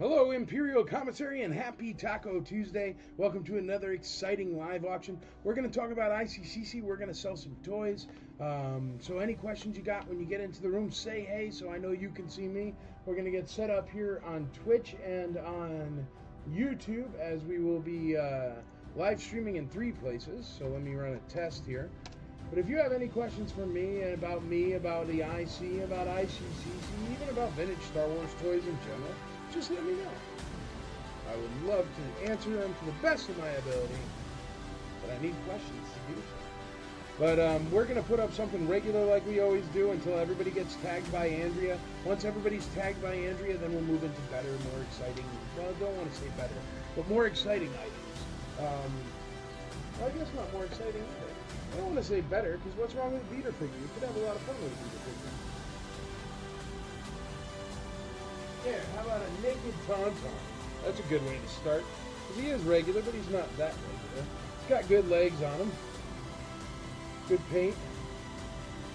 Hello, Imperial Commissary, and happy Taco Tuesday. Welcome to another exciting live auction. We're going to talk about ICCC. We're going to sell some toys. So, any questions you got when you get into the room, say hey so I know you can see me. We're going to get set up here on Twitch and on YouTube as we will be live streaming in 3 places. So, let me run a test here. But if you have any questions for me, about the IC, about ICCC, even about vintage Star Wars toys in general, just let me know. I would love to answer them to the best of my ability, but I need questions to do so. But we're going to put up something regular like we always do until everybody gets tagged by Andrea. Once everybody's tagged by Andrea, then we'll move into better, more exciting, well, I don't want to say better, but more exciting items. Well, I guess not more exciting either. I don't want to say better, because what's wrong with a beater figure? You could have a lot of fun with a beater figure. Yeah, how about a naked Tauntaun? That's a good way to start. Because he is regular, but he's not that regular. He's got good legs on him. Good paint.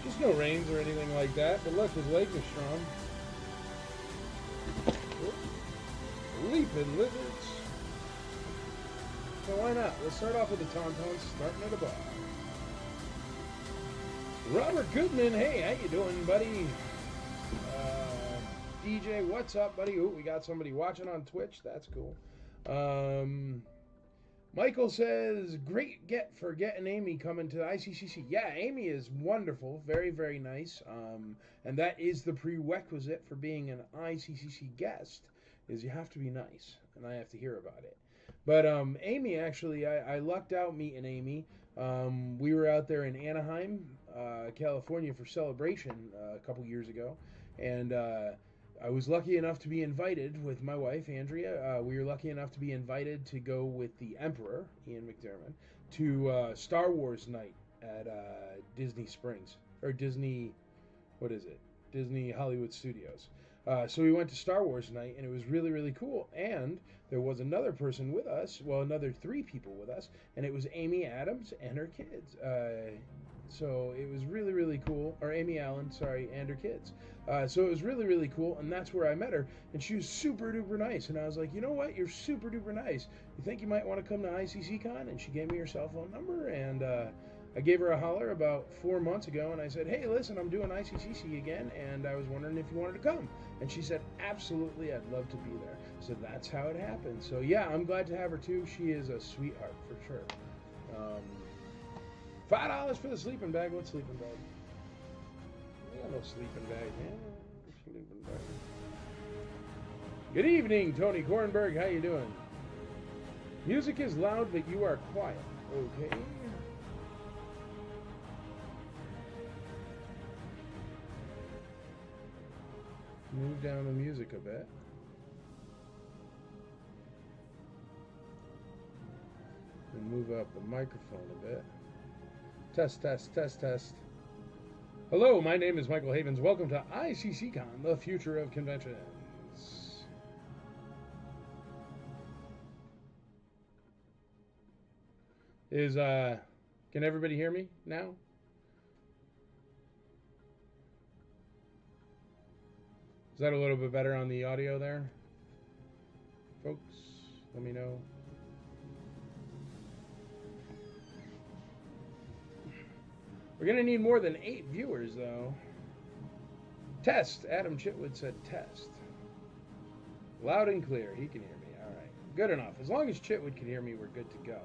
Just no reins or anything like that. But look, his legs are strong. Leaping lizards. So why not? Let's start off with the Tauntaun, starting at a bar. Robert Goodman, hey, how you doing, buddy? DJ, what's up, buddy? Ooh, we got somebody watching on Twitch. That's cool. Michael says, great get for getting Amy coming to ICCC. Yeah, Amy is wonderful. Very, very nice. And that is the prerequisite for being an ICCC guest, is you have to be nice. And I have to hear about it. But Amy, actually, I lucked out meeting Amy. We were out there in Anaheim, California for Celebration a couple years ago. And I was lucky enough to be invited with my wife, Andrea. We were lucky enough to be invited to go with the Emperor, Ian McDiarmid, to Star Wars night at Disney Springs. Or Disney, what is it? Disney Hollywood Studios. So we went to Star Wars night, and it was really, really cool. And there was another person with us, well, another 3 people with us, and it was Amy Adams and her kids. So it was really, really cool. Or Amy Allen, sorry, and her kids. So it was really, really cool, and that's where I met her. And she was super duper nice. And I was like, you know what? You're super duper nice. You think you might want to come to ICCCon? And she gave me her cell phone number, and I gave her a holler about 4 months ago, and I said, hey, listen, I'm doing ICCC again, and I was wondering if you wanted to come. And she said, absolutely, I'd love to be there. So that's how it happened. So yeah, I'm glad to have her too. She is a sweetheart for sure. $5 for the sleeping bag. What sleeping bag? We got no sleeping bag, man. Sleeping bag. Good evening, Tony Kornberg. How you doing? Music is loud, but you are quiet. Okay. Move down the music a bit. And move up the microphone a bit. Test, test, test, test. Hello, my name is Michael Havens. Welcome to ICCCon, the future of conventions. Can everybody hear me now? Is that a little bit better on the audio there? Folks, let me know. We're going to need more than 8 viewers, though. Test. Adam Chitwood said test. Loud and clear. He can hear me. All right. Good enough. As long as Chitwood can hear me, we're good to go.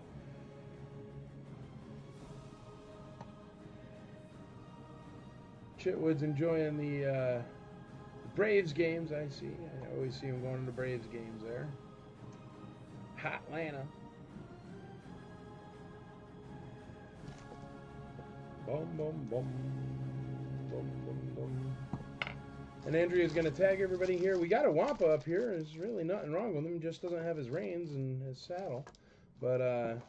Chitwood's enjoying the Braves games, I see. I always see him going to the Braves games there. Hot Atlanta. Boom, boom, boom. Boom, boom, boom. And Andrea's going to tag everybody here. We got a Wampa up here. There's really nothing wrong with him. He just doesn't have his reins and his saddle. But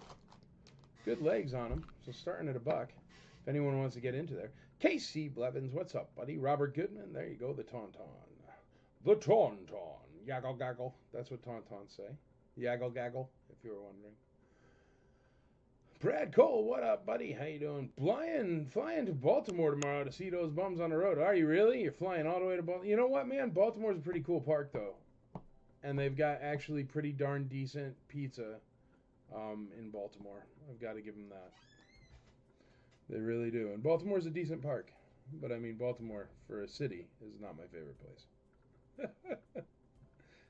good legs on him. So starting at $1. If anyone wants to get into there. Casey Blevins, what's up, buddy? Robert Goodman, there you go, the Tauntaun. The Tauntaun. Yaggle gaggle. That's what Tauntauns say. Yaggle gaggle, if you were wondering. Brad Cole, what up, buddy? How you doing? Flying to Baltimore tomorrow to see those bums on the road. Are you really? You're flying all the way to Baltimore? You know what, man? Baltimore's a pretty cool park, though. and they've got actually pretty darn decent pizza in Baltimore. I've got to give them that. They really do. And Baltimore's a decent park. But I mean, Baltimore for a city is not my favorite place.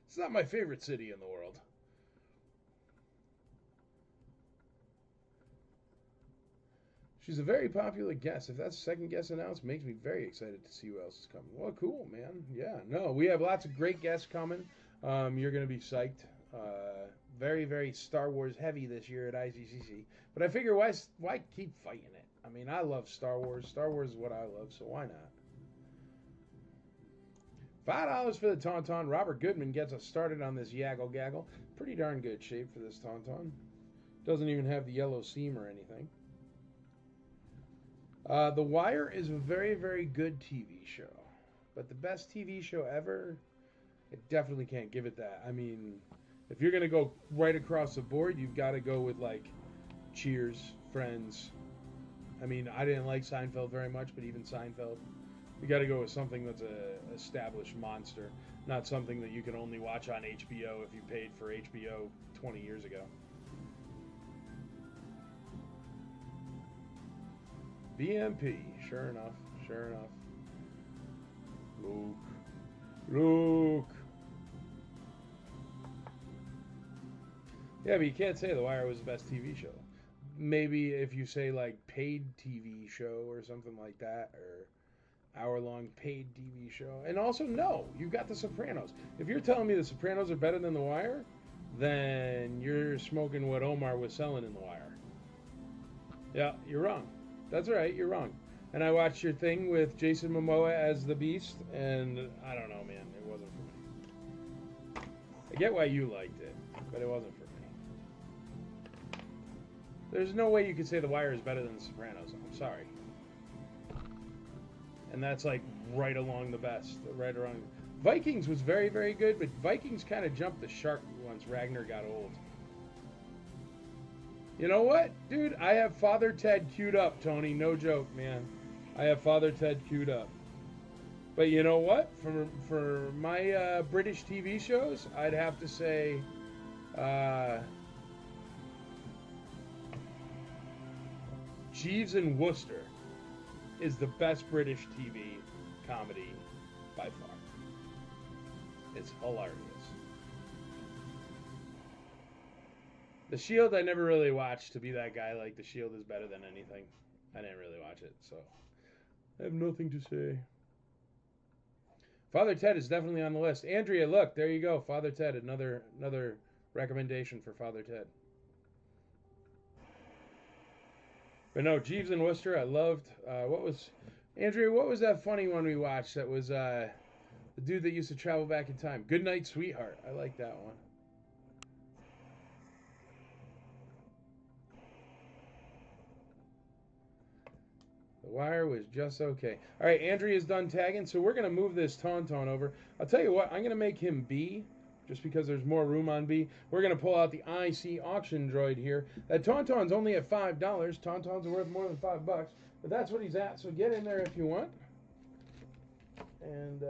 It's not my favorite city in the world. She's a very popular guest. If that's second guest announced, makes me very excited to see who else is coming. Well, cool, man. Yeah, no, we have lots of great guests coming. You're going to be psyched. Very, very Star Wars heavy this year at ICCC. But I figure, why keep fighting it? I mean, I love Star Wars. Star Wars is what I love, so why not? $5 for the Tauntaun. Robert Goodman gets us started on this Yaggle Gaggle. Pretty darn good shape for this Tauntaun. Doesn't even have the yellow seam or anything. The Wire is a very, very good TV show. But the best TV show ever, it definitely can't give it that. I mean, if you're going to go right across the board, you've got to go with, like, Cheers, Friends. I mean, I didn't like Seinfeld very much, but even Seinfeld. You got to go with something that's a established monster, not something that you can only watch on HBO if you paid for HBO 20 years ago. BMP, sure enough, sure enough. Luke. Yeah, but you can't say The Wire was the best TV show. Maybe if you say, like, paid TV show or something like that, or hour-long paid TV show. And also, no, you've got The Sopranos. If you're telling me The Sopranos are better than The Wire, then you're smoking what Omar was selling in The Wire. Yeah, you're wrong. That's right, you're wrong. And I watched your thing with Jason Momoa as the Beast, and I don't know, man, it wasn't for me. I get why you liked it, but it wasn't for me. There's no way you could say The Wire is better than The Sopranos. I'm sorry. And that's like right along the best. Right around. Vikings was very, very good, but Vikings kind of jumped the shark once Ragnar got old. You know what, dude? I have Father Ted queued up, Tony. No joke, man. I have Father Ted queued up. But you know what? For my British TV shows, I'd have to say Jeeves and Wooster is the best British TV comedy by far. It's hilarious. The Shield I never really watched to be that guy. Like, The Shield is better than anything. I didn't really watch it, so I have nothing to say. Father Ted is definitely on the list. Andrea, look, there you go. Father Ted, another recommendation for Father Ted. But no, Jeeves and Wooster, I loved. Andrea, what was that funny one we watched that was the dude that used to travel back in time? Good Night, Sweetheart. I like that one. The Wire was just okay. All right, Andrea's done tagging, so we're going to move this Tauntaun over. I'll tell you what, I'm going to make him B, just because there's more room on B. We're going to pull out the IC auction droid here. That Tauntaun's only at $5. Tauntauns are worth more than $5, but that's what he's at, so get in there if you want. And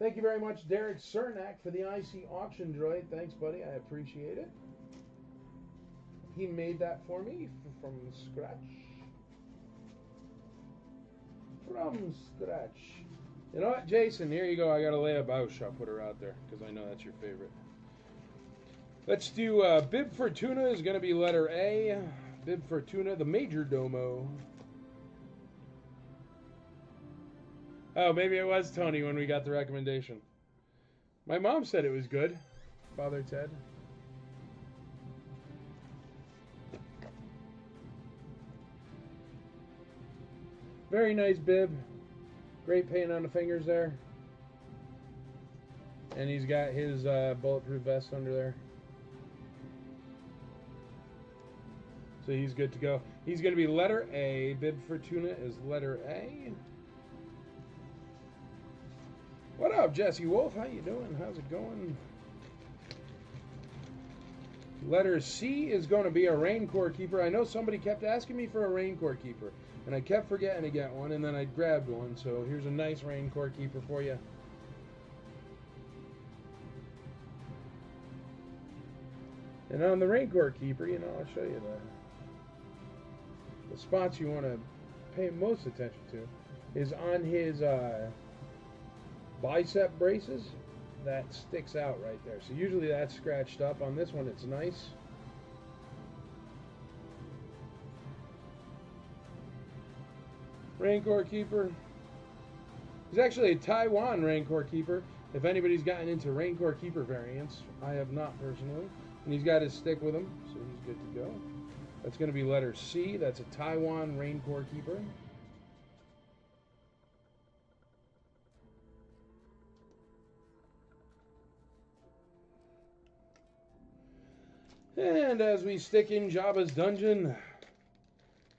thank you very much, Derek Cernak, for the IC auction droid. Thanks, buddy. I appreciate it. He made that for me from scratch. From scratch. You know what, Jason? Here you go. I got a Leia Bausch. I'll put her out there because I know that's your favorite. Let's do Bib Fortuna is going to be letter A. Bib Fortuna, the Major Domo. Oh, maybe it was Tony when we got the recommendation. My mom said it was good. Father Ted. Very nice bib. Great paint on the fingers there. And he's got his bulletproof vest under there. So he's good to go. He's going to be letter A. Bib Fortuna is letter A. What up, Jesse Wolf? How you doing? How's it going? Letter C is going to be a Rancor Keeper. I know somebody kept asking me for a Rancor Keeper, and I kept forgetting to get one, and then I grabbed one. So here's a nice Rancor Keeper for you. And on the Rancor Keeper, you know, I'll show you the spots you want to pay most attention to is on his bicep braces. That sticks out right there. So usually that's scratched up. On this one, it's nice. Rancor Keeper. He's actually a Taiwan Rancor Keeper. If anybody's gotten into Rancor Keeper variants, I have not personally. And he's got his stick with him, so he's good to go. That's going to be letter C. That's a Taiwan Rancor Keeper. And as we stick in Jabba's dungeon,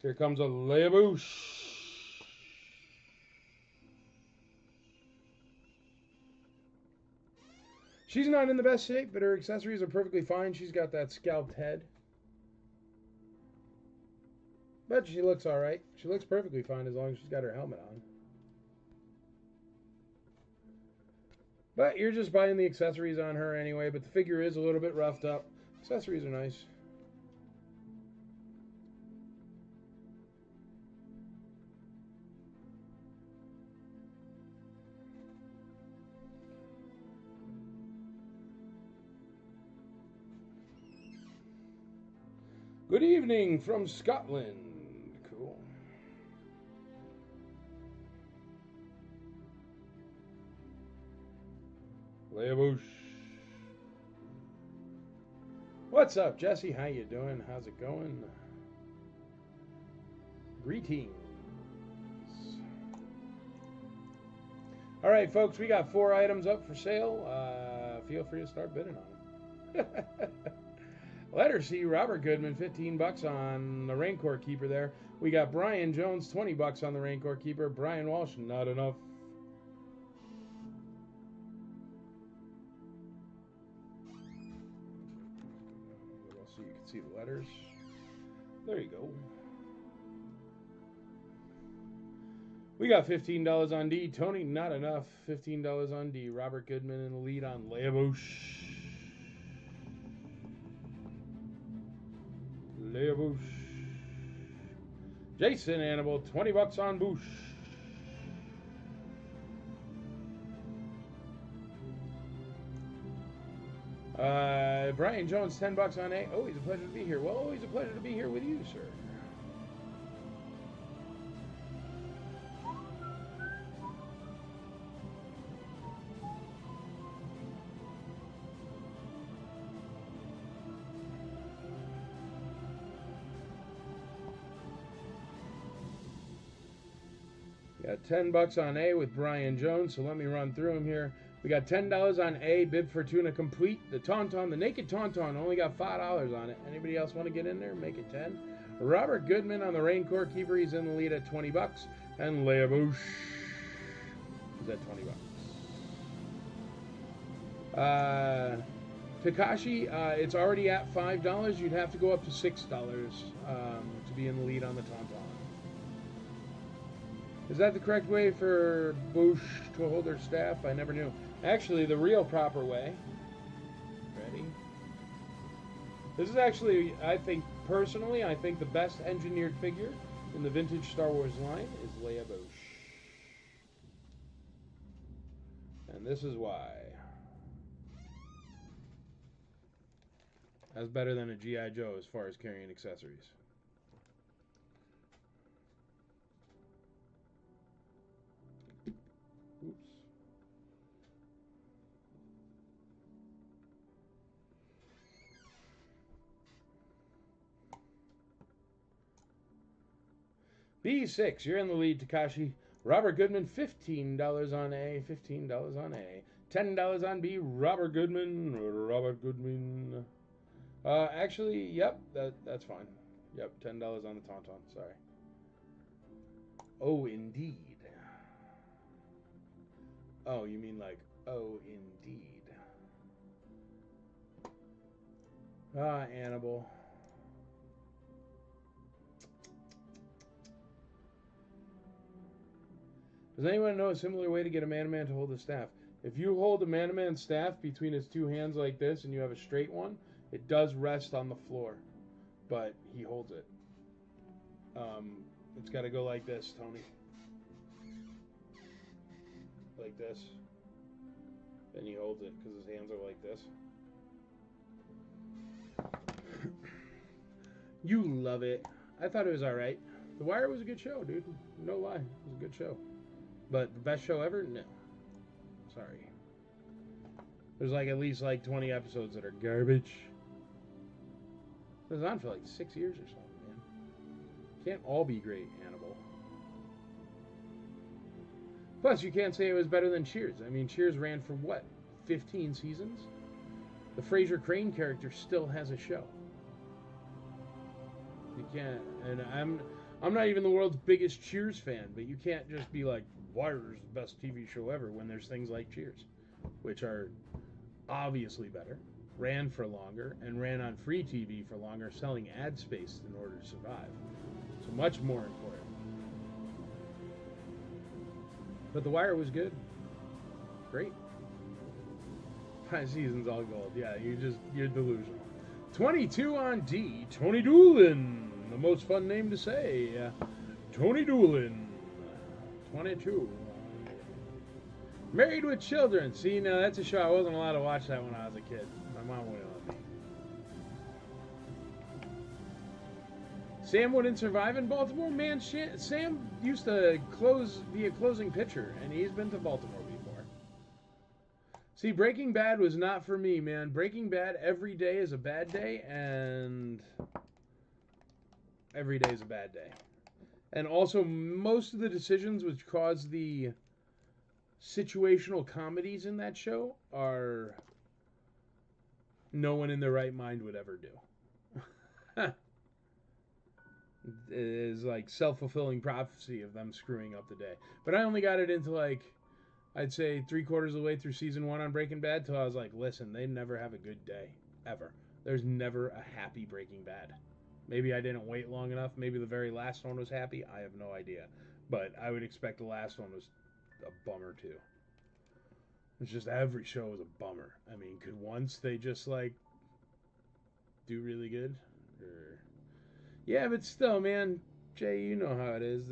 here comes a Leia Boushh. She's not in the best shape, but her accessories are perfectly fine. She's got that scalped head. But she looks alright. She looks perfectly fine as long as she's got her helmet on. But you're just buying the accessories on her anyway, but the figure is a little bit roughed up. Accessories are nice. Good evening from Scotland. Cool. Leia Boushh. What's up, Jesse? How you doing? How's it going? Greetings. All right, folks, we got 4 items up for sale. Feel free to start bidding on them. Letter C, Robert Goodman, $15 on the Rancor Keeper there. We got Brian Jones, $20 on the Rancor Keeper. Brian Walsh, not enough. So you can see the letters. There you go. We got $15 on D. Tony, not enough. $15 on D. Robert Goodman in the lead on Leia Boushh. Leia Boushh. Jason Annable, $20 on Boushh. Brian Jones, $10 on A. Always a pleasure to be here. Well, always a pleasure to be here with you, sir. Got $10 on A with Brian Jones, so let me run through them here. We got $10 on A, Bib Fortuna Complete. The Tauntaun, the Naked Tauntaun, only got $5 on it. Anybody else want to get in there? Make it 10. Robert Goodman on the Rancor Keeper, he's in the lead at $20. And Leia Boushh is at $20. Takashi, it's already at $5. You'd have to go up to $6 to be in the lead on the Tauntaun. Is that the correct way for Boushh to hold her staff? I never knew. Actually, the real proper way. Ready? This is actually, I think, personally, I think the best engineered figure in the vintage Star Wars line is Leia Boushh. And this is why. That's better than a G.I. Joe as far as carrying accessories. B6, you're in the lead, Takashi. Robert Goodman, $15 on A, $15 on A. $10 on B, Robert Goodman, Robert Goodman. Actually, yep, that's fine. Yep, $10 on the Tauntaun, sorry. Oh, indeed. Oh, you mean like, oh, indeed. Annabelle. Does anyone know a similar way to get a Man-to-Man to hold the staff? If you hold a Man-to-Man staff between his two hands like this and you have a straight one, It does rest on the floor, but he holds it. It's got to go like this, Tony. Like this. Then he holds it because his hands are like this. You love it. I thought it was alright. The Wire was a good show, dude. No lie. It was a good show. But the best show ever? No. Sorry. There's like at least like 20 episodes that are garbage. It was on for like 6 years or something, man. Can't all be great, Hannibal. Plus, you can't say it was better than Cheers. I mean, Cheers ran for what? 15 seasons? The Fraser Crane character still has a show. You can't, and I'm not even the world's biggest Cheers fan, but you can't just be like, Wire's the best TV show ever when there's things like Cheers, which are obviously better, ran for longer, and ran on free TV for longer, selling ad space in order to survive. So much more important. But The Wire was good. Great. 5 seasons all gold. Yeah, you're delusional. 22 on D. Tony Doolin. The most fun name to say. Tony Doolin. 22. Married with Children. See, now that's a show I wasn't allowed to watch that when I was a kid. My mom wouldn't let me. Sam wouldn't survive in Baltimore? Man, Sam used to be a closing pitcher, and he's been to Baltimore before. See, Breaking Bad was not for me, man. Breaking Bad, every day is a bad day, and every day is a bad day. And also, most of the decisions which cause the situational comedies in that show are no one in their right mind would ever do. It is like self-fulfilling prophecy of them screwing up the day. But I only got it into like, I'd say 3/4 of the way through season 1 on Breaking Bad till I was like, listen, they never have a good day. Ever. There's never a happy Breaking Bad. Maybe I didn't wait long enough. Maybe the very last one was happy. I have no idea. But I would expect the last one was a bummer too. It's just every show was a bummer. I mean, could once they just like do really good? Or... Yeah, but still, man, Jay, you know how it is.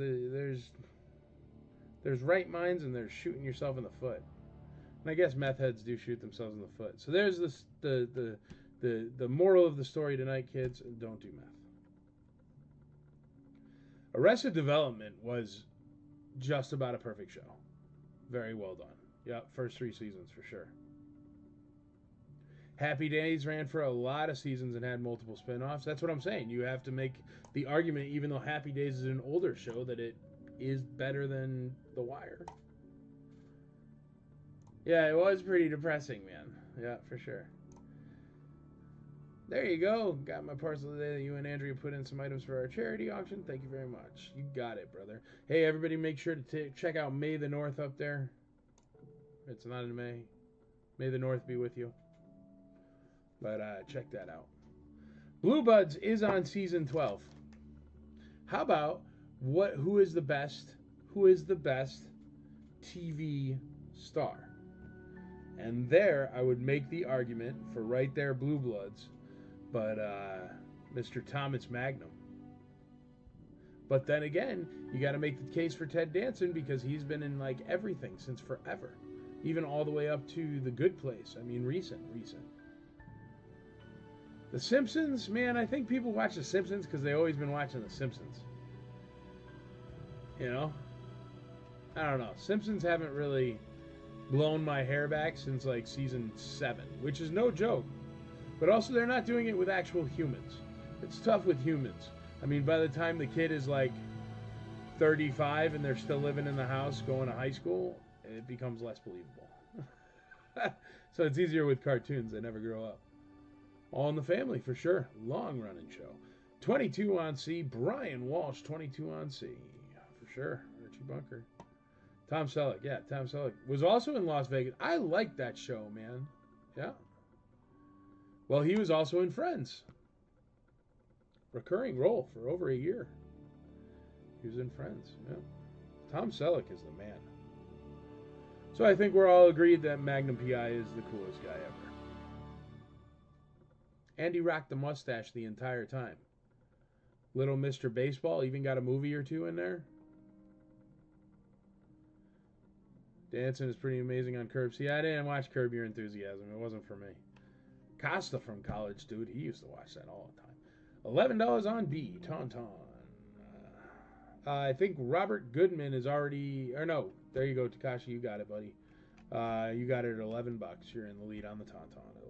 There's right minds and there's shooting yourself in the foot. And I guess meth heads do shoot themselves in the foot. So there's this the moral of the story tonight, kids, don't do meth. Arrested Development was just about a perfect show. Very well done. Yeah, first 3 seasons for sure. Happy Days ran for a lot of seasons and had multiple spin-offs. That's what I'm saying. You have to make the argument, even though Happy Days is an older show, that it is better than The Wire. Yeah, it was pretty depressing, man. Yeah, for sure. There you go. Got my parcel today that you and Andrea put in some items for our charity auction. Thank you very much. You got it, brother. Hey, everybody, make sure to check out May the North up there. It's not in May. May the North be with you. But check that out. Blue Buds is on season 12. How about who is the best TV star? And there I would make the argument for right there Blue Bloods, but Mr. Thomas Magnum. But then again, you got to make the case for Ted Danson because he's been in like everything since forever. Even all the way up to The Good Place. I mean, recent. The Simpsons, man, I think people watch The Simpsons because they've always been watching The Simpsons. You know? I don't know. Simpsons haven't really blown my hair back since like season 7, which is no joke. But also, they're not doing it with actual humans. It's tough with humans. I mean, by the time the kid is like 35 and they're still living in the house going to high school, it becomes less believable. So it's easier with cartoons. They never grow up. All in the Family, for sure. Long-running show. 22 on C. Brian Walsh, 22 on C. For sure. Archie Bunker. Tom Selleck. Yeah, Tom Selleck was also in Las Vegas. I like that show, man. Yeah. Well, he was also in Friends. Recurring role for over a year. He was in Friends. Yeah. Tom Selleck is the man. So I think we're all agreed that Magnum P.I. is the coolest guy ever. Andy rocked the mustache the entire time. Little Mr. Baseball even got a movie or two in there. Dancing is pretty amazing on Curb. See, I didn't watch Curb Your Enthusiasm. It wasn't for me. Costa from college, dude. He used to watch that all the time. $11 on B. Tauntaun. I think Robert Goodman is already... Or no. There you go, Takashi. You got it, buddy. You got it at $11. You're in the lead on the Tauntaun at $11.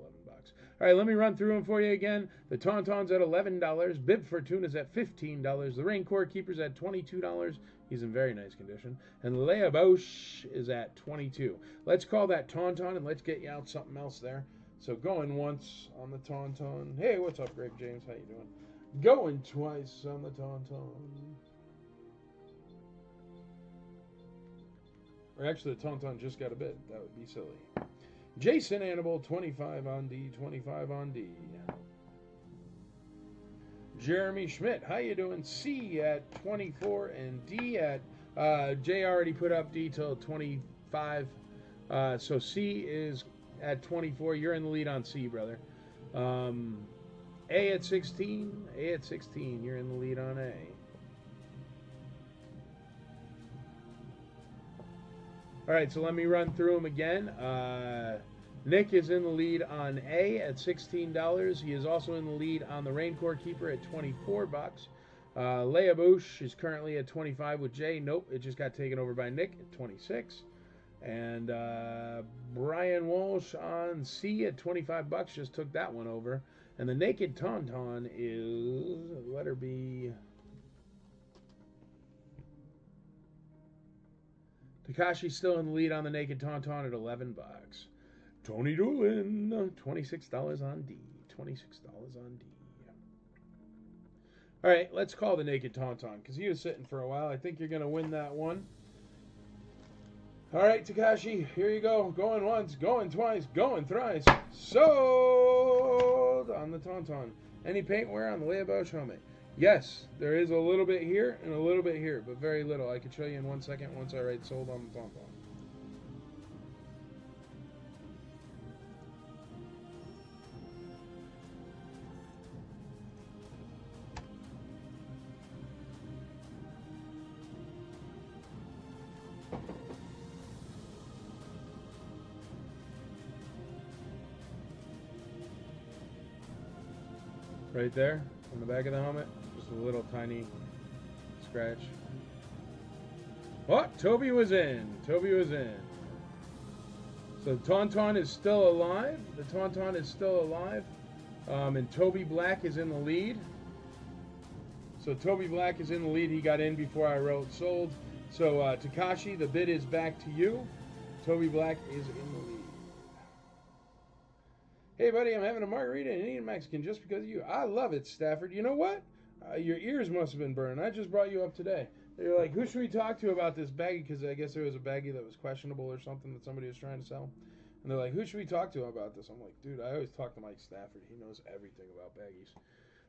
All right, let me run through them for you again. The Tauntaun's at $11. Bib Fortuna's at $15. The Raincore Keeper's at $22. He's in very nice condition. And Leia Bosch is at $22. Let's call that Tauntaun and let's get you out something else there. So going once on the Tauntaun. Hey, what's up, Greg James? How you doing? Going twice on the Tauntaun. Or actually, the Tauntaun just got a bid. That would be silly. Jason Annibal, 25 on D, 25 on D. Jeremy Schmidt, how you doing? C at 24 and D at... Jay already put up D till 25. So C is at 24. You're in the lead on C, brother. A at 16. A at 16. You're in the lead on A. All right, so let me run through them again. Nick is in the lead on A at $16. He is also in the lead on the Raincore Keeper at $24. Leia Boosh is currently at 25 with Jay. Nope, it just got taken over by Nick at 26. And Brian Walsh on C at $25 just took that one over. And the Naked Tauntaun is, letter B. Takashi's still in the lead on the Naked Tauntaun at $11. Tony Doolin, $26 on D. $26 on D. All right, let's call the Naked Tauntaun because he was sitting for a while. I think you're going to win that one. All right, Takashi, here you go. Going once, going twice, going thrice. Sold on the Tauntaun. Any paint wear on the Leia Bosch helmet? Yes, there is a little bit here and a little bit here, but very little. I can show you in 1 second once I write sold on the Tauntaun. Right there on the back of the helmet. Just a little tiny scratch. Oh, Toby was in. Toby was in. So Tauntaun is still alive. The Tauntaun is still alive. And Toby Black is in the lead. So Toby Black is in the lead. He got in before I wrote sold. So Takashi, the bid is back to you. Toby Black is in the lead. Hey, buddy, I'm having a margarita and eating Mexican just because of you. I love it, Stafford. You know what? Your ears must have been burned. I just brought you up today. They're like, who should we talk to about this baggie? Because I guess there was a baggie that was questionable or something that somebody was trying to sell. And they're like, who should we talk to about this? I'm like, dude, I always talk to Mike Stafford. He knows everything about baggies.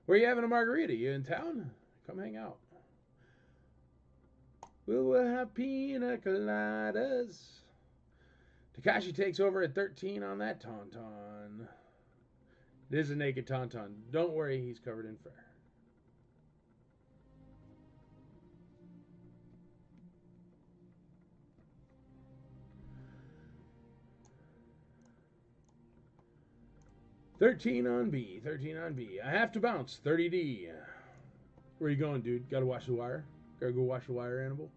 Where are you having a margarita? You in town? Come hang out. We'll have pina coladas. Takashi takes over at 13 on that Tauntaun. It is a Naked Tauntaun. Don't worry, he's covered in fur. $13 on B. 13 on B. I have to bounce. 30D. Where you going, dude? Gotta watch the wire? Gotta go watch the wire, Annibal?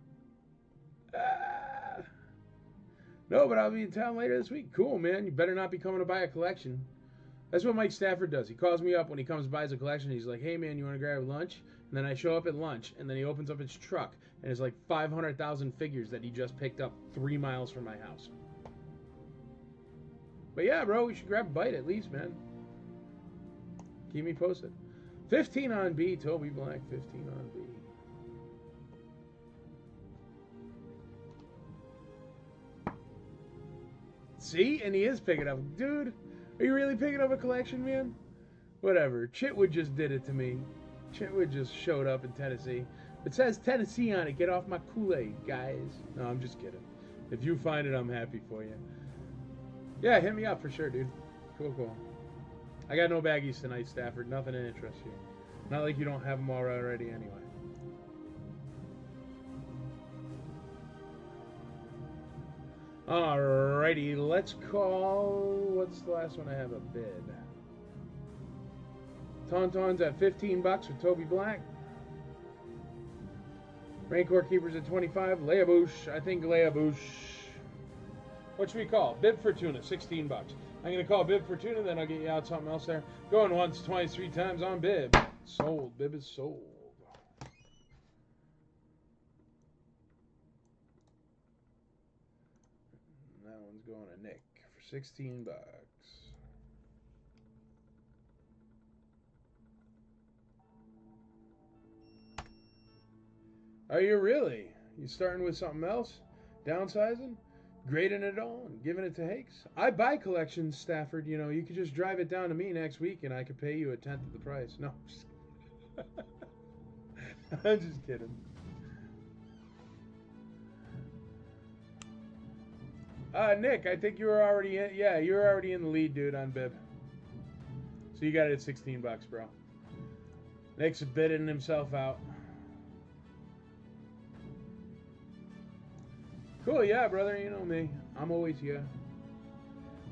No, but I'll be in town later this week. Cool, man. You better not be coming to buy a collection. That's what Mike Stafford does. He calls me up when he comes buys a collection. He's like, hey, man, you want to grab lunch? And then I show up at lunch, and then he opens up his truck, and it's like 500,000 figures that he just picked up 3 miles from my house. But yeah, bro, we should grab a bite at least, man. Keep me posted. 15 on B. Toby Black, 15 on B. See? And he is picking up. Dude, are you really picking up a collection, man? Whatever. Chitwood just did it to me. Chitwood just showed up in Tennessee. It says Tennessee on it. Get off my Kool-Aid, guys. No, I'm just kidding. If you find it, I'm happy for you. Yeah, hit me up for sure, dude. Cool, cool. I got no baggies tonight, Stafford. Nothing to interest you. Not like you don't have them already anyway. Alrighty, let's call... What's the last one I have a bid? Tauntauns at 15 bucks with Toby Black. Rancor Keepers at 25. Leabouche. I think Leabouche. What should we call? Bib Fortuna, 16 bucks. I'm going to call Bib Fortuna, then I'll get you out something else there. Going once, twice, 3 times on Bib. Sold. Bib is sold. And that one's going to Nick for 16 bucks. Are you really? You starting with something else? Downsizing? Grading it all and giving it to Hakes? I buy collections, Stafford. You know, you could just drive it down to me next week and I could pay you 1/10 of the price. No. I'm just kidding. Nick, I think you were already in. Yeah, you were already in the lead, dude, on Bib. So you got it at 16 bucks, bro. Nick's bidding himself out. Cool, yeah, brother. You know me. I'm always here.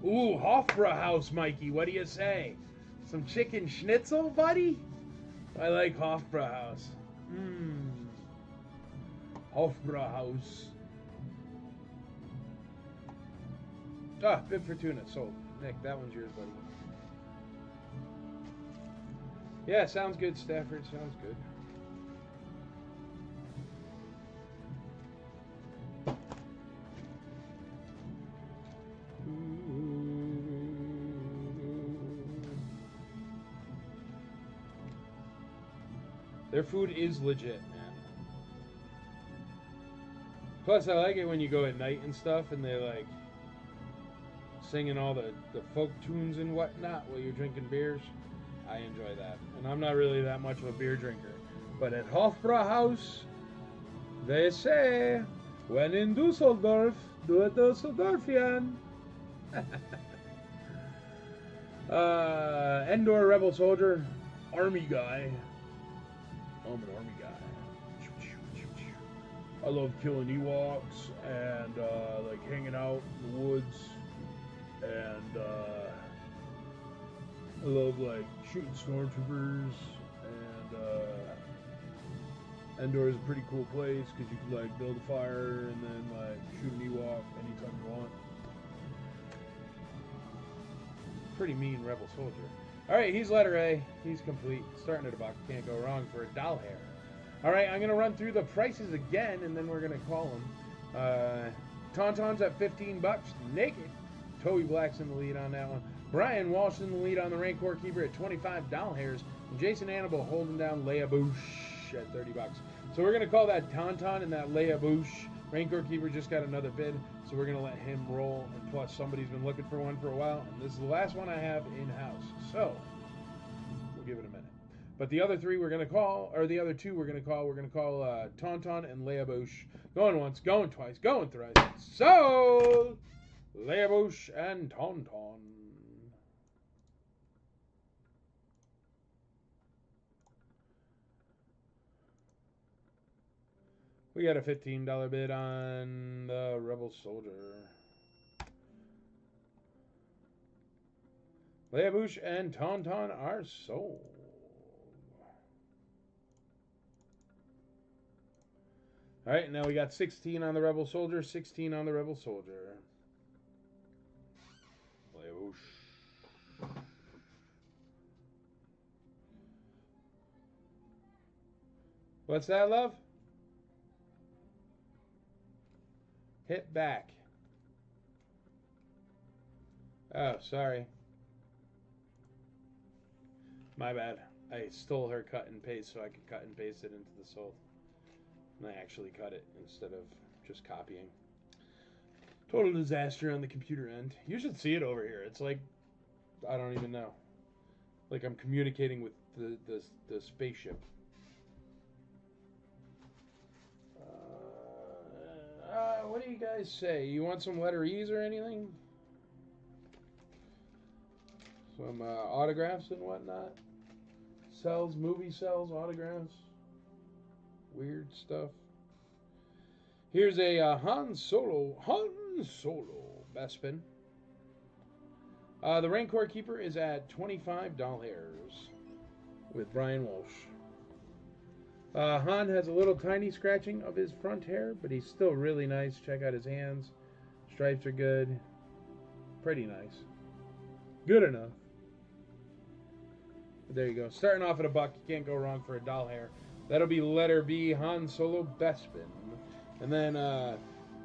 Ooh, Hofbrauhaus, Mikey. What do you say? Some chicken schnitzel, buddy? I like Hofbrauhaus. Hofbrauhaus. Ah, Bib Fortuna. Sold. Nick, that one's yours, buddy. Yeah, sounds good, Stafford. Sounds good. Their food is legit, man. Plus, I like it when you go at night and stuff, and they're like singing all the folk tunes and whatnot while you're drinking beers. I enjoy that. And I'm not really that much of a beer drinker. But at Hofbrauhaus, they say, when in Dusseldorf, do it Dusseldorfian. Endor Rebel Soldier, Army Guy. I'm an Army guy. I love killing Ewoks and like hanging out in the woods, and I love like shooting stormtroopers. And Endor is a pretty cool place because you can like build a fire and then like shoot an Ewok anytime you want. Pretty mean Rebel Soldier. All right, he's letter A. He's complete. Starting at a buck. Can't go wrong for a doll hair. All right, I'm going to run through the prices again, and then we're going to call them. Tauntauns at 15 bucks. Naked. Toby Black's in the lead on that one. Brian Walsh in the lead on the Rancor Keeper at 25 doll hairs. And Jason Annable holding down Leabouche at 30 bucks. So we're going to call that Tauntaun and that Leabouche. Rancor Keeper just got another bid, so we're going to let him roll. And plus, somebody's been looking for one for a while, and this is the last one I have in-house. So, we'll give it a minute. But the other three we're going to call, or the other two we're going to call Tauntaun and Leabouche. Going once, going twice, going thrice. So, Leabouche and Tauntaun. We got a $15 bid on the Rebel Soldier. Leabouche and Tauntaun are sold. All right, now we got 16 on the Rebel Soldier, 16 on the Rebel Soldier. Leabouche. What's that, love? Hit back. Oh, sorry. My bad. I stole her cut and paste so I could cut and paste it into the soul. And I actually cut it instead of just copying. Total disaster on the computer end. You should see it over here. It's like, I don't even know. Like I'm communicating with the spaceship. What do you guys say? You want some letter E's or anything? Some autographs and whatnot. Sells, movie sells, autographs. Weird stuff. Here's a Han Solo Bespin. The Rancor Keeper is at $25 with Brian Walsh. Han has a little tiny scratching of his front hair, but he's still really nice. Check out his hands. Stripes are good. Pretty nice. Good enough. But there you go. Starting off at $1, you can't go wrong for a doll hair. That'll be letter B, Han Solo Bespin. And then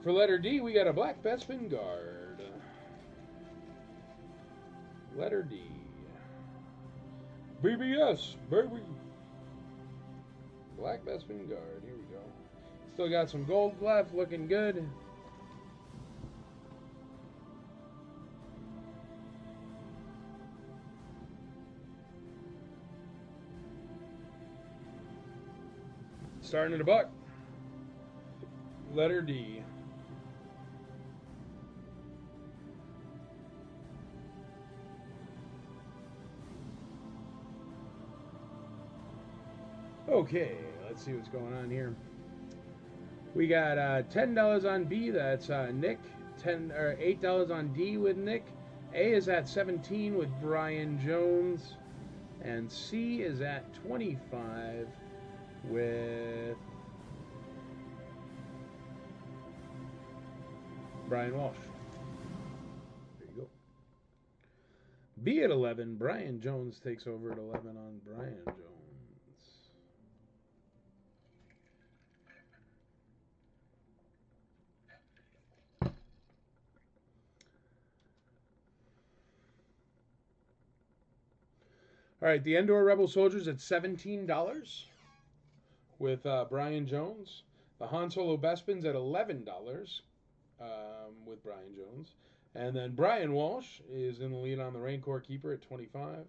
for letter D, we got a black Bespin guard. Letter D. BBS, baby. Black Bespin guard. Here we go. Still got some gold left, looking good. Starting at $1. Letter D. Okay, let's see what's going on here. We got $10 on B. That's Nick. $8 on D with Nick. A is at 17 with Brian Jones, and C is at 25 with Brian Walsh. There you go. B at 11. Brian Jones takes over at 11 on Brian Jones. All right, the Endor Rebel Soldiers at $17 with Brian Jones. The Han Solo Bespins at $11 with Brian Jones. And then Brian Walsh is in the lead on the Rancor Keeper at $25.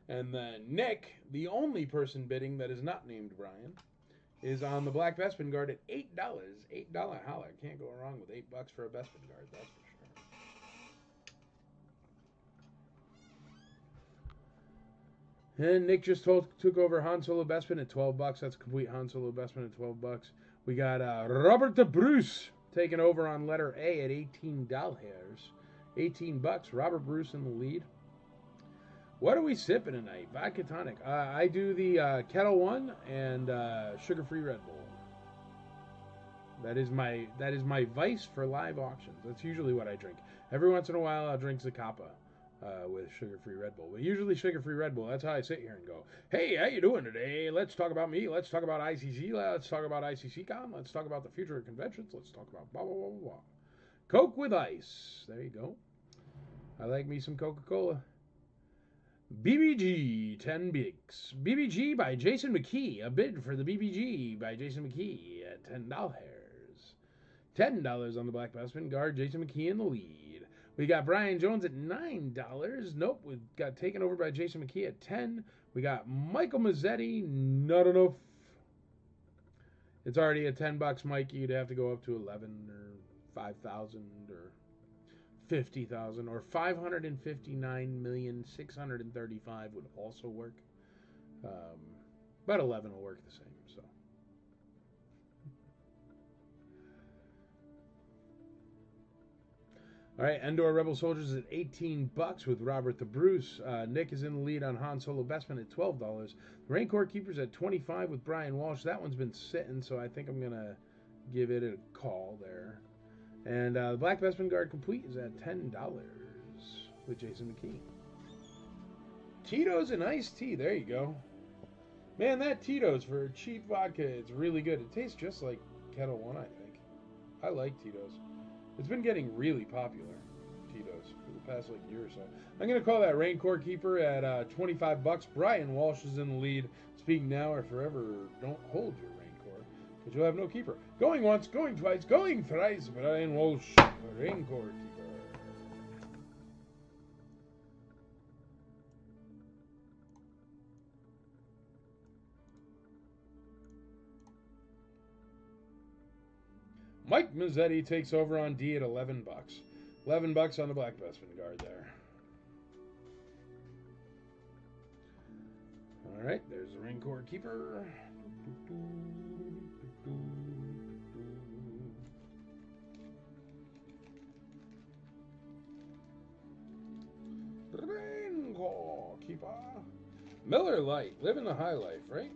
And then Nick, the only person bidding that is not named Brian, is on the Black Bespin Guard at $8. $8 holler. Can't go wrong with $8 for a Bespin Guard, that's for sure. And Nick just took over Han Solo Bespin at $12. That's a complete Han Solo Bespin at $12. We got Robert the Bruce taking over on letter A at $18. $18. Robert Bruce in the lead. What are we sipping tonight? Vodka tonic. I do the Kettle One and sugar-free Red Bull. That is my vice for live auctions. That's usually what I drink. Every once in a while, I'll drink Zacapa with sugar-free Red Bull. But usually sugar-free Red Bull. That's how I sit here and go, hey, how you doing today? Let's talk about me. Let's talk about ICC. Let's talk about ICCCon. Let's talk about the future of conventions. Let's talk about blah, blah, blah, blah, blah. Coke with ice. There you go. I like me some Coca-Cola. BBG, 10 bigs. BBG by Jason McKee. A bid for the BBG by Jason McKee at $10. $10 on the Black Bespin Guard. Jason McKee in the lead. We got Brian Jones at $9. Nope, we got taken over by Jason McKee at $10. We got Michael Mazzetti. Not enough. It's already at $10, Mikey. You'd have to go up to 11 or 5,000 or 50,000 or 559,635 would also work. But 11 will work the same. So. All right, Endor Rebel Soldiers at $18 with Robert the Bruce. Nick is in the lead on Han Solo Bespin at $12. The Rancor Keepers at $25 with Brian Walsh. That one's been sitting, so I think I'm going to give it a call there. And the Black Bespin Guard Complete is at $10 with Jason McKee. Tito's and iced tea. There you go. Man, that Tito's for cheap vodka, it's really good. It tastes just like Kettle One, I think. I like Tito's. It's been getting really popular, Tito's, for the past year or so. I'm going to call that Rancor Keeper at $25. Brian Walsh is in the lead. Speak now or forever don't hold your Rancor, because you'll have no keeper. Going once, going twice, going thrice. Brian Walsh, Rancor Keeper. Mike Mazzetti takes over on D at $11. $11 on the Black Bespin Guard there. Alright, there's the Rancor Keeper. Rancor Keeper. Miller Lite, living the high life, right?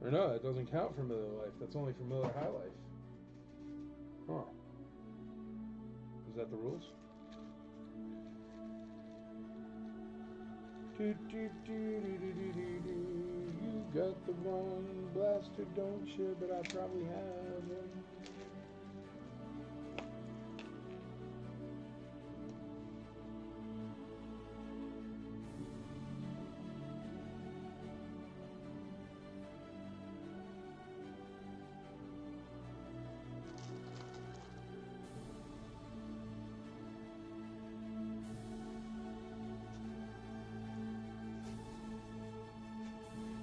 Or no, that doesn't count for Miller Lite. That's only for Miller High Life. Huh. Is that the rules? You got the one blaster, don't you? But I probably have one.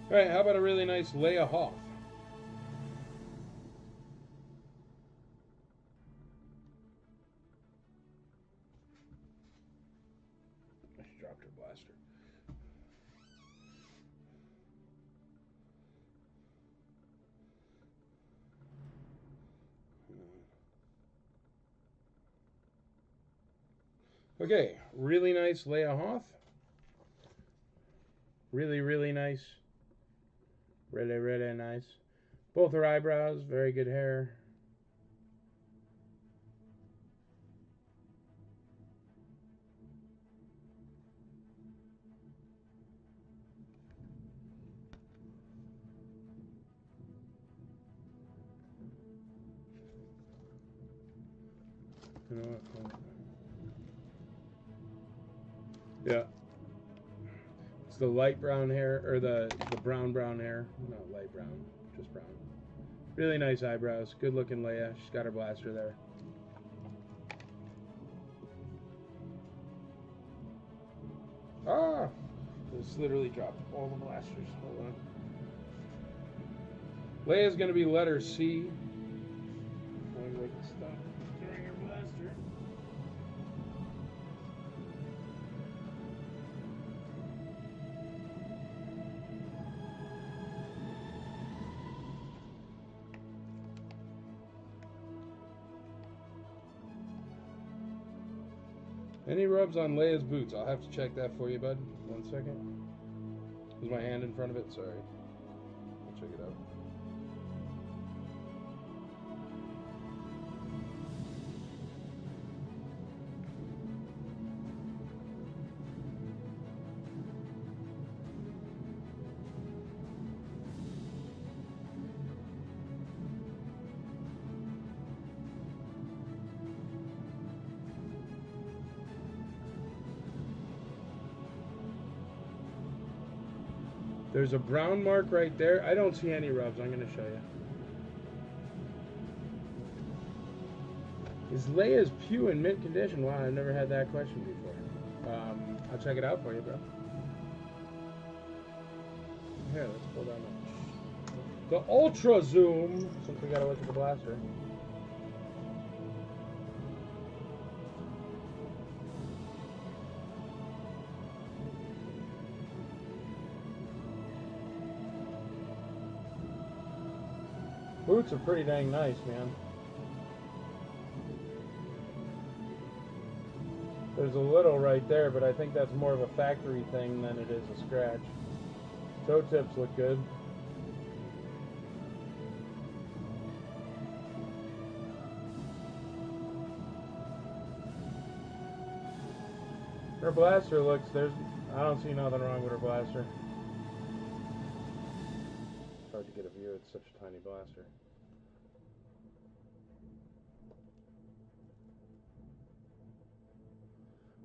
Alright, how about a really nice Leia Hoth? She dropped her blaster. Okay, really nice Leia Hoth. Really, really nice. Really, really nice. Both her eyebrows, very good hair. You know what? Yeah. It's the light brown hair, or the brown hair. Not light brown, just brown. Really nice eyebrows. Good looking Leia. She's got her blaster there. Ah! Just literally dropped all the blasters. Hold on. Leia's going to be letter C. I can stop throwing her blaster. Any rubs on Leia's boots? I'll have to check that for you, bud. 1 second. Was my hand in front of it? Sorry. I'll check it out. There's a brown mark right there. I don't see any rubs. I'm going to show you. Is Leia's pew in mint condition? Wow, I've never had that question before. I'll check it out for you, bro. Here, let's pull down the ultra zoom, since we got to look at the blaster. Boots are pretty dang nice, man. There's a little right there, but I think that's more of a factory thing than it is a scratch. Toe tips look good. Her blaster looks, I don't see nothing wrong with her blaster. It's hard to get a view, it's such a tiny blaster.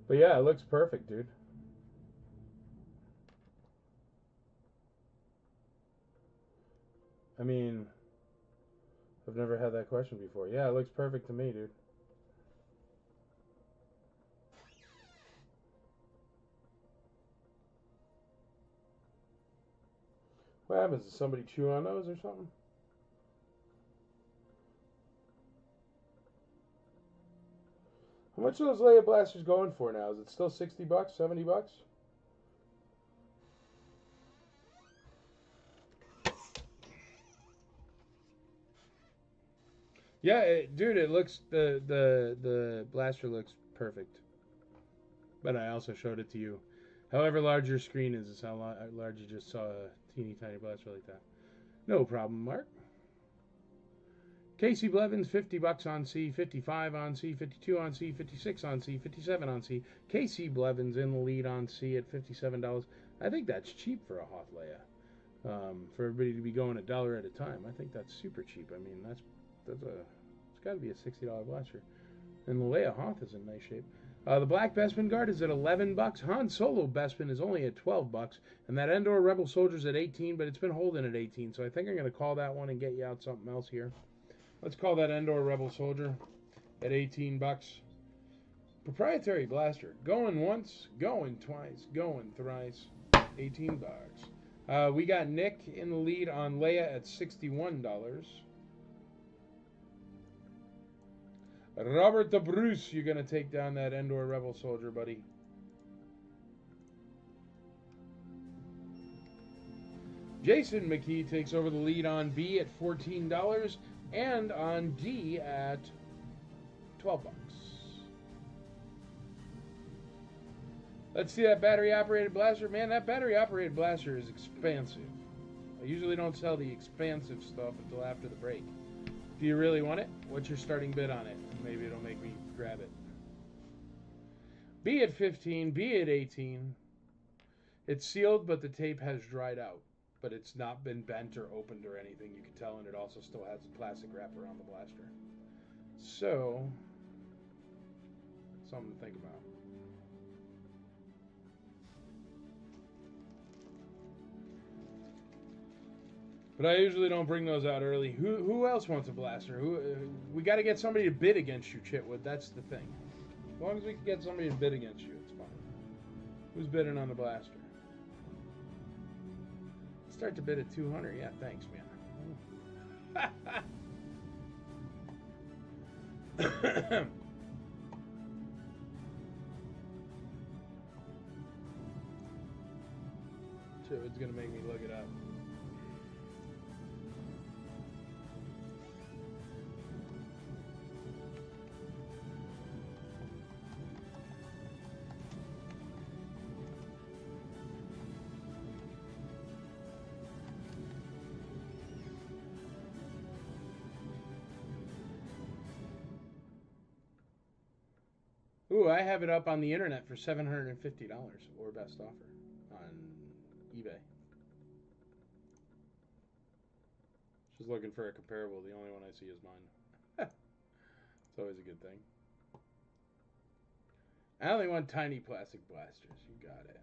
But yeah, it looks perfect, dude. I mean, I've never had that question before. Yeah, it looks perfect to me, dude. What happens? Does somebody chew on those or something? How much are those Leia blasters going for now? Is it still 60 bucks, 70 bucks? Yeah, dude, it looks the blaster looks perfect. But I also showed it to you. However large your screen is how large you just saw a teeny tiny blaster like that. No problem, Mark. Casey Blevins, $50 on C, 55 on C, 52 on C, 56 on C, 57 on C. Casey Blevins in the lead on C at $57. I think that's cheap for a Hoth Leia. For everybody to be going $1 at a time, I think that's super cheap. I mean, it's got to be a $60 blaster. And the Leia Hoth is in nice shape. The Black Bespin Guard is at $11. Han Solo Bespin is only at $12, and that Endor Rebel Soldier's at 18, but it's been holding at 18. So I think I'm going to call that one and get you out something else here. Let's call that Endor Rebel Soldier at $18. Proprietary blaster, going once, going twice, going thrice, $18. We got Nick in the lead on Leia at $61. Robert the Bruce, you're going to take down that Endor Rebel Soldier, buddy. Jason McKee takes over the lead on B at $14 and on D at $12. Let's see that battery-operated blaster. Man, that battery-operated blaster is expensive. I usually don't sell the expensive stuff until after the break. Do you really want it? What's your starting bid on it? Maybe it'll make me grab it. B at 15, B at 18. It's sealed, but the tape has dried out. But it's not been bent or opened or anything. You can tell, and it also still has a plastic wrap around the blaster. So, something to think about. But I usually don't bring those out early. Who else wants a blaster? We got to get somebody to bid against you, Chitwood. That's the thing. As long as we can get somebody to bid against you, it's fine. Who's bidding on the blaster? Start to bid at 200. Yeah, thanks, man. Chitwood's gonna make me look it up. Ooh, I have it up on the internet for $750 or best offer on eBay. Just looking for a comparable. The only one I see is mine. It's always a good thing. I only want tiny plastic blasters. You got it.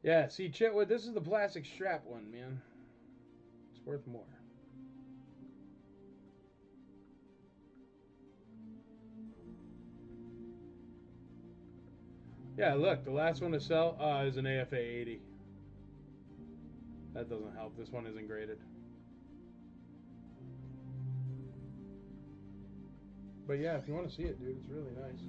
Yeah, see, Chitwood, this is the plastic strap one, man. It's worth more. Yeah, look, the last one to sell is an AFA 80. That doesn't help. This one isn't graded. But yeah, if you want to see it, dude, it's really nice.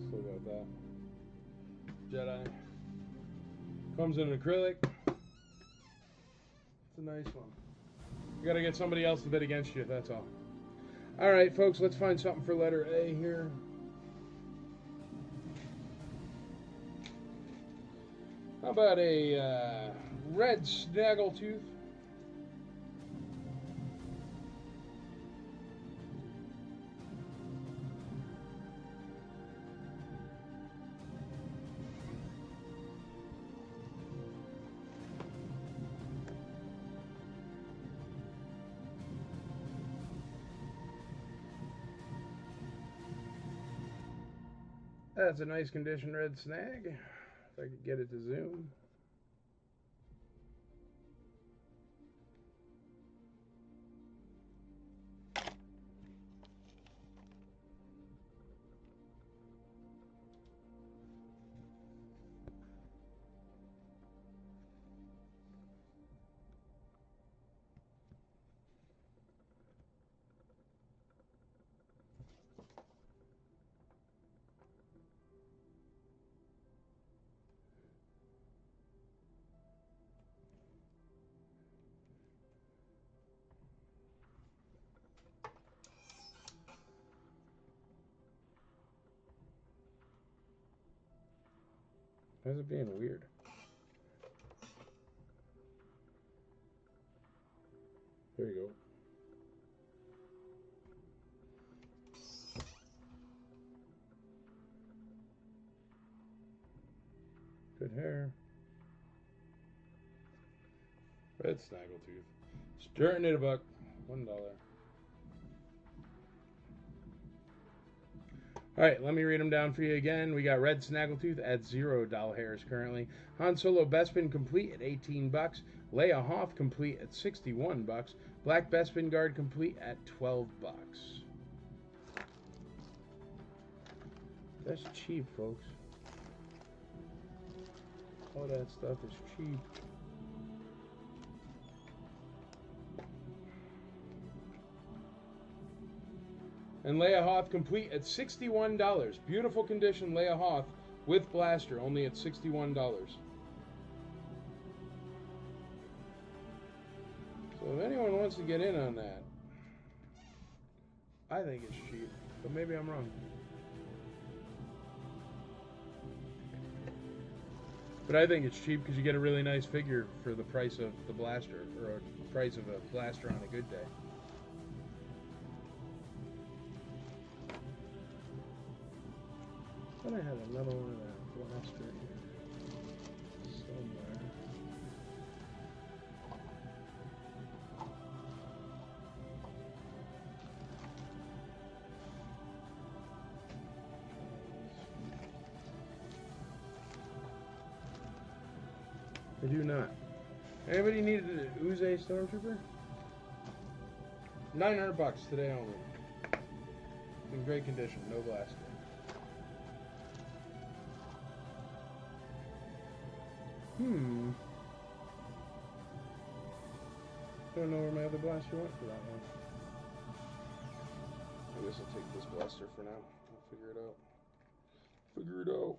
Still got that. Jedi. Comes in an acrylic. It's a nice one. You gotta get somebody else to bid against you, that's all. Alright, folks, let's find something for letter A here. How about a red snaggletooth? That's a nice condition red snag. If I could get it to zoom. Why is it being weird? There you go. Good hair. Red Snaggletooth. Starting at $1. $1. Alright, let me read them down for you again. We got Red Snaggletooth at $0 hairs currently. Han Solo Bespin complete at $18. Leia Hoth complete at $61. Black Bespin Guard complete at $12. That's cheap, folks. All that stuff is cheap. And Leia Hoth complete at $61. Beautiful condition Leia Hoth with blaster, only at $61. So if anyone wants to get in on that, I think it's cheap, but maybe I'm wrong. But I think it's cheap because you get a really nice figure for the price of the blaster, or the price of a blaster on a good day. I thought I had another one of that blaster here somewhere. I do not. Anybody needed an Uze Stormtrooper? $900 today only. In great condition, no blaster. Don't know where my other blaster went for that one. I guess I'll take this blaster for now. I'll figure it out. Figure it out.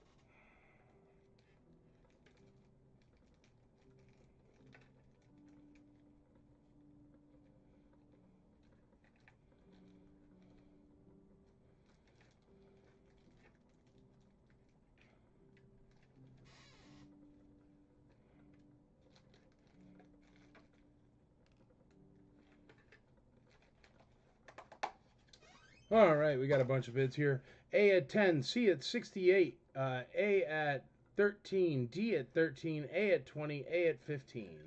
All right, we got a bunch of bids here. A at 10, C at 68, A at 13, D at 13, A at 20, A at 15.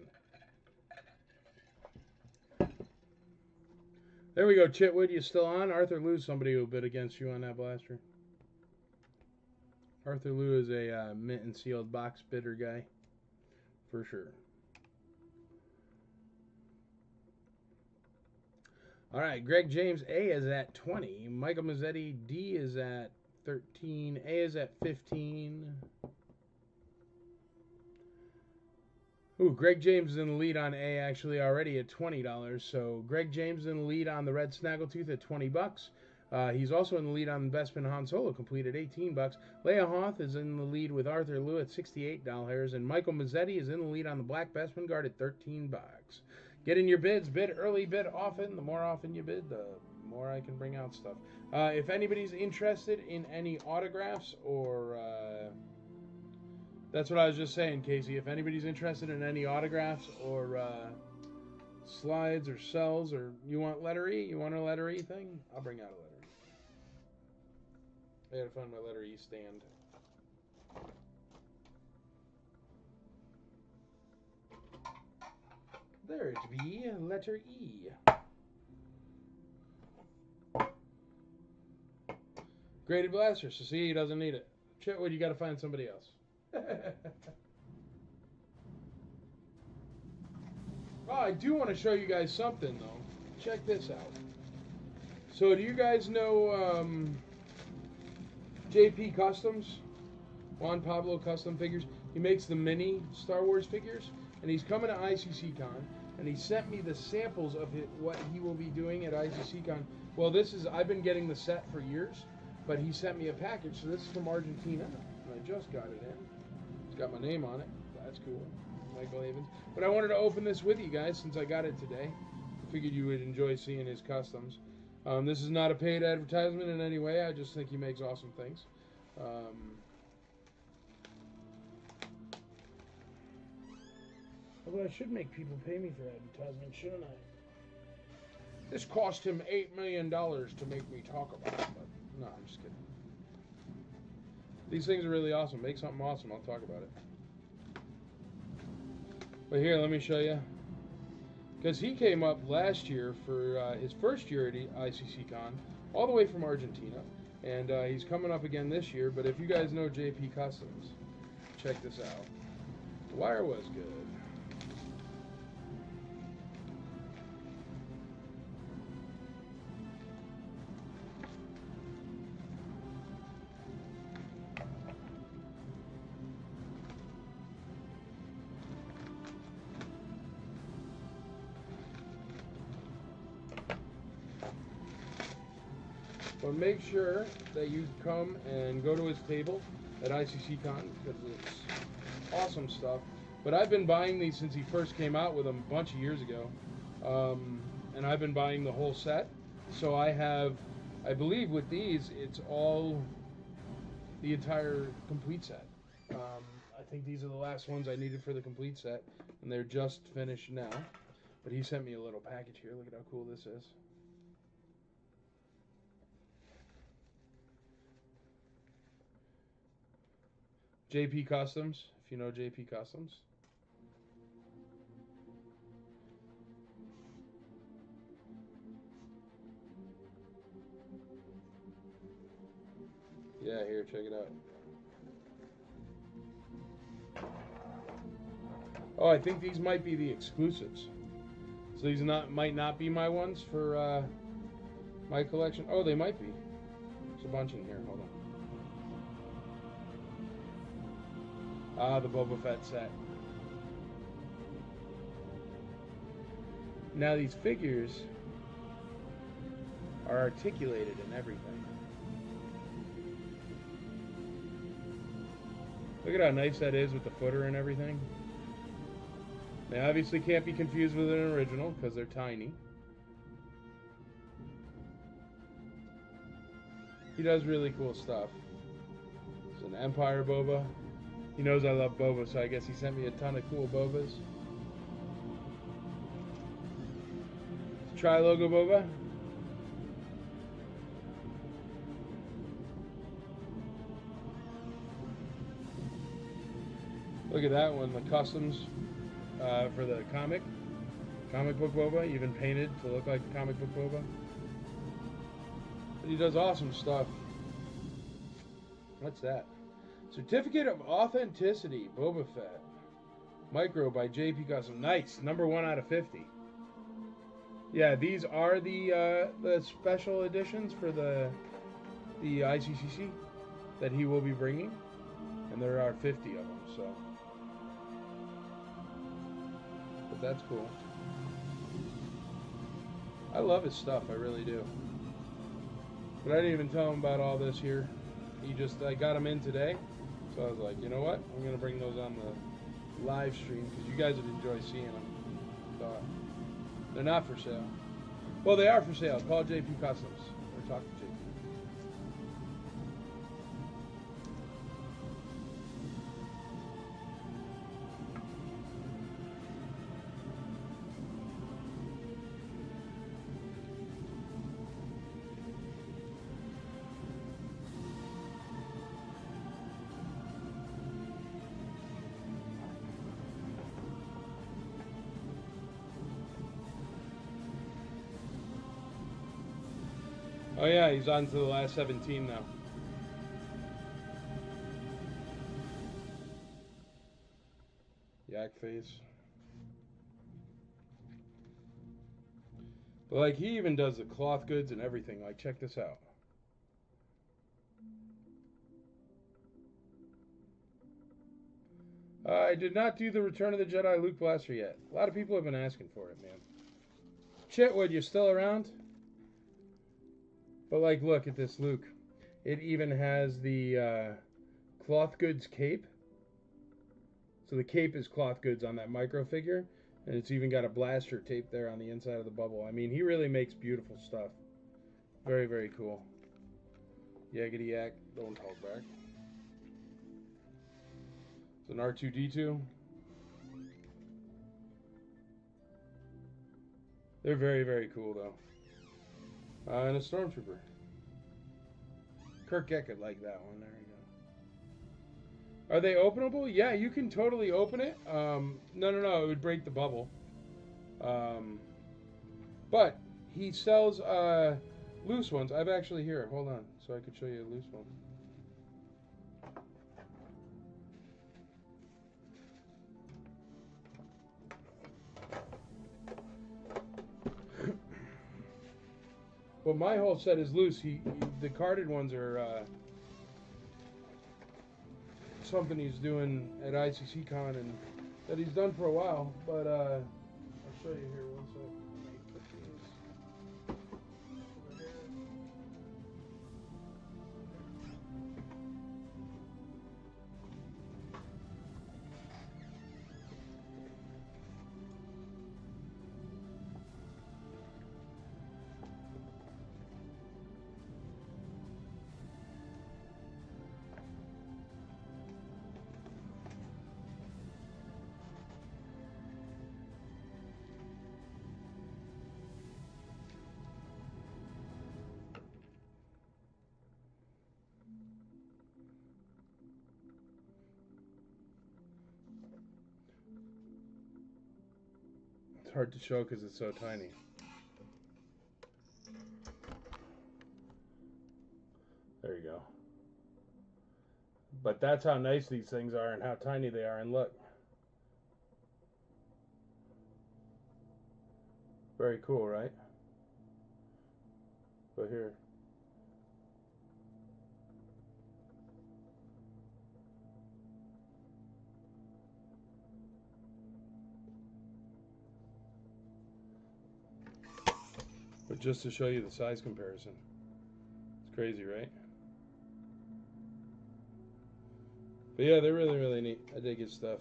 There we go, Chitwood. You still on? Arthur Lou's somebody who bid against you on that blaster. Arthur Lou is a mint and sealed box bidder guy, for sure. All right, Greg James, A is at 20. Michael Mazzetti, D is at 13. A is at 15. Ooh, Greg James is in the lead on A actually already at $20. So Greg James is in the lead on the Red Snaggletooth at $20. He's also in the lead on Bespin Han Solo complete at $18. Leia Hoth is in the lead with Arthur Lou at $68. And Michael Mazzetti is in the lead on the Black Bespin Guard at $13. Get in your bids. Bid early, bid often. The more often you bid, the more I can bring out stuff. If anybody's interested in any autographs or... that's what I was just saying, Casey. If anybody's interested in any autographs or slides or cells, or you want letter E, you want a letter E thing, I'll bring out a letter E. I gotta find my letter E stand. There it be, letter E. Graded blaster, so see, he doesn't need it. Chitwood, you gotta find somebody else. Oh, I do want to show you guys something, though. Check this out. So, do you guys know JP Customs? Juan Pablo Custom Figures. He makes the mini Star Wars figures, and he's coming to ICCCon, and he sent me the samples of what he will be doing at ICCCon. Well, I've been getting the set for years, but he sent me a package, so this is from Argentina, and I just got it in. It's got my name on it. That's cool. Michael Havens. But I wanted to open this with you guys since I got it today. I figured you would enjoy seeing his customs. This is not a paid advertisement in any way. I just think he makes awesome things. Although I should make people pay me for advertisement, shouldn't I? This cost him $8 million to make me talk about it, but no, I'm just kidding. These things are really awesome. Make something awesome, I'll talk about it. But here, let me show you. Because he came up last year for his first year at ICC Con, all the way from Argentina. And he's coming up again this year. But if you guys know JP Customs, check this out. The wire was good. But make sure that you come and go to his table at ICCCon because it's awesome stuff. But I've been buying these since he first came out with them a bunch of years ago. And I've been buying the whole set. So I have, I believe with these, it's all the entire complete set. I think these are the last ones I needed for the complete set. And they're just finished now. But he sent me a little package here. Look at how cool this is. JP Customs, if you know JP Customs. Yeah, here, check it out. Oh, I think these might be the exclusives. So these might not be my ones for my collection. Oh, they might be. There's a bunch in here. Hold on. Ah, the Boba Fett set. Now these figures are articulated and everything. Look at how nice that is with the footer and everything. They obviously can't be confused with an original because they're tiny. He does really cool stuff. It's an Empire Boba. He knows I love Boba, so I guess he sent me a ton of cool Bobas. Tri-Logo Boba. Look at that one, the customs for the comic book Boba, even painted to look like the comic book Boba. But he does awesome stuff. What's that? Certificate of Authenticity, Boba Fett. Micro by JP Custom. Nice. Number 1 out of 50. Yeah, these are the special editions for the ICCC that he will be bringing. And there are 50 of them, so. But that's cool. I love his stuff, I really do. But I didn't even tell him about all this here. I got him in today. So I was like, you know what? I'm going to bring those on the live stream because you guys would enjoy seeing them. So they're not for sale. Well, they are for sale. Call JP Customs or talk to JP. Oh yeah, he's on to the last 17 now. Yak face. But like he even does the cloth goods and everything. Like check this out. I did not do the Return of the Jedi Luke Blaster yet. A lot of people have been asking for it, man. Chitwood, you're still around? But like, look at this Luke. It even has the cloth goods cape. So the cape is cloth goods on that micro figure. And it's even got a blaster tape there on the inside of the bubble. I mean, he really makes beautiful stuff. Very, very cool. Yakety yak. Don't hold back. It's an R2-D2. They're very, very cool, though. And a Stormtrooper. Kirk Gek would like that one. There you go. Are they openable? Yeah, you can totally open it. No. It would break the bubble. But he sells loose ones. I've actually here. Hold on, so I could show you a loose one. Well, my whole set is loose. The carded ones are something he's doing at ICC Con and that he's done for a while. But I'll show you here one second. Let me put these over here. It's hard to show because it's so tiny. There you go. But that's how nice these things are and how tiny they are. And look. Very cool, right? But here. But just to show you the size comparison. It's crazy, right? But yeah, they're really, really neat. I dig his stuff.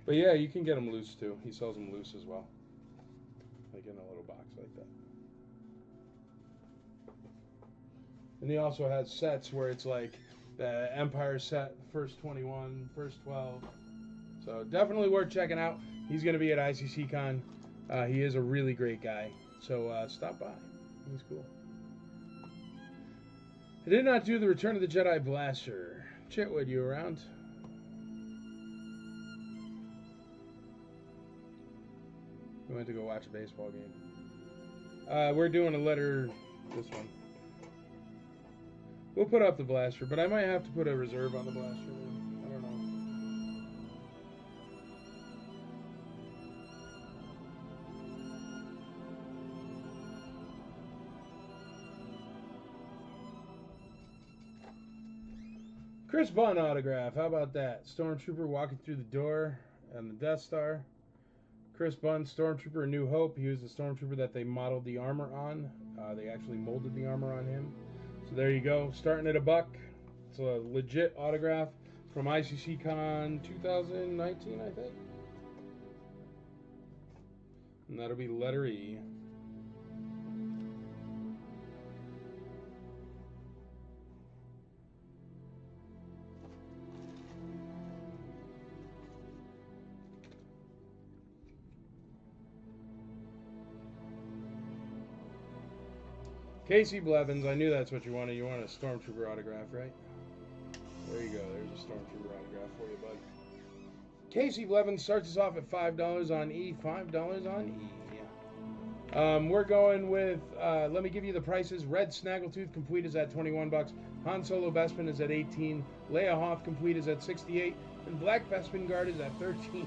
But yeah, you can get them loose too. He sells them loose as well. Like in a little box like that. And he also has sets where it's like the Empire set, first 21, first 12. So definitely worth checking out. He's going to be at ICC Con. He is a really great guy. So stop by. He's cool. I did not do the Return of the Jedi Blaster. Chitwood, you around? We went to go watch a baseball game. We're doing a letter, this one. We'll put up the blaster, but I might have to put a reserve on the blaster. I don't know. Chris Bunn autograph. How about that? Stormtrooper walking through the door on the Death Star. Chris Bunn, Stormtrooper, A New Hope. He was the Stormtrooper that they modeled the armor on. They actually molded the armor on him. So there you go. Starting at $1. It's a legit autograph from ICC Con 2019, I think. And that'll be letter E. Casey Blevins, I knew that's what you wanted. You want a Stormtrooper autograph, right? There you go. There's a Stormtrooper autograph for you, bud. Casey Blevins starts us off at $5 on E. $5 on E. We're going with, let me give you the prices. Red Snaggletooth Complete is at $21. Han Solo Bespin is at $18. Leia Hoth Complete is at $68. And Black Bespin Guard is at $13.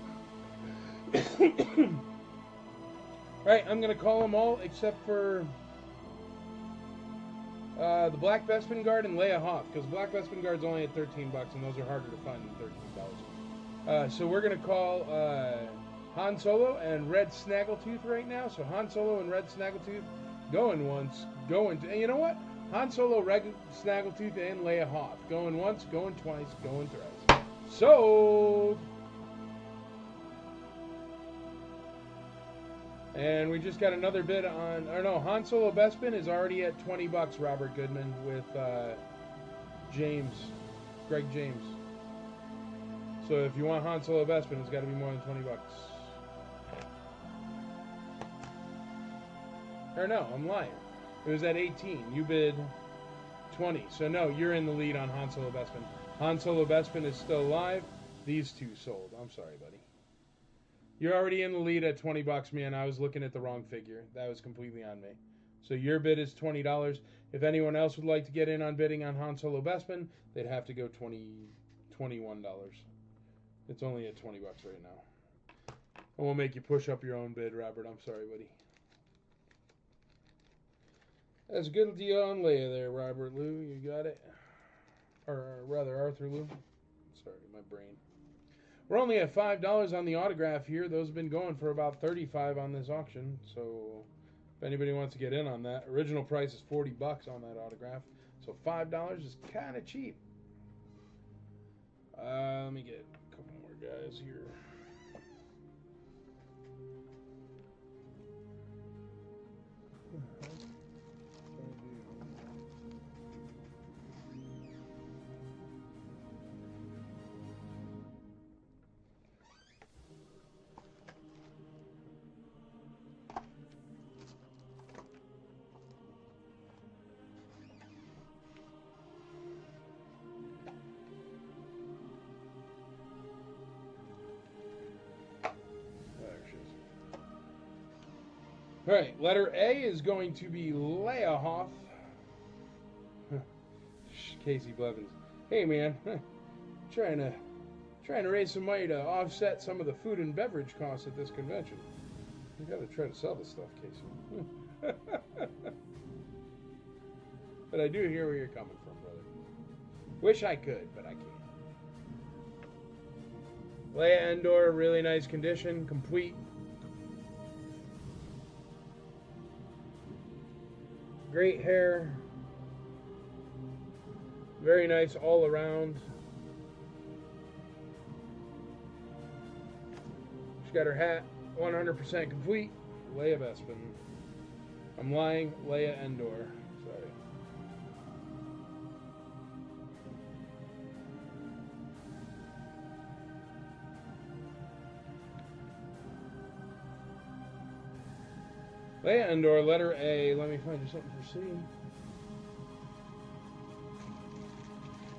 Alright, I'm going to call them all except for the Black Bespin Guard and Leia Hoth, because Black Bespin Guard's only at $13, and those are harder to find than $13. So we're going to call Han Solo and Red Snaggletooth right now. So Han Solo and Red Snaggletooth going once, going to, and you know what? Han Solo, Red Snaggletooth, and Leia Hoth going once, going twice, going thrice. Sold! And we just got another bid on, or no, Han Solo Bespin is already at $20, Robert Goodman, with James, Greg James. So if you want Han Solo Bespin, it's got to be more than 20 bucks. Or no, I'm lying. It was at 18. You bid 20. So no, you're in the lead on Han Solo Bespin. Han Solo Bespin is still alive. These two sold. I'm sorry, buddy. You're already in the lead at 20 bucks, man. I was looking at the wrong figure. That was completely on me. So your bid is $20. If anyone else would like to get in on bidding on Han Solo Bespin, they'd have to go $21. It's only at 20 bucks right now. I won't make you push up your own bid, Robert. I'm sorry, buddy. That's a good deal on Leia there, Robert Lou. You got it. Or rather, Arthur Lou. Sorry, my brain. We're only at $5 on the autograph here. Those have been going for about $35 on this auction. So if anybody wants to get in on that, original price is 40 bucks on that autograph. So $5 is kind of cheap. Let me get a couple more guys here. All right, letter A is going to be Leia Hoth. Casey Blevins. Hey man, trying to raise some money to offset some of the food and beverage costs at this convention. You got to try to sell this stuff, Casey. But I do hear where you're coming from, brother. Wish I could, but I can't. Leia Endor, really nice condition, complete. Great hair. Very nice all around. She's got her hat 100% complete. Leia Bespin. I'm lying. Leia Endor. Sorry. Leia Endor, letter A. Let me find you something for C.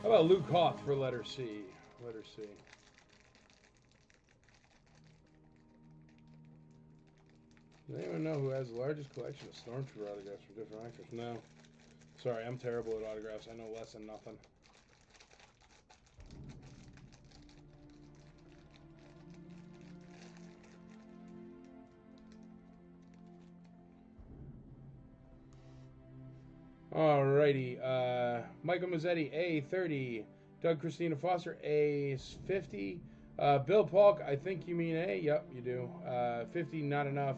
How about Luke Hoth for letter C? Letter C. Does anyone know who has the largest collection of Stormtrooper autographs from different actors? No. Sorry, I'm terrible at autographs. I know less than nothing. Alrighty, Michael Mazzetti, A30. Doug Christina Foster, A50. Bill Polk, I think you mean A. Yep, you do. 50, not enough.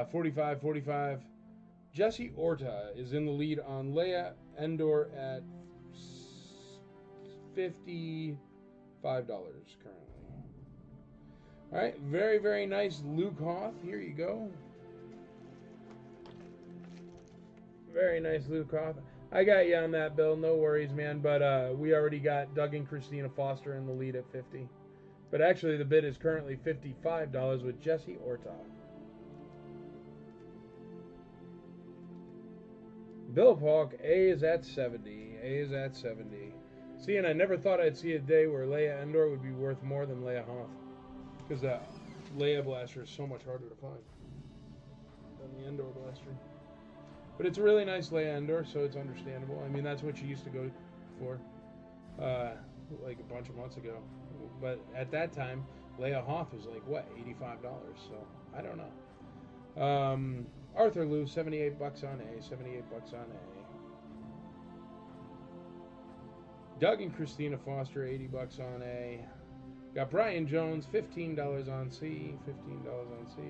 45, 45. Jesse Orta is in the lead on Leia Endor at $55 currently. Alright, very, very nice Luke Hoth. Here you go. Very nice, Luke Hoth. I got you on that, Bill. No worries, man. But we already got Doug and Christina Foster in the lead at 50. But actually, the bid is currently $55 with Jesse Orta. Bill Polk, A is at 70. A is at 70. See, and I never thought I'd see a day where Leia Endor would be worth more than Leia Hoth. Because that Leia blaster is so much harder to find than the Endor blaster. But it's a really nice Leia Endor, so it's understandable. I mean, that's what she used to go for, like a bunch of months ago. But at that time, Leia Hoth was like, what, $85? So, I don't know. Arthur Lou, $78 on A, $78 on A. Doug and Christina Foster, $80 on A. Got Brian Jones, $15 on C, $15 on C.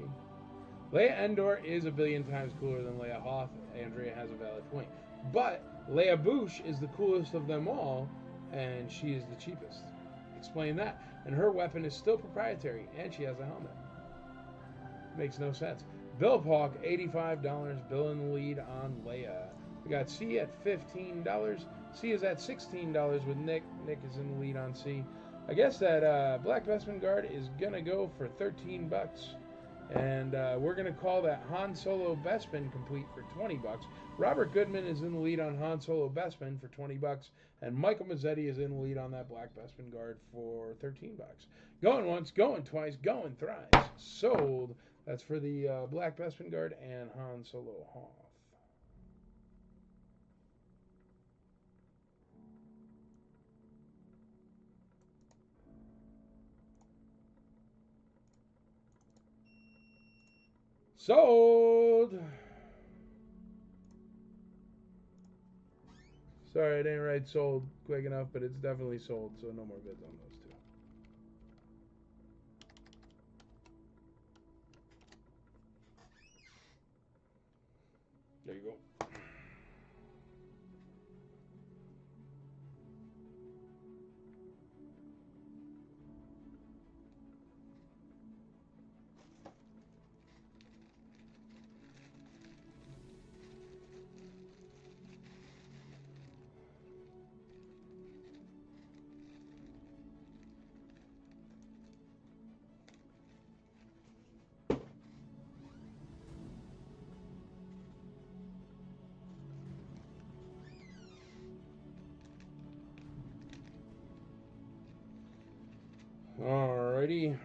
Leia Endor is a billion times cooler than Leia Hoth. Andrea has a valid point. But Leia Bouche is the coolest of them all, and she is the cheapest. Explain that. And her weapon is still proprietary, and she has a helmet. Makes no sense. Bill Polk, $85. Bill in the lead on Leia. We got C at $15. C is at $16 with Nick. Nick is in the lead on C. I guess that Black Bespin Guard is going to go for 13 bucks. And we're going to call that Han Solo Bespin complete for 20 bucks. Robert Goodman is in the lead on Han Solo Bespin for 20 bucks. And Michael Mazzetti is in the lead on that Black Bespin Guard for 13 bucks. Going once, going twice, going thrice. Sold. That's for the Black Bespin Guard and Han Solo Hoth. Sold. Sorry, I didn't write sold quick enough, but it's definitely sold, so no more bids on those two. There you go. Alrighty.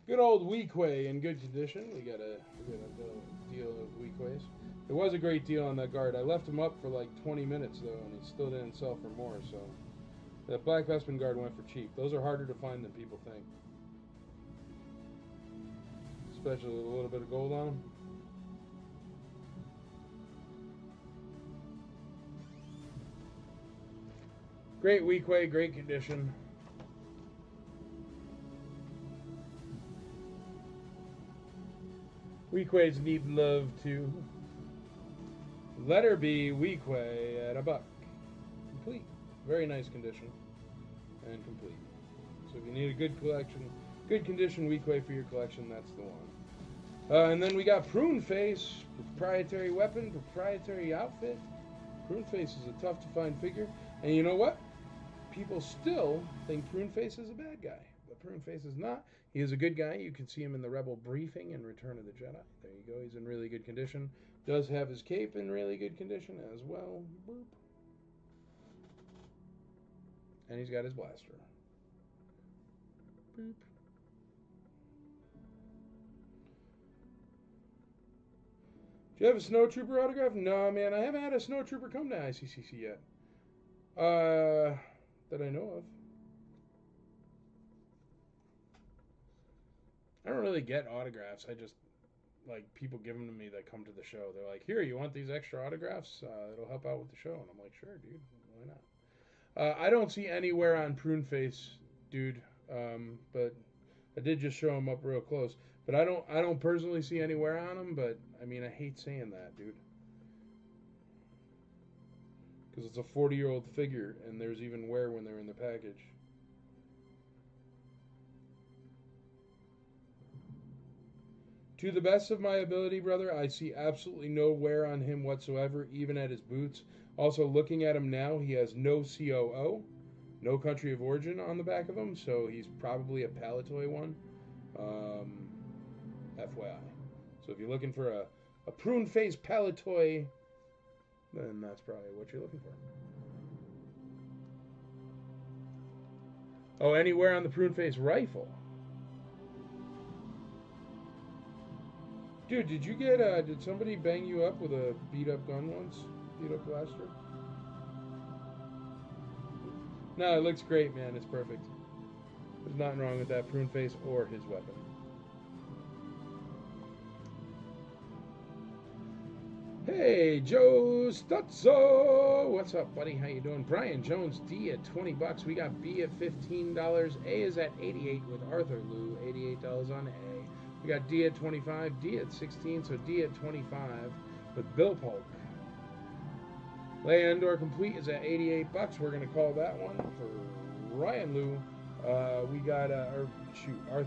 Good old Weequay in good condition. We got a deal of Weequays. It was a great deal on that guard. I left him up for like 20 minutes though, and he still didn't sell for more. So that Black Bespin Guard went for cheap. Those are harder to find than people think, especially with a little bit of gold on them. Great Weequay, great condition. Weequays need love too. Letter B, Weequay at $1. Complete. Very nice condition. And complete. So if you need a good collection, good condition Weequay for your collection, that's the one. And then we got Prune Face, proprietary weapon, proprietary outfit. Prune Face is a tough to find figure. And you know what? People still think Prune Face is a bad guy. But Prune Face is not. He is a good guy. You can see him in the Rebel briefing in Return of the Jedi. There you go. He's in really good condition. Does have his cape in really good condition as well. Boop. And he's got his blaster. Boop. Do you have a Snowtrooper autograph? No, man. I haven't had a Snowtrooper come to ICCC yet. That I know of. I don't really get autographs. I just like people give them to me that come to the show. They're like, "Here, you want these extra autographs? It'll help out with the show." And I'm like, "Sure, dude. Why not?" I don't see anywhere on Prune Face, dude. But I did just show him up real close. But I don't personally see anywhere on him. But I mean, I hate saying that, dude, because it's a 40-year-old figure, and there's even wear when they're in the package. To the best of my ability, brother, I see absolutely no wear on him whatsoever, even at his boots. Also, looking at him now, he has no COO, no country of origin on the back of him, so he's probably a Palitoy one. FYI. So if you're looking for a prune face Palitoy, then that's probably what you're looking for. Oh, anywhere on the prune face rifle. Dude, did you get, did somebody bang you up with a beat-up gun once? Beat-up blaster? No, it looks great, man. It's perfect. There's nothing wrong with that prune face or his weapon. Hey, Joe Stutzo! What's up, buddy? How you doing? Brian Jones, D at $20. We got B at $15. A is at $88 with Arthur Liu. $88 on A. We got D at 25, D at 16, so D at 25 with Bill Polk. Leia Endor complete is at $88. We're going to call that one for Ryan Lou. We got, Arthur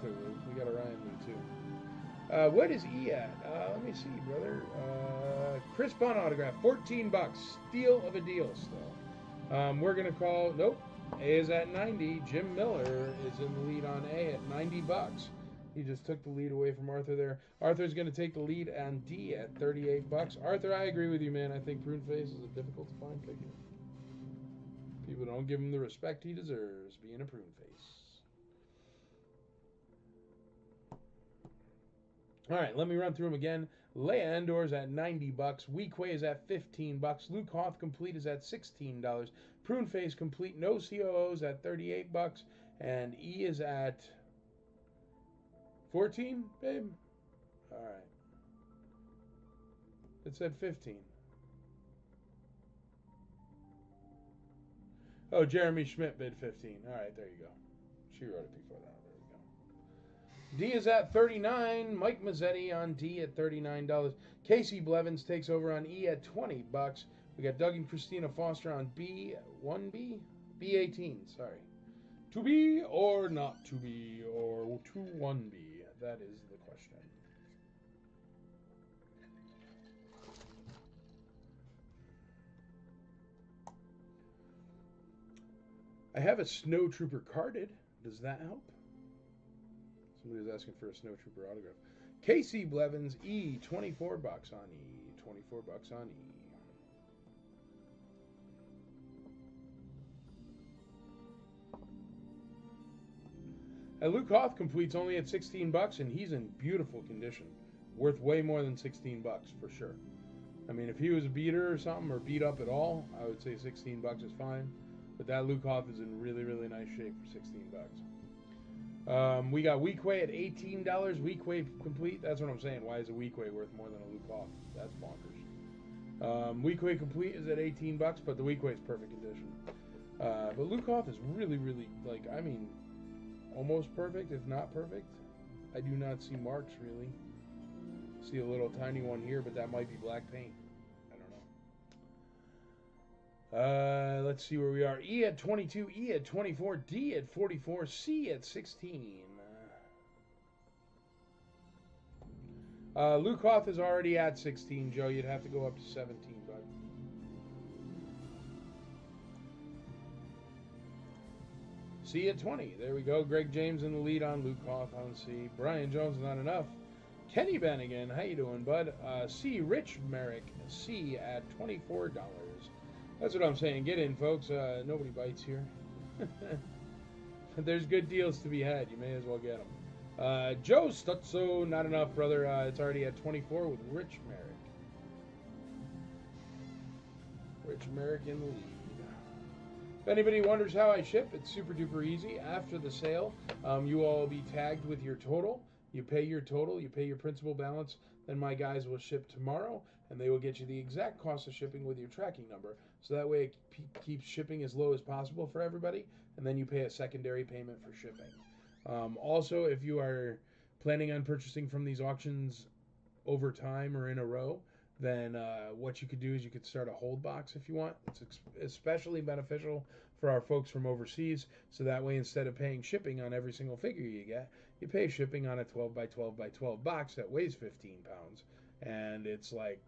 Lou. We got a Ryan Lou, too. What is E at? Let me see, brother. Chris Bond autograph, $14. Steal of a deal still. We're going to call, nope. A is at 90. Jim Miller is in the lead on A at $90. He just took the lead away from Arthur there. Arthur's going to take the lead on D at $38. Arthur, I agree with you, man. I think Prune Face is a difficult to find figure. People don't give him the respect he deserves, being a Prune Face. All right, let me run through them again. Leia Endor's at $90. Weequay is at $15. Luke Hoth Complete is at $16. Prune Face Complete, no COOs at $38. And E is at 14, babe? All right. It said 15. Oh, Jeremy Schmidt bid 15. All right, there you go. She wrote it before that. There we go. D is at 39. Mike Mazzetti on D at $39. Casey Blevins takes over on E at $20. We got Doug and Christina Foster on B, 1B? B18, sorry. To be or not to be, or to 1B? That is the question. I have a Snow Trooper carded. Does that help? Somebody was asking for a Snow Trooper autograph. Casey Blevins, E, $24 on E. $24 on E. And Luke Hoth Complete's only at $16, and he's in beautiful condition. Worth way more than $16 for sure. I mean, if he was a beater or something, or beat up at all, I would say $16 is fine. But that Luke Hoth is in really, really nice shape for $16. We got Weequay at $18. Weequay Complete. That's what I'm saying. Why is a Weequay worth more than a Luke Hoth? That's bonkers. Weequay Complete is at $18, but the Weequay is perfect condition. But Luke Hoth is really, really, like, I mean, almost perfect, if not perfect. I do not see marks, really. See a little tiny one here, but that might be black paint. I don't know. Let's see where we are. E at 22, E at 24, D at 44, C at 16. Luke Hoth is already at 16, Joe. You'd have to go up to 17, bud. C at 20. There we go. Greg James in the lead on Luke Hoth on C. Brian Jones, not enough. Kenny Bennigan, how you doing, bud? C. Rich Merrick, C at $24. That's what I'm saying. Get in, folks. Nobody bites here. There's good deals to be had. You may as well get them. Joe Stutzo, not enough, brother. It's already at 24 with Rich Merrick. Rich Merrick in the lead. If anybody wonders how I ship, it's super duper easy. After the sale, you all will be tagged with your total. You pay your total, you pay your principal balance, then my guys will ship tomorrow, and they will get you the exact cost of shipping with your tracking number. So that way it keeps shipping as low as possible for everybody, and then you pay a secondary payment for shipping. Also, if you are planning on purchasing from these auctions over time or in a row, then what you could do is you could start a hold box if you want. It's especially beneficial for our folks from overseas, so that way instead of paying shipping on every single figure you get, you pay shipping on a 12 by 12 by 12 box that weighs 15 pounds, and it's like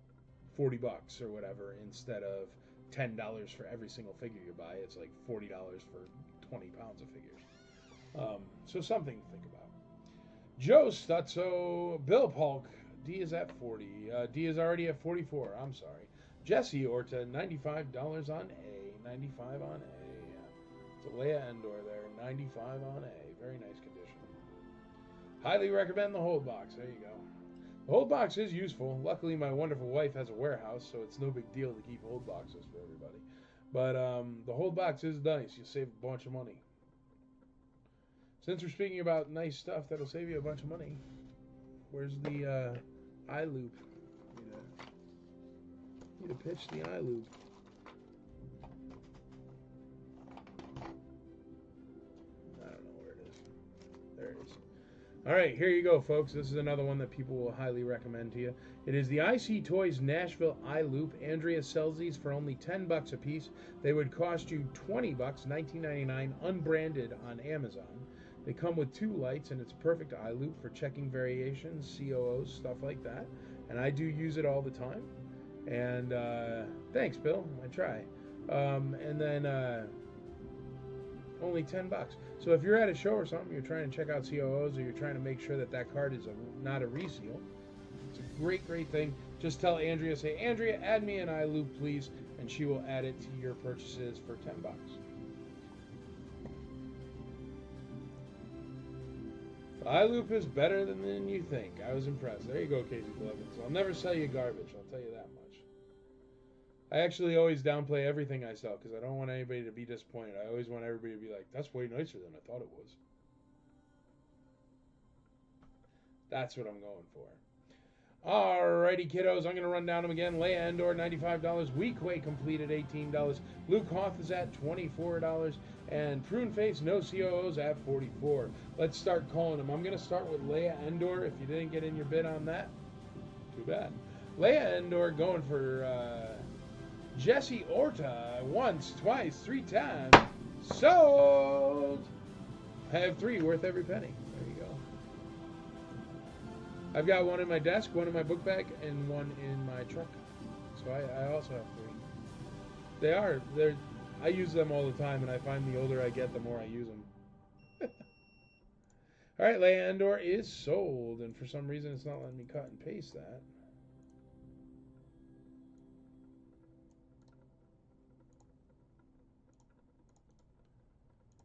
$40 or whatever instead of $10 for every single figure you buy. It's like $40 for 20 pounds of figures. So something to think about. Joe Stutzo, Bill Polk, D is at 40. D is already at 44. I'm sorry. Jesse Orta, $95 on A. 95 on A. It's a Leia Endor there. 95 on A. Very nice condition. Highly recommend the hold box. There you go. The hold box is useful. Luckily, my wonderful wife has a warehouse, so it's no big deal to keep hold boxes for everybody. But the hold box is nice. You save a bunch of money. Since we're speaking about nice stuff that'll save you a bunch of money, where's the eye loop? Need to pitch the eye loop. I don't know where it is. There it is. All right, here you go, folks. This is another one that people will highly recommend to you. It is the IC Toys Nashville Eye Loop. Andrea sells these for only $10 a piece. They would cost you $20, $19.99, unbranded on Amazon. They come with 2 lights, and it's a perfect eye loop for checking variations, COOs, stuff like that. And I do use it all the time. And thanks, Bill. I try. And then only $10. So if you're at a show or something, you're trying to check out COOs, or you're trying to make sure that that card is not a reseal, it's a great, great thing. Just tell Andrea, say, Andrea, add me an eye loop, please, and she will add it to your purchases for $10. Eye loop is better than you think. I was impressed. There you go, Casey Blevins. I'll never sell you garbage, I'll tell you that much. I actually always downplay everything I sell because I don't want anybody to be disappointed. I always want everybody to be like, that's way nicer than I thought it was. That's what I'm going for. Alrighty, kiddos, I'm going to run down them again. Leia Endor, $95. Weequay completed, $18. Luke Hoth is at $24. And Prune Face, no COOs, at $44. Let's start calling them. I'm going to start with Leia Endor. If you didn't get in your bid on that, too bad. Leia Endor going for Jesse Orta once, twice, 3 times. Sold! I have 3, worth every penny. There you go. I've got 1 in my desk, 1 in my book bag, and 1 in my truck. So I also have 3. I use them all the time, and I find the older I get, the more I use them. All right, Leia Endor is sold, and for some reason it's not letting me cut and paste that.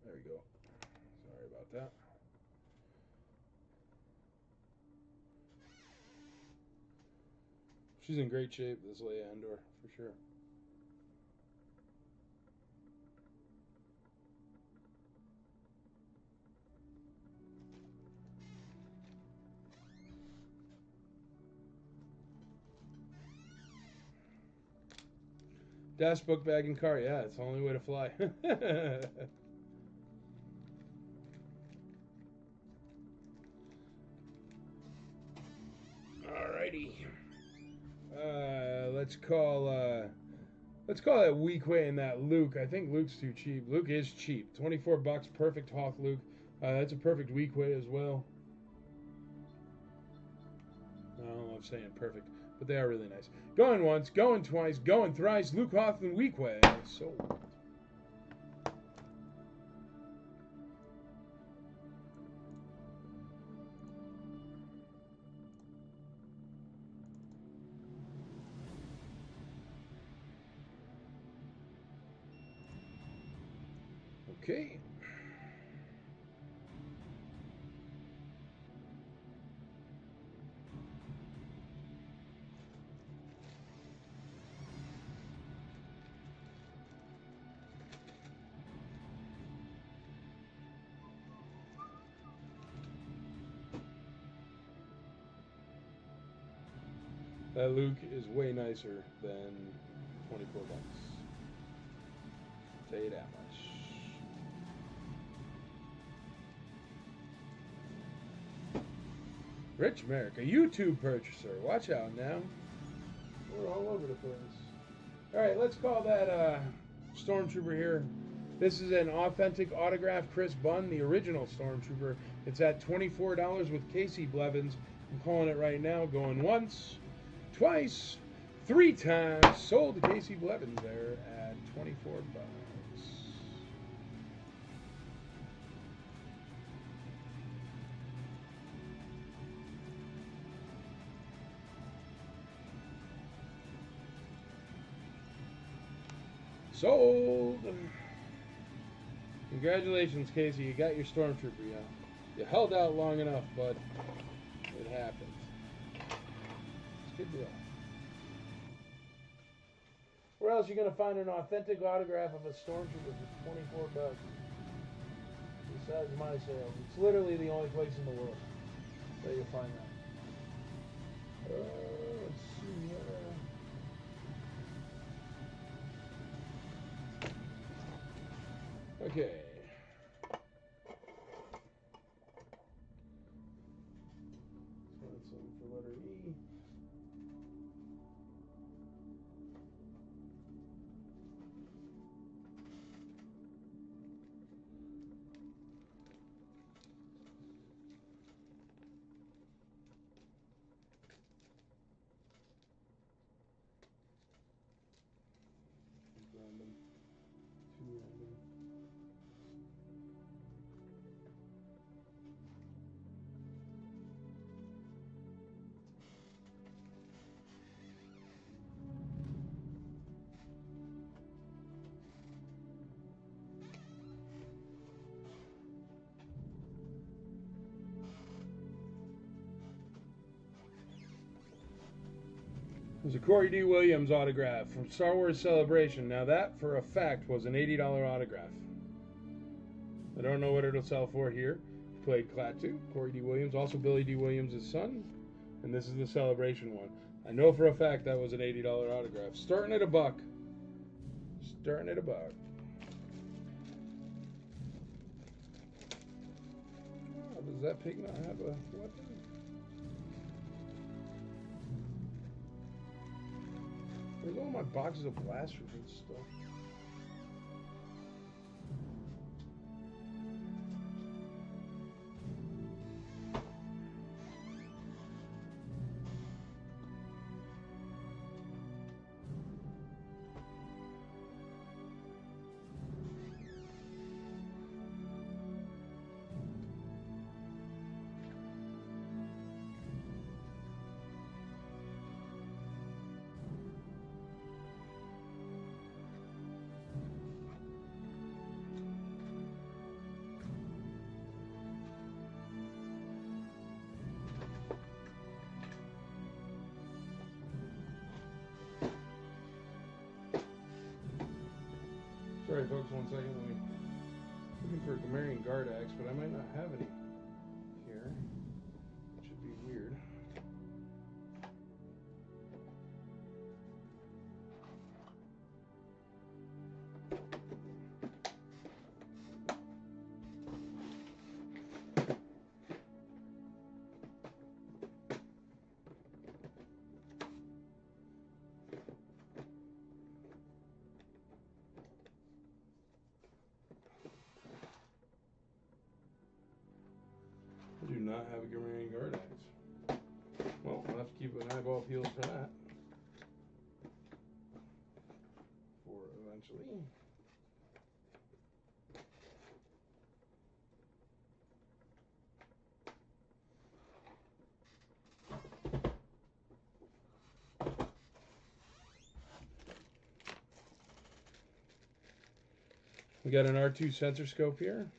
There we go. Sorry about that. She's in great shape, this Leia Endor, for sure. Desk, book bag, and car. Yeah, it's the only way to fly. Alrighty. Let's call that Weequay and that Luke. I think Luke's too cheap. Luke is cheap. $24, perfect Hoth Luke. That's a perfect Weequay as well. I don't know if I'm saying perfect, but they are really nice. Going once, going twice, going thrice. Luke Hoth and Weequay sold. Okay. That Luke is way nicer than $24. I'll tell you that much. Rich Merrick, a YouTube purchaser. Watch out now. We're all over the place. Alright, let's call that Stormtrooper here. This is an authentic autograph Chris Bunn, the original Stormtrooper. It's at $24 with Casey Blevins. I'm calling it right now. Going once, twice, 3 times. Sold to Casey Blevins there at $24. Sold. Congratulations, Casey. You got your Stormtrooper. You held out long enough, but it happened. It's a good deal. Where else are you going to find an authentic autograph of a Stormtrooper for $24? Besides my sale. It's literally the only place in the world that you'll find that. Let's see here. Okay. There's a Corey D. Williams autograph from Star Wars Celebration. Now that, for a fact, was an $80 autograph. I don't know what it'll sell for here. Played Klaatu, Corey D. Williams, also Billy D. Williams' son. And this is the Celebration one. I know for a fact that was an $80 autograph. Starting at $1. Starting at $1. Oh, does that pig not have a weapon? Where's all my boxes of blasters and stuff? Sorry, folks, 1 second. Let me looking for a Gamorrean Guard axe, but I might not have any here. It should be weird. I do not have a Gamorrean Guard axe. Well, I'll have to keep an eyeball peeled for that. For eventually. We got an R2 sensor scope here.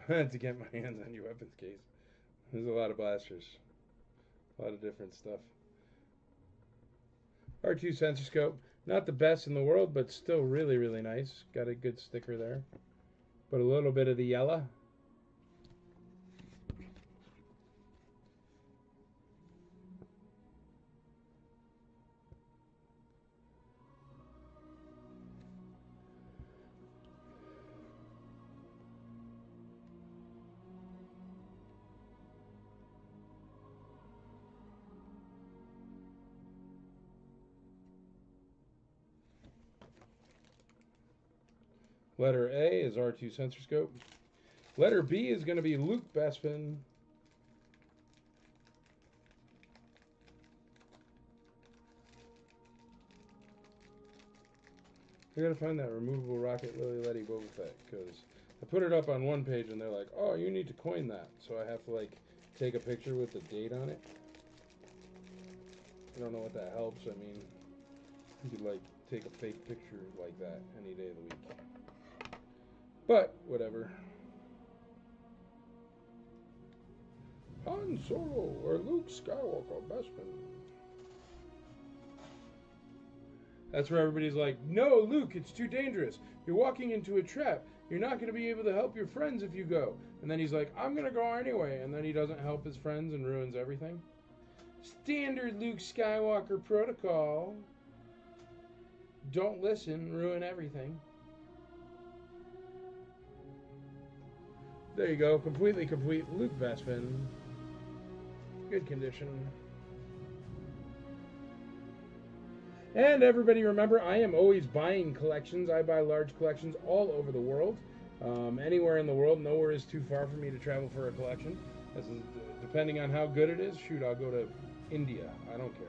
I had to get my hands on your weapons case. There's a lot of blasters. A lot of different stuff. R2 sensor scope. Not the best in the world, but still really, really nice. Got a good sticker there. But a little bit of the yellow. Letter A is R2 sensor scope. Letter B is going to be Luke Bespin. I gotta find that removable rocket Lily Letty Boba Fett, because I put it up on one page and they're like, oh, you need to coin that. So I have to like take a picture with the date on it. I don't know what that helps. I mean, you could like take a fake picture like that any day of the week. But, whatever. Han Solo or Luke Skywalker Bespin. That's where everybody's like, no, Luke, it's too dangerous. You're walking into a trap. You're not going to be able to help your friends if you go. And then he's like, I'm going to go anyway. And then he doesn't help his friends and ruins everything. Standard Luke Skywalker protocol. Don't listen, ruin everything. There you go, completely complete Luke Bespin. Good condition. And everybody remember, I am always buying collections. I buy large collections all over the world. Anywhere in the world, nowhere is too far for me to travel for a collection. Depending on how good it is, shoot, I'll go to India. I don't care.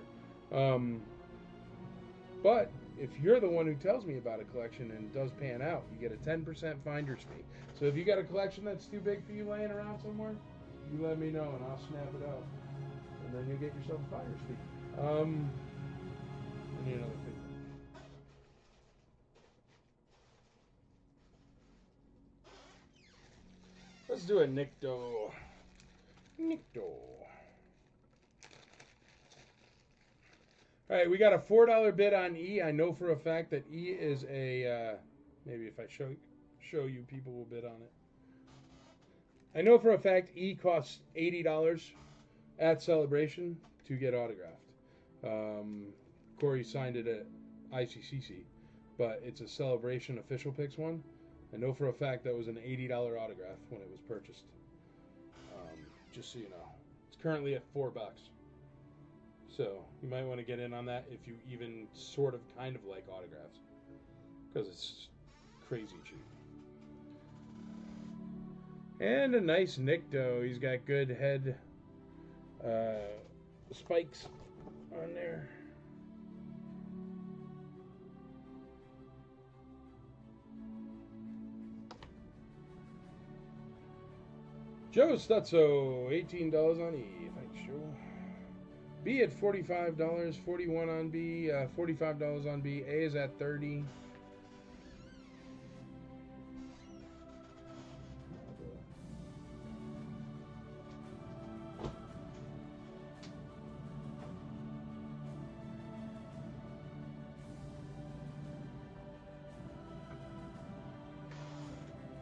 But if you're the one who tells me about a collection and it does pan out, you get a 10% finder's fee. So if you got a collection that's too big for you laying around somewhere, you let me know and I'll snap it up. And then you'll get yourself a finder's fee. I need another figure. Let's do a Nikto. Nikto. All right, we got a $4 bid on E. I know for a fact that E is a. Maybe if I show you, people will bid on it. I know for a fact E costs $80 at Celebration to get autographed. Corey signed it at ICCC, but it's a Celebration official picks one. I know for a fact that was an $80 autograph when it was purchased. Just so you know, it's currently at $4. So you might want to get in on that if you even sort of kind of like autographs, because it's crazy cheap. And a nice Nikto. He's got good head spikes on there. Joe Stutzo, $18 on E. Thanks, Joe. B at $45, $41 on B, $45 on B. A is at $30.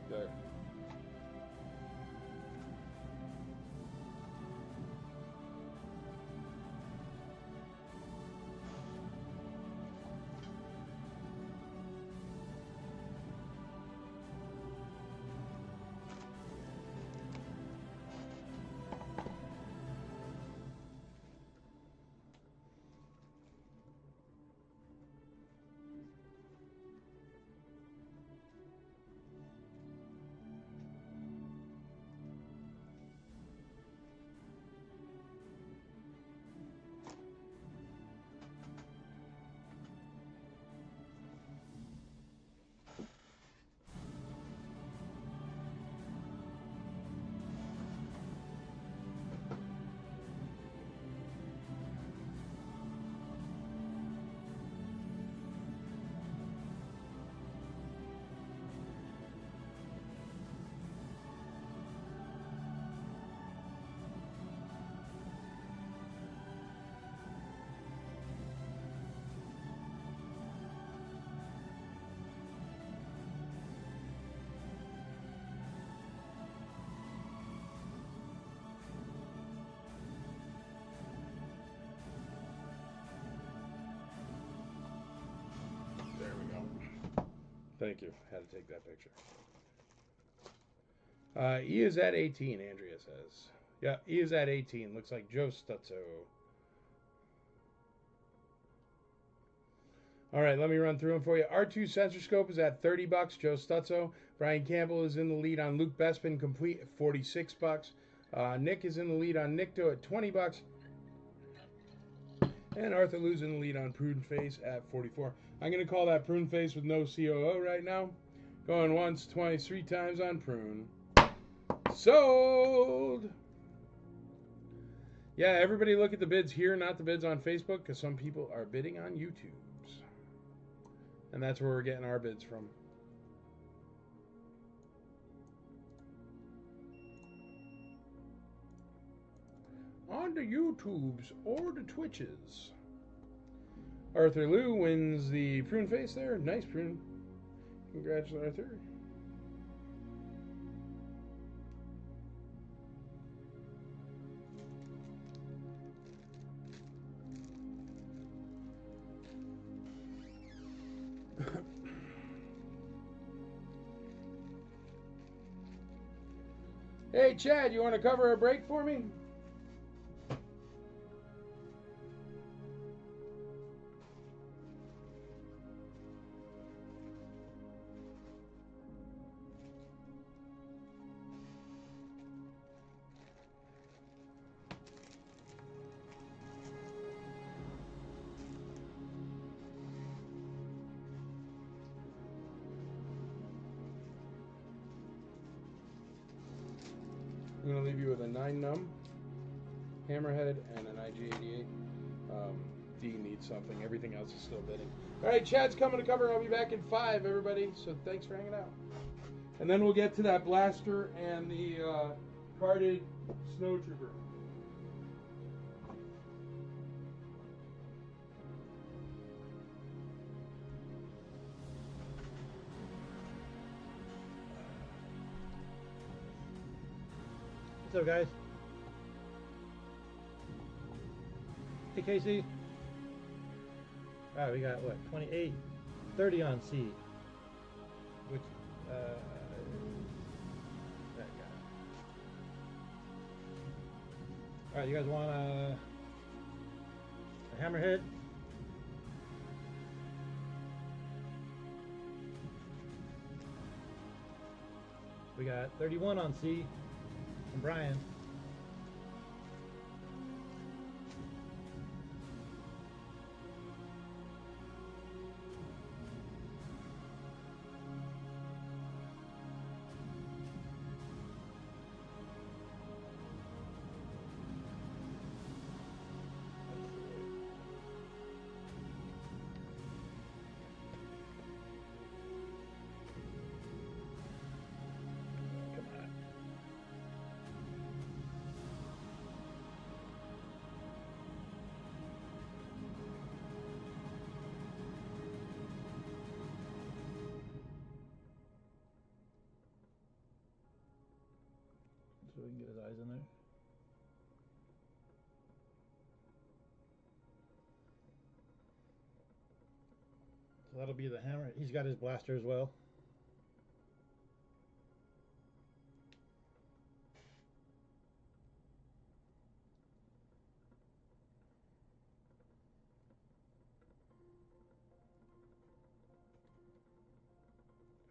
There. Thank you. Had to take that picture. E is at 18, Andrea says. Yeah, E is at 18. Looks like Joe Stutzo. All right, let me run through them for you. R2 Sensor Scope is at $30, Joe Stutzo. Brian Campbell is in the lead on Luke Bespin, complete at $46. Nick is in the lead on Nikto at $20. And Arthur Lou's in the lead on Prune Face at $44. I'm going to call that Prune Face with no COO right now. Going once, twice, 3 times on Prune. Sold! Yeah, everybody look at the bids here, not the bids on Facebook, because some people are bidding on YouTube's. And that's where we're getting our bids from. On the YouTubes or the Twitches. Arthur Lou wins the Prune Face there. Nice Prune. Congrats, Arthur. Hey, Chad, you want to cover a break for me? I'm going to leave you with a 9 num, Hammerhead, and an IG-88. D needs something. Everything else is still bidding. All right, Chad's coming to cover. I'll be back in 5, everybody. So thanks for hanging out. And then we'll get to that blaster and the carded Snow Trooper. What's up, guys? Hey, Casey. All right, we got what? 28, 30 on C. Which, that guy. All right, you guys want a hammerhead? We got 31 on C from Brian. So we can get his eyes in there. So that'll be the hammer. He's got his blaster as well.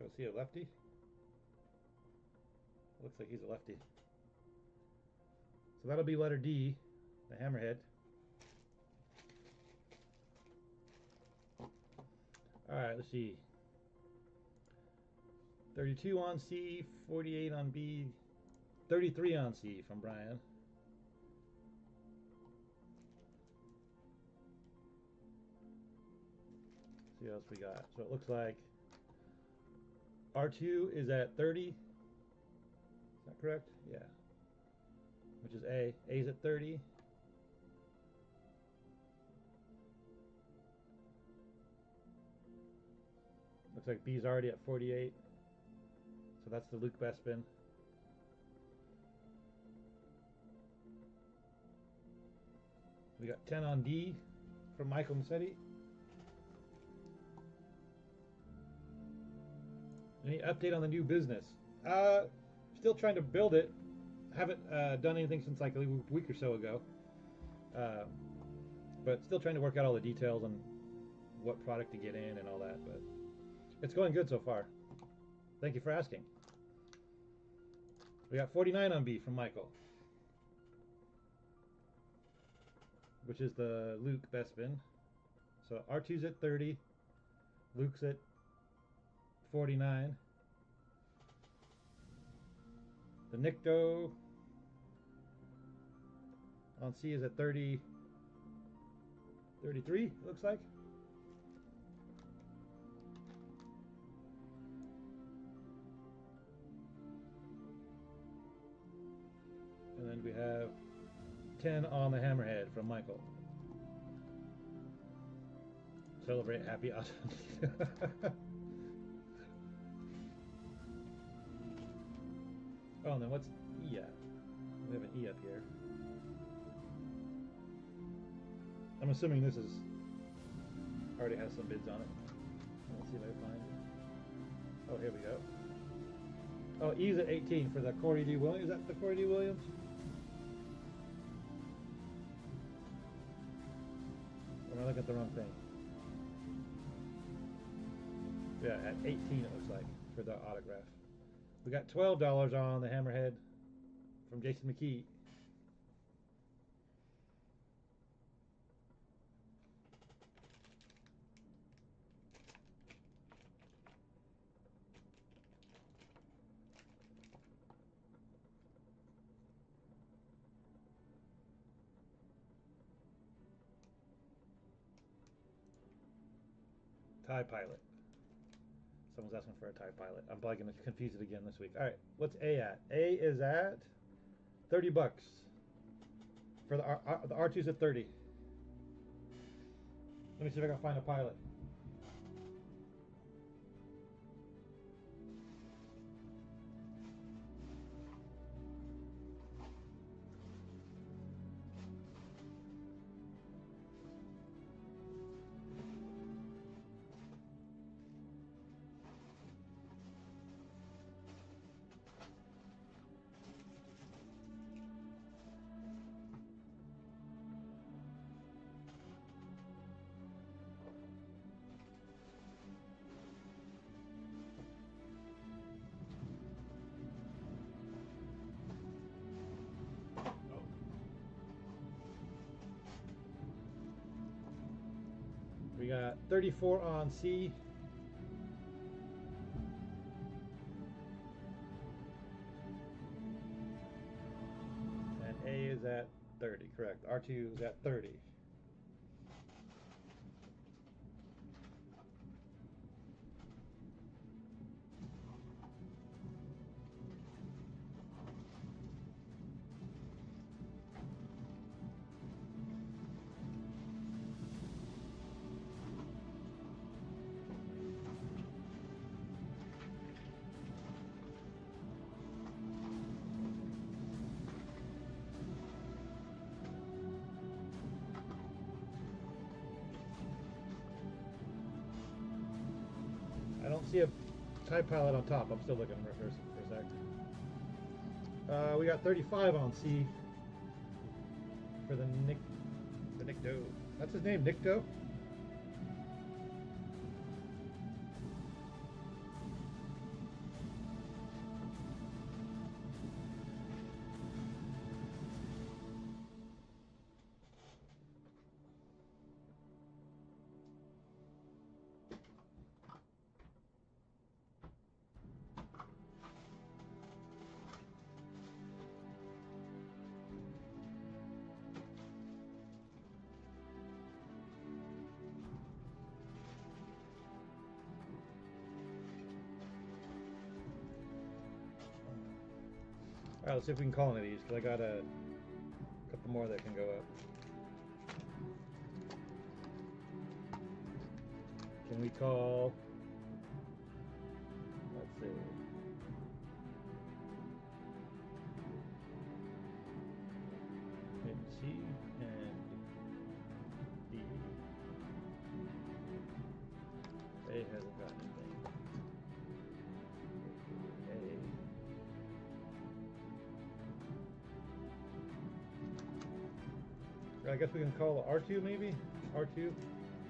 Oh, is he a lefty? Looks like he's a lefty. So that'll be letter D, the hammerhead. Alright, let's see. 32 on C, 48 on B, 33 on C from Brian. See what else we got. So it looks like R2 is at 30. Is that correct? Yeah. Which is A. A's at 30. Looks like B's already at 48. So that's the Luke Bespin. We got 10 on D from Michael Massetti. Any update on the new business? Still trying to build it. Haven't done anything since like a week or so ago. But still trying to work out all the details on what product to get in and all that. But it's going good so far. Thank you for asking. We got 49 on B from Michael, which is the Luke Bespin. So R2's at 30, Luke's at 49. The Nikto on C is at 30, 33, it looks like. And then we have 10 on the hammerhead from Michael. Celebrate happy autumn. Oh, and then what's E at? We have an E up here. I'm assuming this is already has some bids on it. Let's see if I can find it. Oh, here we go. Oh, E's at 18 for the Corey D. Williams. Is that the Corey D. Williams? Or am I looking at the wrong thing? Yeah, at 18 it looks like for the autograph. We got $12 on the hammerhead from Jason McKee. TIE Pilot. Someone's asking for a TIE Pilot. I'm probably going to confuse it again this week. All right, what's A at? A is at 30 bucks. For the R2's at 30. Let me see if I can find a pilot. We got 34 on C. And A is at 30, correct. R2 is at 30. I don't see a type pilot on top. I'm still looking for a sec. We got 35 on C for the Nick Doe. That's his name, Nick Doe? Alright, let's see if we can call any of these, because I got a couple more that can go up. Can we call, let's see, maybe C and D. A hasn't got anything. A. I guess we can call R2 maybe? R2?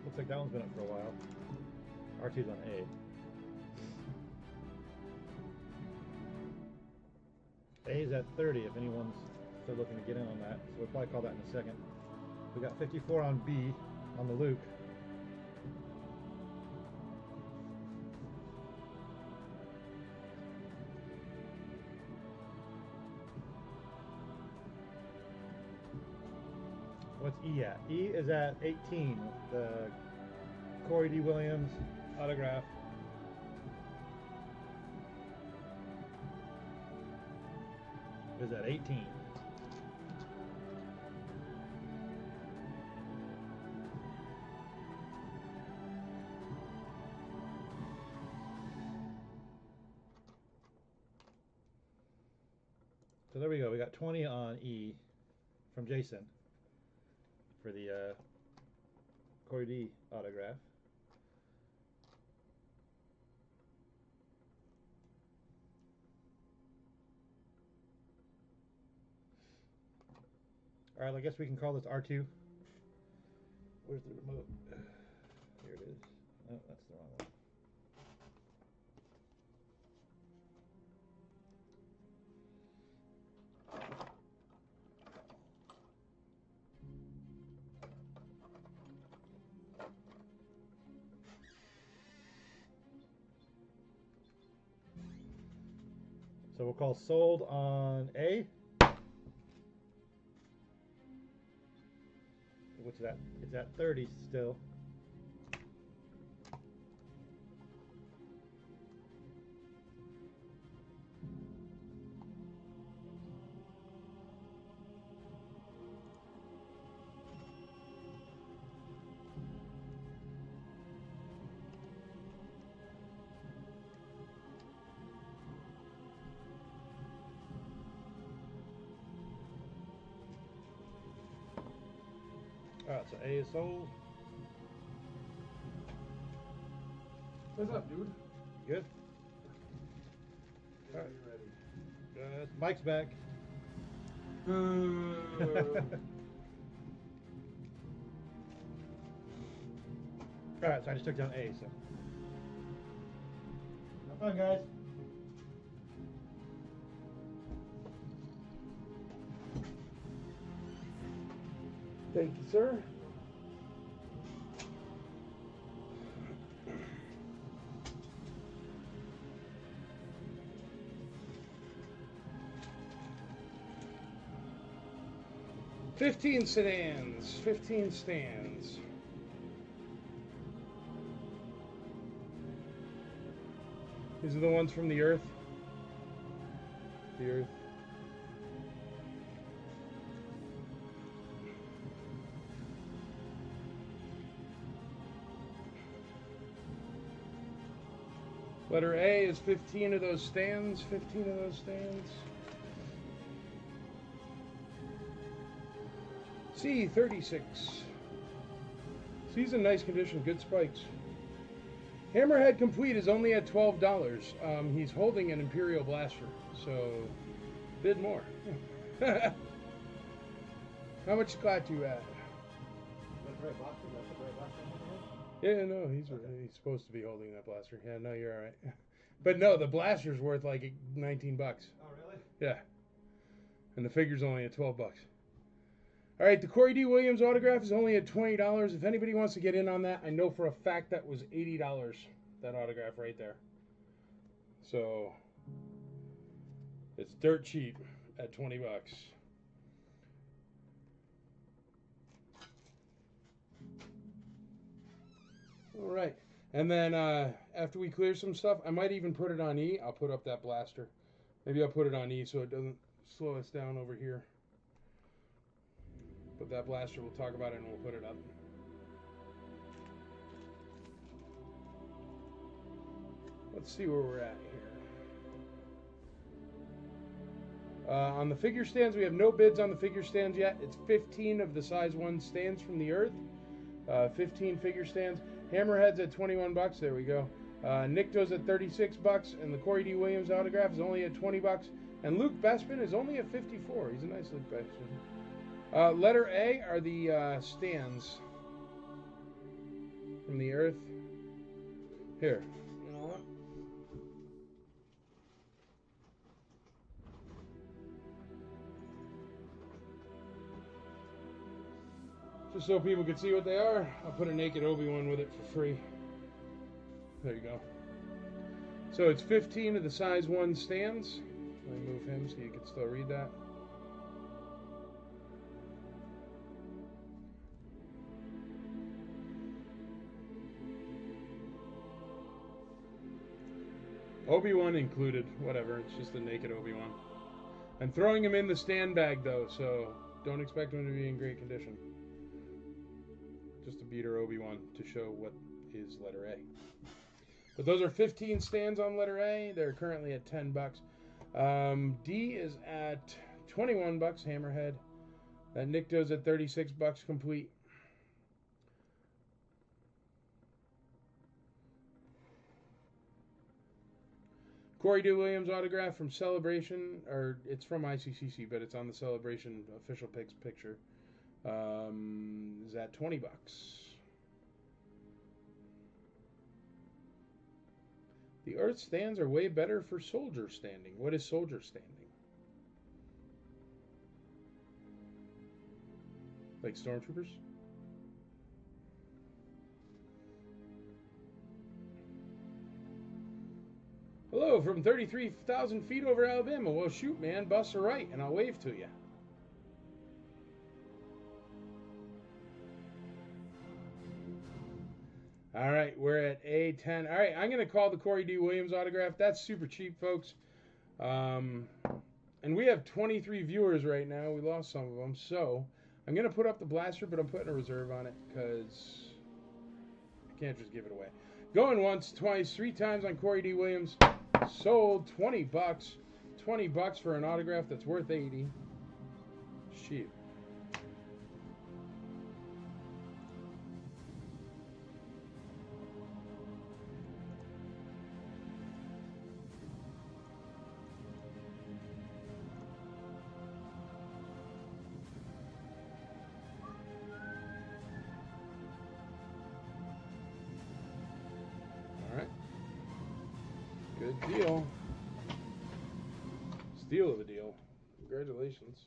Looks like that one's been up for a while. R2's on A. A is at 30 if anyone's still looking to get in on that. So we'll probably call that in a second. We got 54 on B, on the Luke. What's E at? E is at 18 with the Corey D. Williams autograph. Is at 18. So there we go. We got 20 on E from Jason for the Corey D autograph. All right, I guess we can call this R2. Where's the remote? Here it is. Oh, that's the wrong one. So we'll call sold on A. What's that? It's at 30 still. Alright, so A is sold. What's up, dude? Good? Alright. Good. Mike's back. Alright, so I just took down A, so. Have fun, guys. Thank you, sir. 15 sedans, 15 stands. These are the ones from the Earth. The Earth. Letter A is 15 of those stands. 15 of those stands. C, 36. C's in nice condition. Good spikes. Hammerhead Complete is only at $12. He's holding an Imperial Blaster, so bid more. How much scott you at? Yeah, no, he's supposed to be holding that blaster. Yeah, no, you're all right. But no, the blaster's worth like 19 bucks. Oh, really? Yeah. And the figure's only at 12 bucks. All right, the Corey D. Williams autograph is only at $20. If anybody wants to get in on that, I know for a fact that was $80, that autograph right there. So it's dirt cheap at 20 bucks. All right. And then after we clear some stuff, I might even put it on E. I'll put up that blaster. Maybe I'll put it on E so it doesn't slow us down over here. But that blaster, we'll talk about it and we'll put it up. Let's see where we're at here. On the figure stands, we have no bids on the figure stands yet. It's 15 of the size 1 stands from the Earth. 15 figure stands. Hammerhead's at 21 bucks. There we go. Nikto's at 36 bucks, and the Corey D. Williams autograph is only at 20 bucks. And Luke Bespin is only at 54. He's a nice Luke Bespin. Letter A are the stands from the Earth. Here. You know what? Just so people can see what they are, I'll put a naked Obi-Wan with it for free. There you go. So it's 15 of the size 1 stands. Let me move him so you can still read that. Obi-Wan included, whatever, it's just a naked Obi-Wan. I'm throwing him in the stand bag though, so don't expect him to be in great condition. Just a beater Obi-Wan to show what is letter A. But those are 15 stands on letter A. They're currently at 10 bucks. D is at 21 bucks, Hammerhead. Nikto's at 36 bucks complete. Corey D. Williams autograph from Celebration, or it's from ICCC, but it's on the Celebration official picks picture. Is at 20 bucks. The Earth stands are way better for soldier standing. What is soldier standing? Like stormtroopers? Hello from 33,000 feet over Alabama. Well, shoot, man. Bus are right, and I'll wave to you. All right, we're at A10. All right, I'm going to call the Corey D. Williams autograph. That's super cheap, folks. And we have 23 viewers right now. We lost some of them. So I'm going to put up the blaster, but I'm putting a reserve on it because I can't just give it away. Going once, twice, 3 times on Corey D. Williams. Sold 20 bucks. 20 bucks for an autograph that's worth 80. Shit. Good deal. Steal of a deal. Congratulations.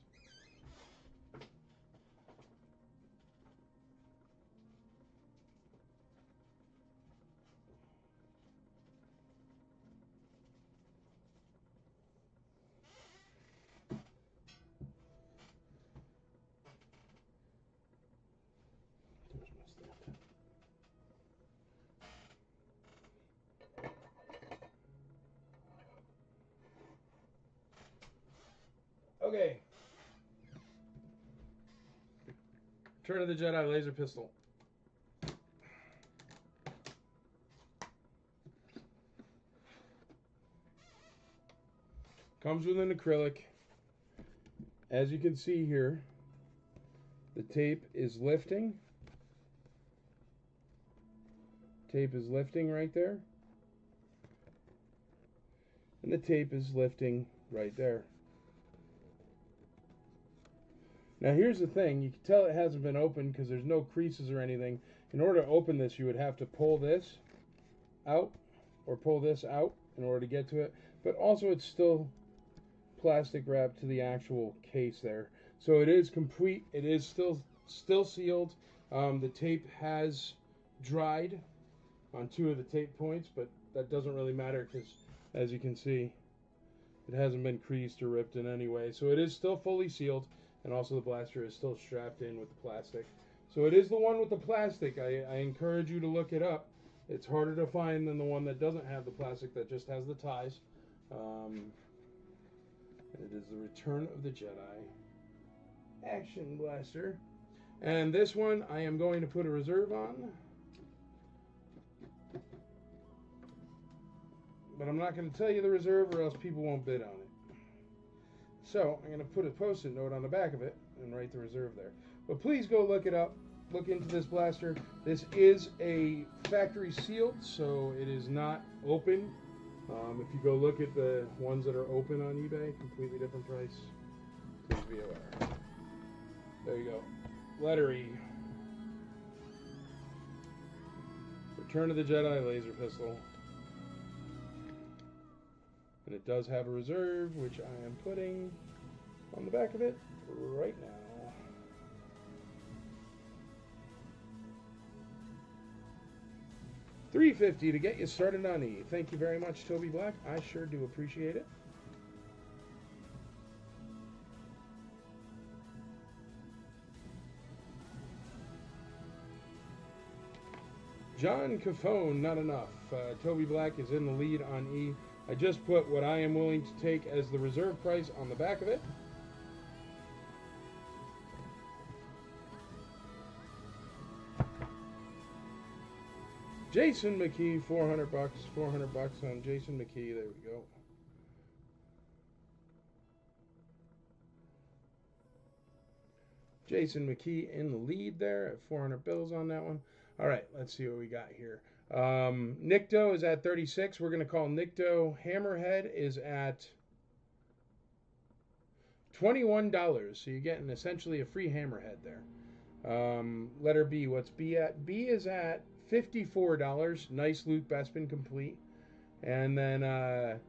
Return of the Jedi laser pistol. Comes with an acrylic. As you can see here, the tape is lifting. Tape is lifting right there. And the tape is lifting right there. Now here's the thing, you can tell it hasn't been opened because there's no creases or anything. In order to open this, you would have to pull this out or pull this out in order to get to it. But also it's still plastic wrapped to the actual case there. So it is complete, it is still sealed. The tape has dried on 2 of the tape points, but that doesn't really matter because as you can see, it hasn't been creased or ripped in any way. So it is still fully sealed. And also the blaster is still strapped in with the plastic. So it is the one with the plastic. I encourage you to look it up. It's harder to find than the one that doesn't have the plastic, that just has the ties. It is the Return of the Jedi Action Blaster. And this one I am going to put a reserve on. But I'm not going to tell you the reserve or else people won't bid on it. So I'm going to put a post-it note on the back of it and write the reserve there. But please go look it up. Look into this blaster. This is a factory sealed, so it is not open. If you go look at the ones that are open on eBay, completely different price. Please be aware. There you go. Letter E. Return of the Jedi laser pistol. And it does have a reserve, which I am putting on the back of it right now. $350 to get you started on E. Thank you very much, Toby Black. I sure do appreciate it. John Cafone, not enough. Toby Black is in the lead on E. I just put what I am willing to take as the reserve price on the back of it. Jason McKee, $400. $400 on Jason McKee. There we go. Jason McKee in the lead there at 400 bills on that one. All right, let's see what we got here. Nikto is at 36. We're going to call Nikto. Hammerhead is at $21. So you're getting essentially a free Hammerhead there. Letter B. What's B at? B is at $54. Nice Luke Bespin complete. And then A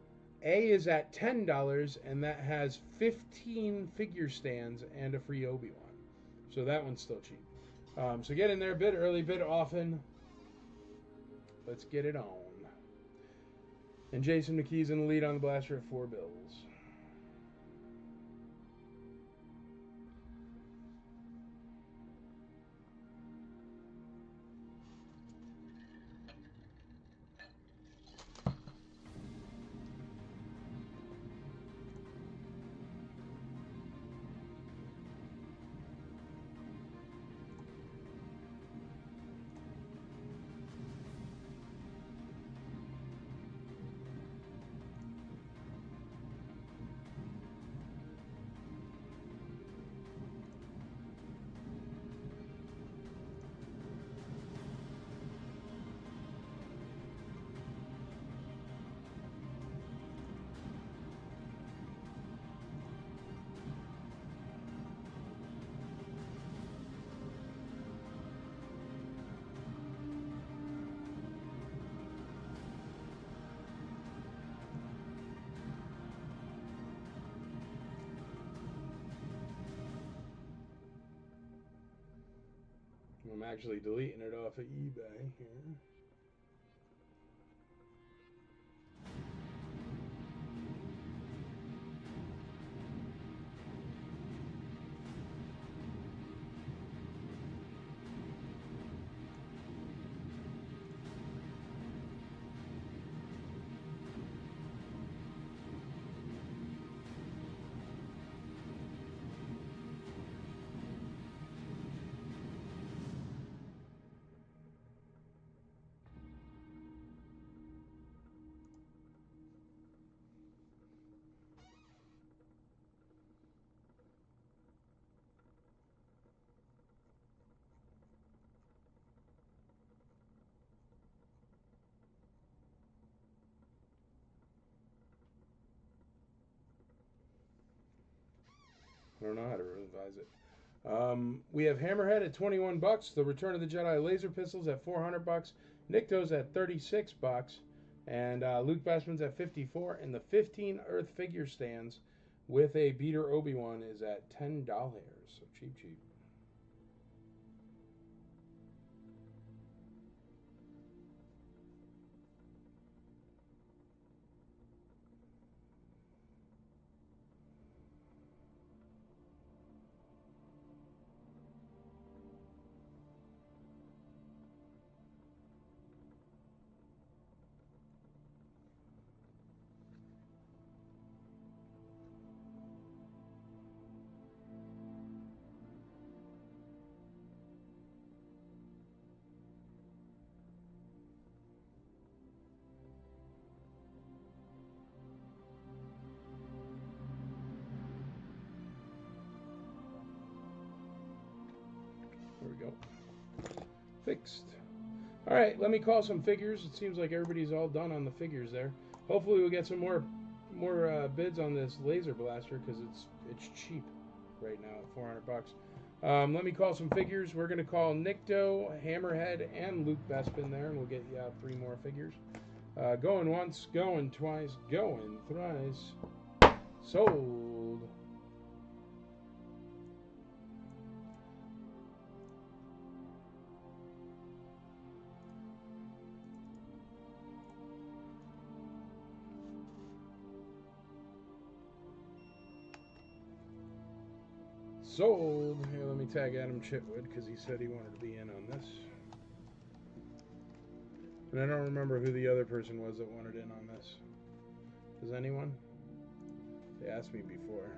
is at $10, and that has 15 figure stands and a free Obi-Wan. So that one's still cheap. So get in there, bid early, bid often. Let's get it on. And Jason McKee's in the lead on the blaster at 4 bills. I'm actually deleting it off of eBay here. I don't know how to revise it. We have Hammerhead at $21, the Return of the Jedi laser pistols at $400, Nikto's at $36, and Luke Bespin's at $54, and the 15 Earth figure stands with a beater Obi-Wan is at $10. So cheap, cheap. There we go. Fixed. All right, let me call some figures. It seems like everybody's all done on the figures there. Hopefully we'll get some more bids on this laser blaster because it's cheap right now at $400. Let me call some figures. We're gonna call Nikto, Hammerhead, and Luke Bespin there, and we'll get you 3 more figures. Going once, going twice, going thrice. Sold. Sold. Here, let me tag Adam Chitwood because he said he wanted to be in on this. And I don't remember who the other person was that wanted in on this. Does anyone? They asked me before.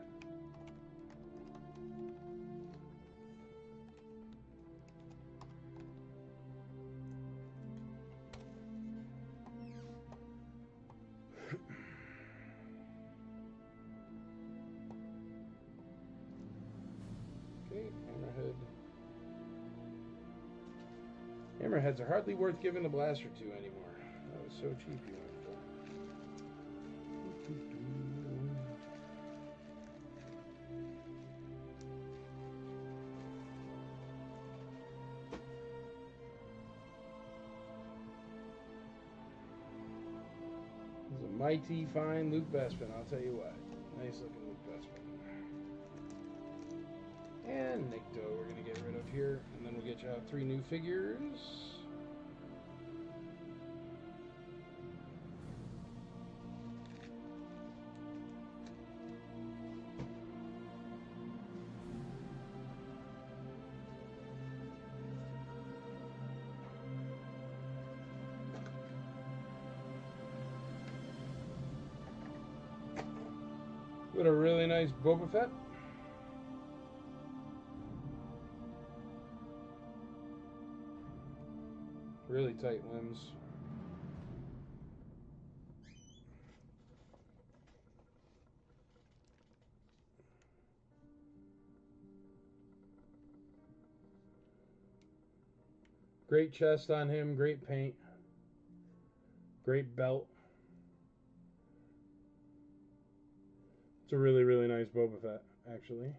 Okay, Hammerhead. Hammerheads are hardly worth giving the blaster to anymore. That was so cheap you went for. This is a mighty fine Luke Bespin, I'll tell you what. Nice looking Luke Bespin. And Nikto we're going to get rid of here, and then we'll get you out 3 new figures. Got a really nice Boba Fett. Really tight limbs. Great chest on him, great paint, great belt. It's a really, really nice Boba Fett, actually.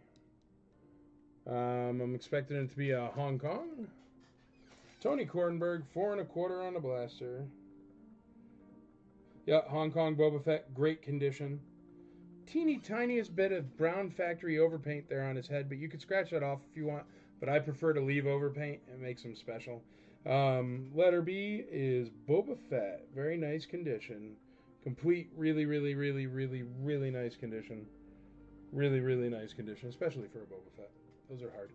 I'm expecting it to be a Hong Kong. Tony Kordenberg, 4 1/4 on the blaster. Yeah, Hong Kong Boba Fett, great condition. Teeny tiniest bit of brown factory overpaint there on his head, but you could scratch that off if you want. But I prefer to leave overpaint. It makes him special. Letter B is Boba Fett. Very nice condition. Complete, really, really, really, really, really nice condition. Really, really nice condition, especially for a Boba Fett. Those are hard.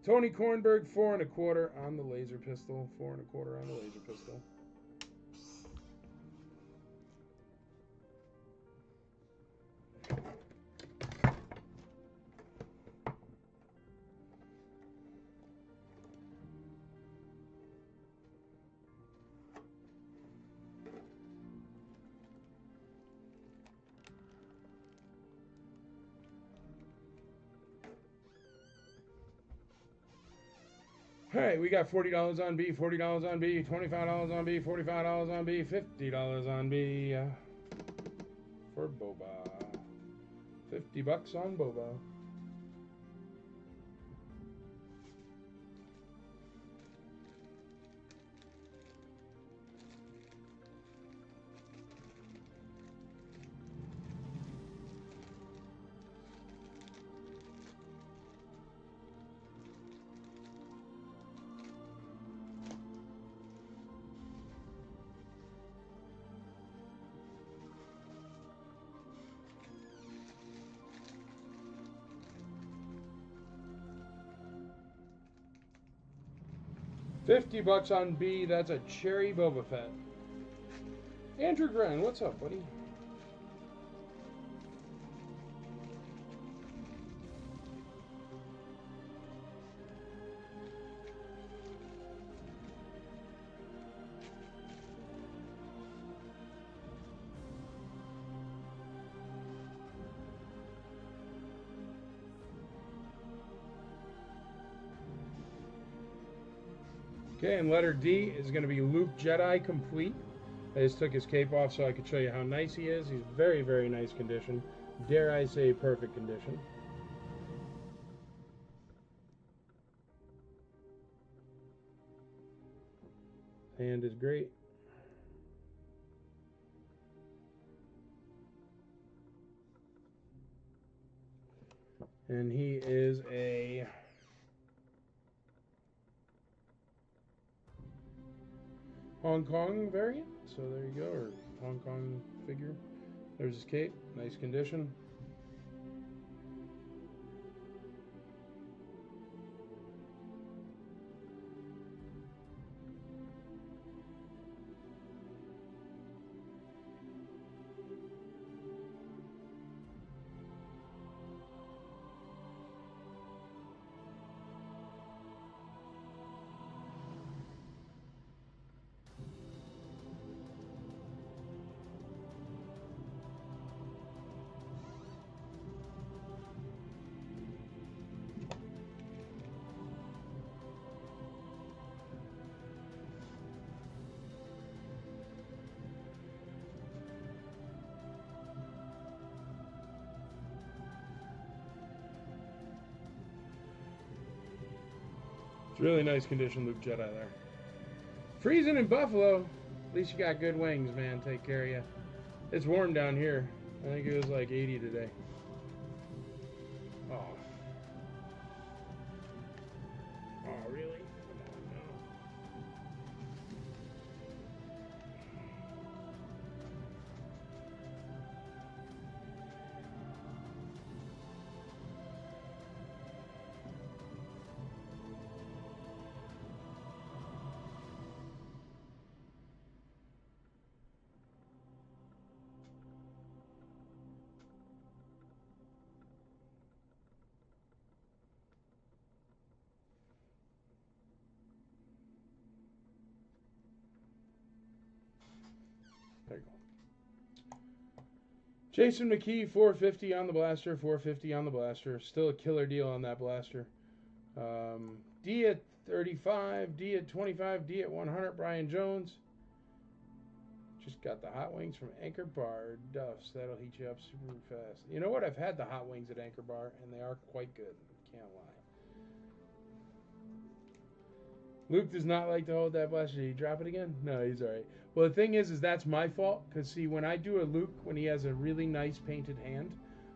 Tony Kornberg, 4 1/4 on the laser pistol. 4 1/4 on the laser pistol. All right, we got $40 on B, $40 on B, $25 on B, $45 on B, $50 on B for Boba. $50 on Boba. $50 on B. That's a cherry Boba Fett. Andrew Gren, what's up, buddy? Okay, and letter D is going to be Luke Jedi complete. I just took his cape off so I could show you how nice he is. He's very, very nice condition. Dare I say perfect condition. Hand is great. And he is a Hong Kong variant. So there you go, or Hong Kong figure. There's his cape, nice condition. Really nice condition, Luke Jedi there. Freezing in Buffalo. At least you got good wings, man. Take care of you. It's warm down here. I think it was like 80 today. Oh. Oh, really? Come on now. There you go. Jason McKee, 450 on the blaster, 450 on the blaster. Still a killer deal on that blaster. D at 35, D at 25, D at 100, Brian Jones. Just got the hot wings from Anchor Bar. Duffs, that'll heat you up super fast. You know what? I've had the hot wings at Anchor Bar, and they are quite good. Can't lie. Luke does not like to hold that blaster. Did he drop it again? No, he's all right. Well, the thing is that's my fault. Because, see, when I do a Luke, when he has a really nice painted hand,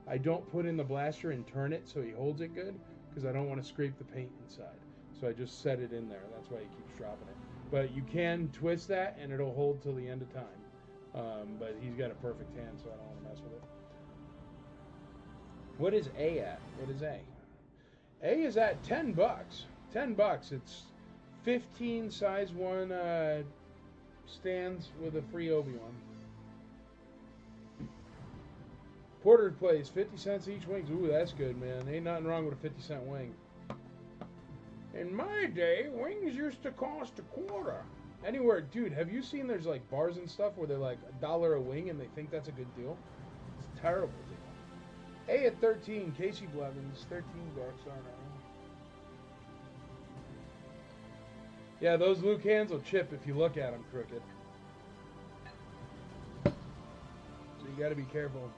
I don't put in the blaster and turn it so he holds it good. Because I don't want to scrape the paint inside. So I just set it in there. That's why he keeps dropping it. But you can twist that, and it'll hold till the end of time. But he's got a perfect hand, so I don't want to mess with it. What is A at? What is A? A is at $10. $10. It's 15 size 1 stands with a free Obi-Wan. Porter Place, 50 cents each wings. Ooh, that's good, man. Ain't nothing wrong with a 50-cent wing. In my day, wings used to cost $0.25. Anywhere, dude, have you seen there's like bars and stuff where they're like $1 a wing and they think that's a good deal? It's a terrible deal. A at 13, Casey Blevins, $13, aren't they? Yeah, those Luke hands will chip if you look at them crooked. So you got to be careful.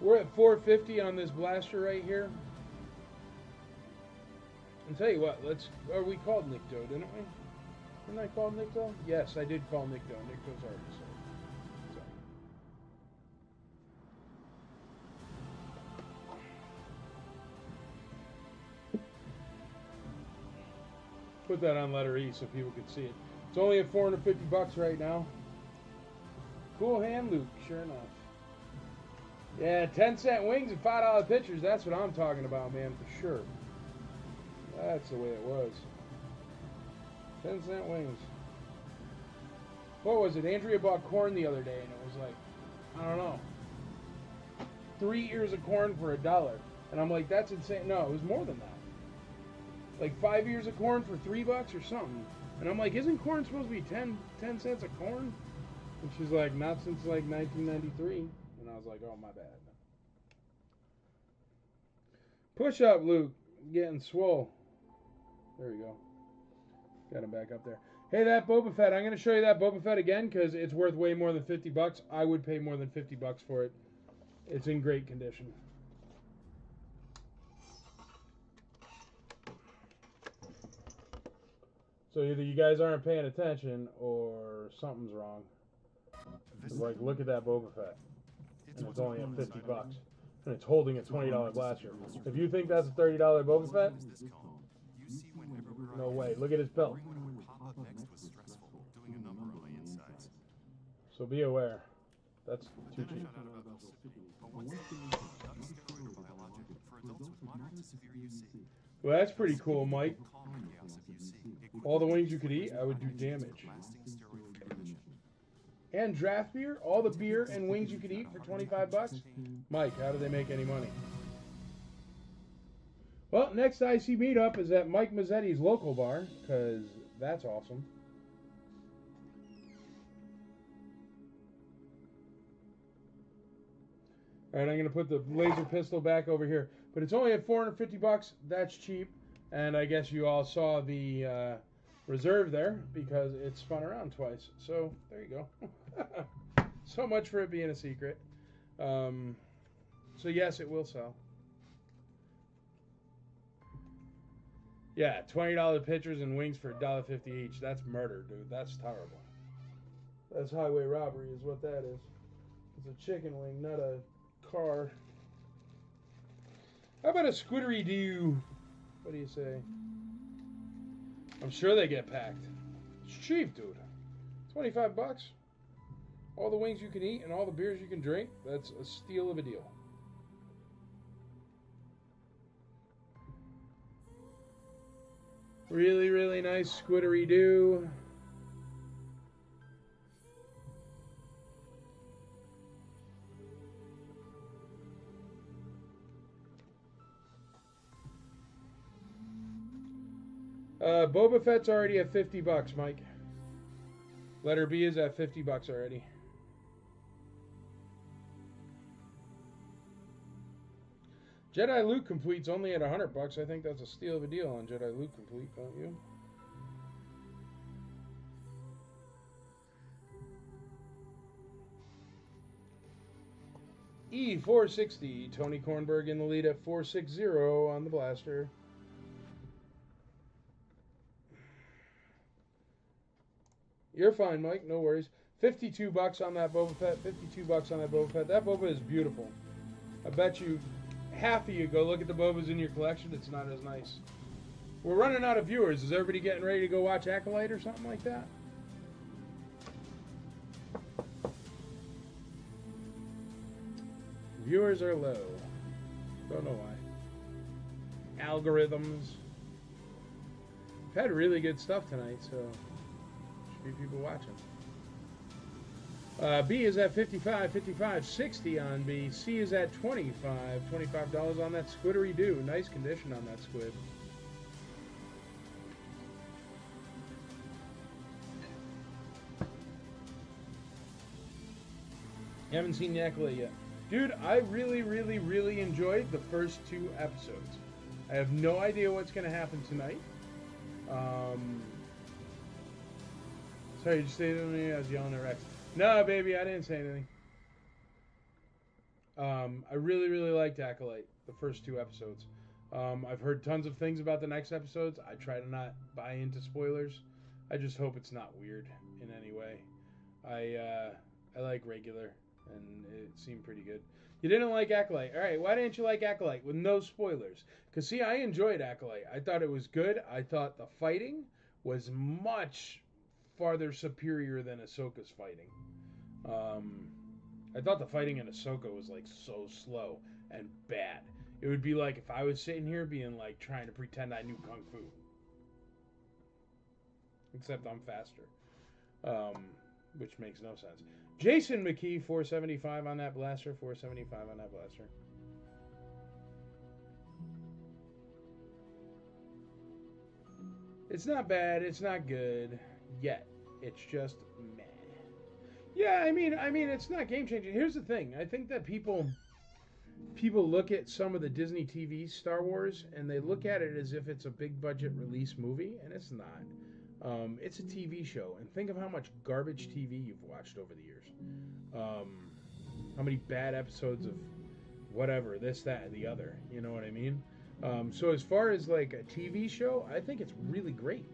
We're at 450 on this blaster right here. I'll tell you what, we called Nikto, didn't we? Didn't I call Nikto? Yes, I did call Nikto. Nikto's already sold. So. Put that on letter E so people can see it. It's only at $450 right now. Cool hand, Luke, sure enough. Yeah, 10-cent wings and $5 pitchers. That's what I'm talking about, man, for sure. That's the way it was. 10-cent wings. What was it? Andrea bought corn the other day, and it was like, I don't know, 3 ears of corn for $1. And I'm like, that's insane. No, it was more than that. Like 5 ears of corn for $3 or something. And I'm like, isn't corn supposed to be 10 cents a corn? And she's like, not since like 1993. And I was like, oh, my bad. Push up, Luke. Getting swole. There we go. Got him back up there. Hey, that Boba Fett. I'm going to show you that Boba Fett again because it's worth way more than $50. I would pay more than $50 for it. It's in great condition. So either you guys aren't paying attention or something's wrong. Like, look at that Boba Fett. And it's only at $50. And it's holding a $20 blaster. If you think that's a $30 Boba Fett, no way. Look at his belt. So be aware. That's too cheap. Well, that's pretty cool, Mike. All the wings you could eat, I would do damage. And draft beer? All the beer and wings you could eat for $25? Mike, how do they make any money? Well, next IC meetup is at Mike Mazzetti's local bar, because that's awesome. Alright, I'm going to put the laser pistol back over here. But it's only at $450. That's cheap. And I guess you all saw the reserve there because it spun around twice. So, there you go. So much for it being a secret. So, yes, it will sell. Yeah, $20 pitchers and wings for $1.50 each. That's murder, dude. That's terrible. That's highway robbery is what that is. It's a chicken wing, not a car. How about a Squiddery Doo? What do you say? I'm sure they get packed. It's cheap, dude. $25. All the wings you can eat and all the beers you can drink. That's a steal of a deal. Really, really nice Squiddery Doo. Boba Fett's already at $50, Mike. Letter B is at $50 already. Jedi Luke Complete's only at $100. I think that's a steal of a deal on Jedi Luke Complete, don't you? E460, Tony Kornberg in the lead at 460 on the blaster. You're fine, Mike. No worries. $52 on that Boba Fett. $52 on that Boba Fett. That Boba is beautiful. I bet you half of you go look at the Bobas in your collection. It's not as nice. We're running out of viewers. Is everybody getting ready to go watch Acolyte or something like that? Viewers are low. Don't know why. Algorithms. We've had really good stuff tonight, so should be people watching. B is at 55, 55, 60 on B. C is at 25, $25 on that Squiddery Doo. Nice condition on that squid. You haven't seen the Acolyte yet. Dude, I really, really, really enjoyed the first 2 episodes. I have no idea what's going to happen tonight. Sorry, you just say to me I was yelling at Rex. No, baby, I didn't say anything. I really, really liked Acolyte, the first 2 episodes. I've heard tons of things about the next episodes. I try to not buy into spoilers. I just hope it's not weird in any way. I like regular, and it seemed pretty good. You didn't like Acolyte. All right, why didn't you like Acolyte with no spoilers? Because, see, I enjoyed Acolyte. I thought it was good. I thought the fighting was much farther superior than Ahsoka's fighting. I thought the fighting in Ahsoka was like so slow and bad. It would be like if I was sitting here being like trying to pretend I knew Kung Fu. Except I'm faster. Which makes no sense. Jason McKee, 475 on that blaster. 475 on that blaster. It's not bad. It's not good yet. It's just meh. Yeah, I mean, it's not game changing. Here's the thing. I think that people look at some of the Disney TV Star Wars and they look at it as if it's a big budget release movie, and it's not. It's a TV show, and think of how much garbage TV you've watched over the years. How many bad episodes of whatever, this, that, and the other. You know what I mean? So as far as like a TV show, I think it's really great.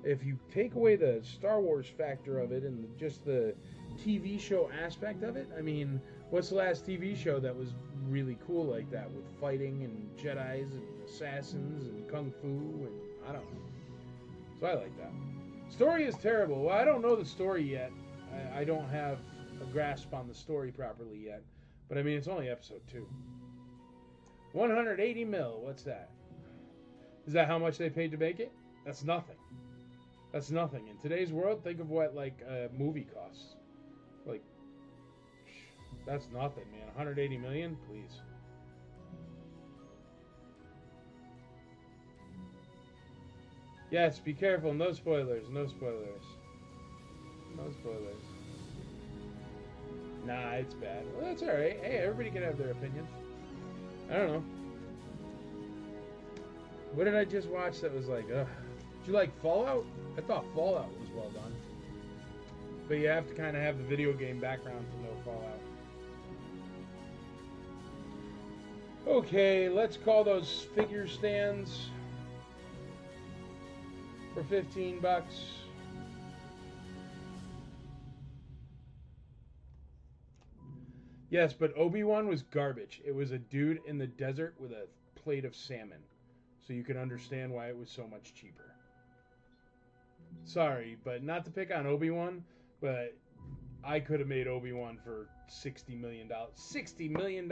If you take away the Star Wars factor of it and just the TV show aspect of it, I mean, what's the last TV show that was really cool like that with fighting and Jedis and assassins and Kung Fu and I don't know. So I like that. Story is terrible. Well, I don't know the story yet. I don't have a grasp on the story properly yet. But I mean, it's only episode 2. 180 mil. What's that? Is that how much they paid to make it? That's nothing. That's nothing. In today's world, think of what like a movie costs. Like, that's nothing, man. 180 million, please. Yes, be careful. No spoilers. No spoilers. No spoilers. Nah, it's bad. Well, that's alright. Hey, everybody can have their opinions. I don't know. What did I just watch that was like, ugh? Did you like Fallout? I thought Fallout was well done. But you have to kind of have the video game background to know Fallout. Okay, let's call those figure stands for $15. Yes, but Obi-Wan was garbage. It was a dude in the desert with a plate of salmon. So you can understand why it was so much cheaper. Sorry, but not to pick on Obi-Wan, but I could have made Obi-Wan for $60 million. $60 million?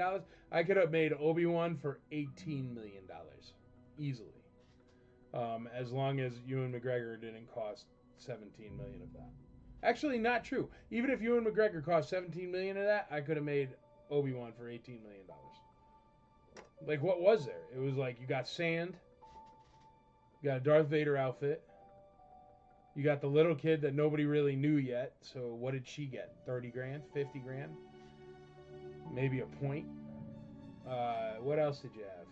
I could have made Obi-Wan for $18 million. Easily. As long as Ewan McGregor didn't cost $17 million of that. Actually, not true. Even if Ewan McGregor cost $17 million of that, I could have made Obi-Wan for $18 million. Like, what was there? It was like, you got sand. You got a Darth Vader outfit. You got the little kid that nobody really knew yet. So what did she get? 30 grand? 50 grand? Maybe a point? What else did you have?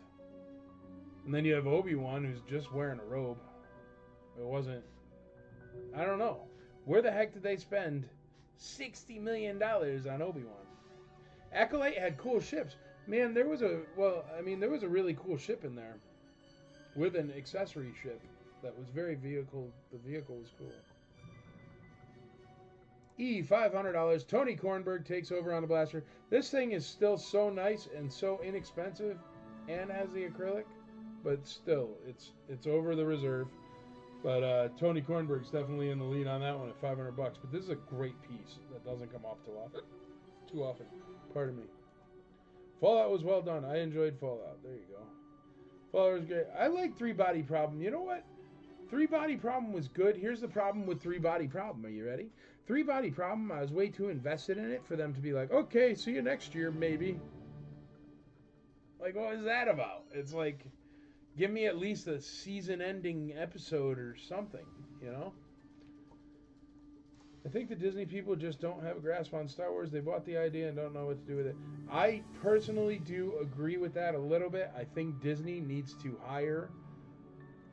And then you have Obi-Wan who's just wearing a robe. It wasn't... I don't know. Where the heck did they spend $60 million on Obi-Wan? Acolyte had cool ships. Man, there was a really cool ship in there. With an accessory ship that was very vehicle. The vehicle was cool. $500. Tony Kornberg takes over on the blaster. This thing is still so nice and so inexpensive and has the acrylic. But still, it's over the reserve. But Tony Kornberg's definitely in the lead on that one at $500. But this is a great piece that doesn't come off too often. Pardon me. Fallout was well done. I enjoyed Fallout. There you go. Fallout was great. I like Three Body Problem. You know what? Three Body Problem was good. Here's the problem with Three Body Problem. Are you ready? Three Body Problem, I was way too invested in it for them to be like, okay, see you next year, maybe. Like, what is that about? It's like... Give me at least a season-ending episode or something, you know? I think the Disney people just don't have a grasp on Star Wars. They bought the idea and don't know what to do with it. I personally do agree with that a little bit. I think Disney needs to hire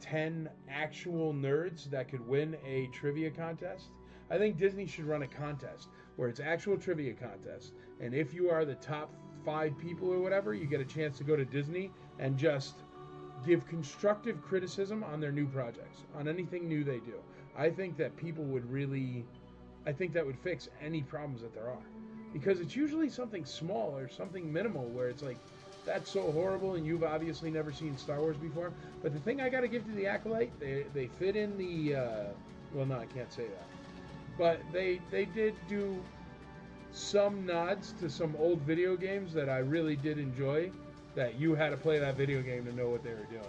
10 actual nerds that could win a trivia contest. I think Disney should run a contest where it's actual trivia contest. And if you are the top 5 people or whatever, you get a chance to go to Disney and just give constructive criticism on their new projects, on anything new they do. I think that people would really, I think that would fix any problems that there are. Because it's usually something small or something minimal where it's like, that's so horrible and you've obviously never seen Star Wars before. But the thing I got to give to the Acolyte, they fit in the, well, no, I can't say that. But they did do some nods to some old video games that I really did enjoy, that you had to play that video game to know what they were doing.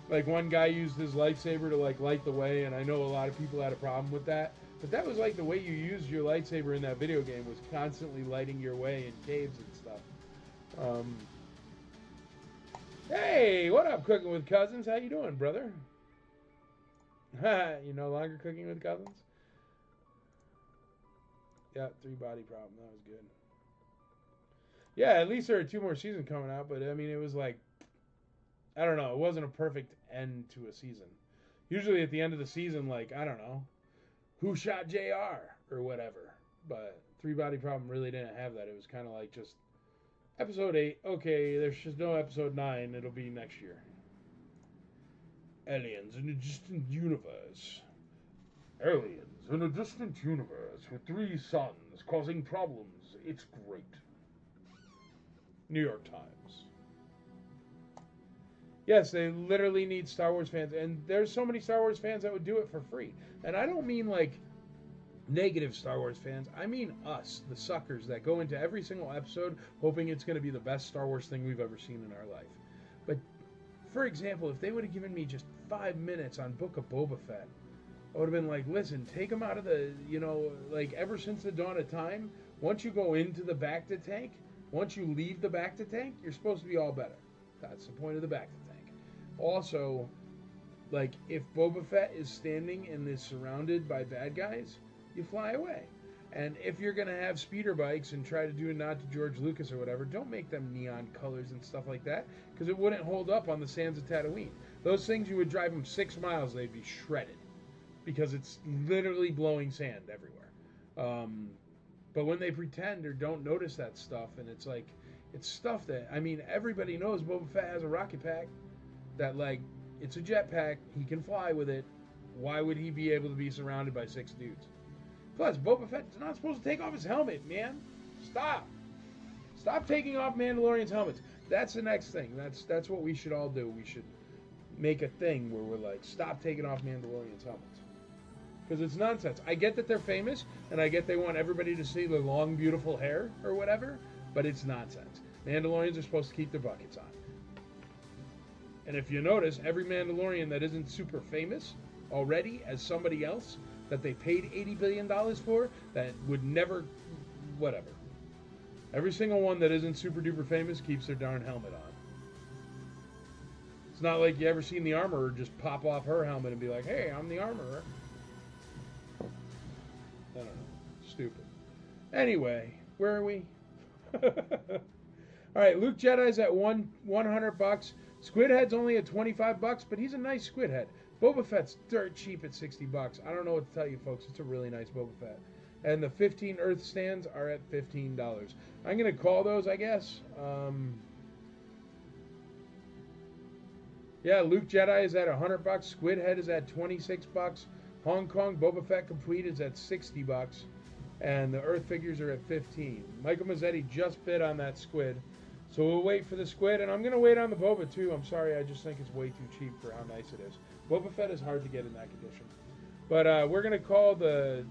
Like one guy used his lightsaber to like light the way, and I know a lot of people had a problem with that. But that was like the way you used your lightsaber in that video game, was constantly lighting your way in caves and stuff. Hey, what up, Cooking with Cousins? How you doing, brother? You no longer cooking with cousins? Yeah, 3-body problem. That was good. Yeah, at least there are 2 more seasons coming out, but I mean, it was like, I don't know, it wasn't a perfect end to a season. Usually at the end of the season, like, I don't know, who shot JR or whatever. But 3-body problem really didn't have that. It was kind of like just episode 8. Okay, there's just no episode 9. It'll be next year. Aliens in a distant universe. Aliens in a distant universe with 3 suns causing problems. It's great. New York Times. Yes, they literally need Star Wars fans, and there's so many Star Wars fans that would do it for free. And I don't mean like negative Star Wars fans. I mean us, the suckers that go into every single episode hoping it's going to be the best Star Wars thing we've ever seen in our life. But, for example, if they would have given me just 5 minutes on Book of Boba Fett, I would have been like, listen, take them out of the, you know, like ever since the dawn of time, once you go into the Bacta tank, once you leave the Bacta tank, you're supposed to be all better. That's the point of the Bacta tank. Also, like, if Boba Fett is standing and is surrounded by bad guys, you fly away. And if you're going to have speeder bikes and try to do a nod to George Lucas or whatever, don't make them neon colors and stuff like that, because it wouldn't hold up on the sands of Tatooine. Those things, you would drive them 6 miles, they'd be shredded, because it's literally blowing sand everywhere. But when they pretend or don't notice that stuff, and it's like, it's stuff that, I mean, everybody knows Boba Fett has a rocket pack, that, like, it's a jetpack, he can fly with it. Why would he be able to be surrounded by 6 dudes? Plus, Boba Fett's not supposed to take off his helmet, man. Stop. Stop taking off Mandalorians' helmets. That's the next thing. That's what we should all do. We should make a thing where we're like, stop taking off Mandalorians' helmets. Because it's nonsense. I get that they're famous, and I get they want everybody to see their long, beautiful hair or whatever, but it's nonsense. Mandalorians are supposed to keep their buckets on. And if you notice, every Mandalorian that isn't super famous already as somebody else that they paid $80 billion for, that would never, whatever. Every single one that isn't super duper famous keeps their darn helmet on. It's not like you ever seen the Armorer just pop off her helmet and be like, hey, I'm the Armorer. I don't know. Stupid. Anyway, where are we? All right, Luke Jedi's at $100. Squid Head's only at $25, but he's a nice Squid Head. Boba Fett's dirt cheap at $60. I don't know what to tell you, folks. It's a really nice Boba Fett. And the 15 Earth stands are at $15. I'm going to call those, I guess. Yeah, Luke Jedi is at $100. Squid Head is at $26. Hong Kong Boba Fett Complete is at $60. And the Earth figures are at $15. Michael Mazzetti just bid on that Squid. So we'll wait for the Squid, and I'm going to wait on the Boba, too. I'm sorry, I just think it's way too cheap for how nice it is. Boba Fett is hard to get in that condition. But we're going to call the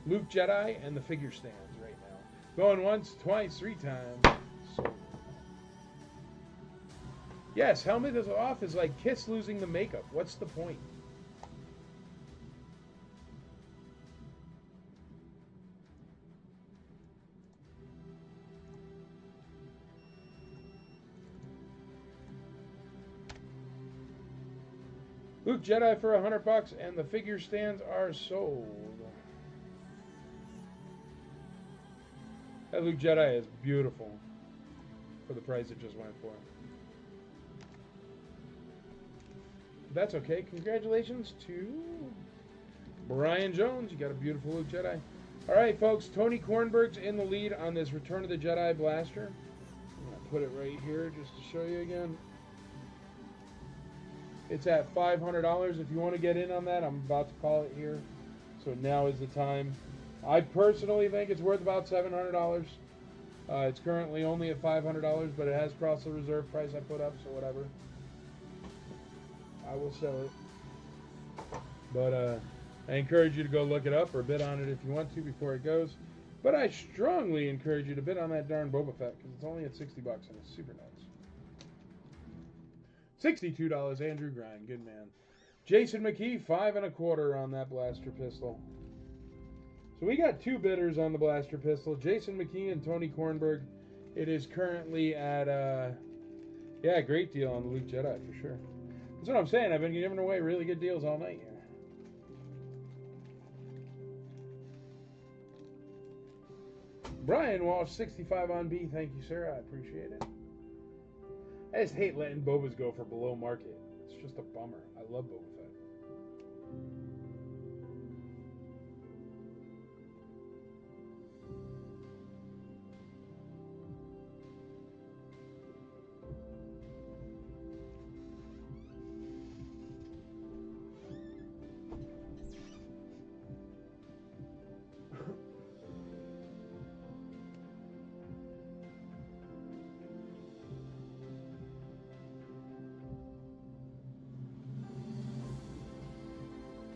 Luke Jedi and the figure stands right now. Going once, twice, 3 times. So. Yes, helmet is off is like Kiss losing the makeup. What's the point? Luke Jedi for $100, and the figure stands are sold. That Luke Jedi is beautiful for the price it just went for. That's okay. Congratulations to Brian Jones. You got a beautiful Luke Jedi. All right, folks. Tony Kornberg's in the lead on this Return of the Jedi blaster. I'm gonna put it right here just to show you again. It's at $500. If you want to get in on that, I'm about to call it here. So now is the time. I personally think it's worth about $700. It's currently only at $500, but it has crossed the reserve price I put up, so whatever. I will sell it. But I encourage you to go look it up or bid on it if you want to before it goes. But I strongly encourage you to bid on that darn Boba Fett because it's only at $60 and it's super nice. $62, Andrew Grind, good man. Jason McKee, 5 1/4 on that blaster pistol. So we got 2 bidders on the blaster pistol, Jason McKee and Tony Kornberg. It is currently at, yeah, great deal on the Luke Jedi for sure. That's what I'm saying. I've been giving away really good deals all night here. Brian Walsh, 65 on B. Thank you, sir. I appreciate it. I just hate letting Bobas go for below market. It's just a bummer. I love Boba Fett.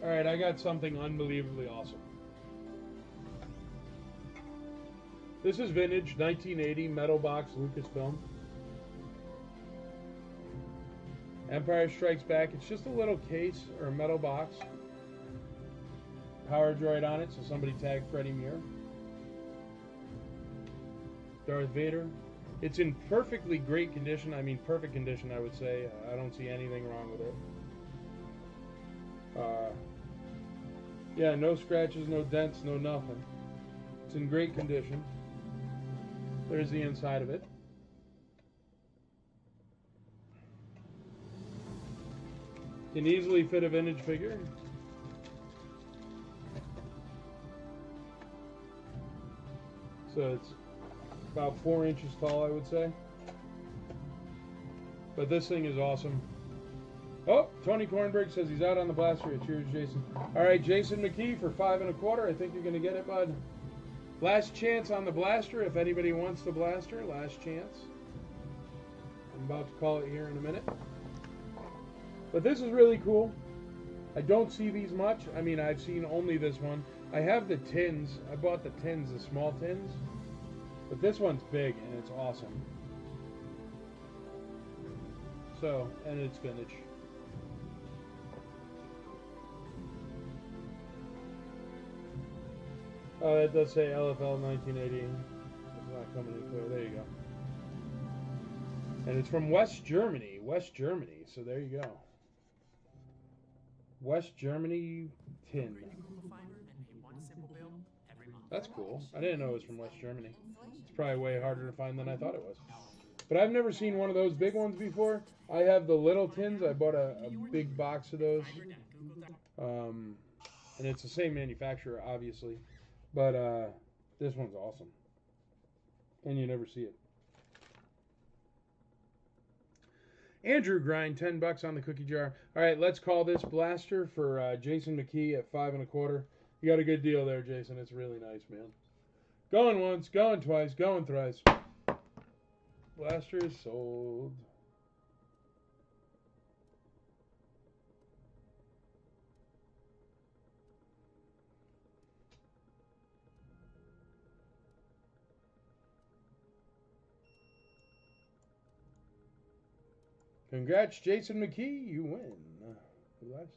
Alright, I got something unbelievably awesome. This is vintage 1980 metal box Lucasfilm. Empire Strikes Back. It's just a little case or a metal box. Power droid on it, so somebody tagged Freddie Muir. Darth Vader. It's in perfectly great condition. I mean, perfect condition, I would say. I don't see anything wrong with it. Yeah, no scratches, no dents, no nothing. It's in great condition. There's the inside of it. Can easily fit a vintage figure. So it's about 4 inches tall, I would say. But this thing is awesome. Oh, Tony Kornberg says he's out on the blaster. Cheers, Jason. All right, Jason McKee for 5 1/4. I think you're going to get it, bud. Last chance on the blaster. If anybody wants the blaster, last chance. I'm about to call it here in a minute. But this is really cool. I don't see these much. I mean, I've seen only this one. I have the tins. I bought the tins, the small tins. But this one's big, and it's awesome. So, and it's vintage. Oh, it does say LFL 1980. It's not coming in clear. There you go. And it's from West Germany. West Germany. So there you go. West Germany tin. That's cool. I didn't know it was from West Germany. It's probably way harder to find than I thought it was. But I've never seen one of those big ones before. I have the little tins. I bought a big box of those. And it's the same manufacturer, obviously. But this one's awesome. And you never see it. Andrew Grind, $10 on the cookie jar. All right, let's call this blaster for Jason McKee at 5 1/4. You got a good deal there, Jason. It's really nice, man. Going once, going twice, going thrice. Blaster is sold. Congrats, Jason McKee. You win the blaster.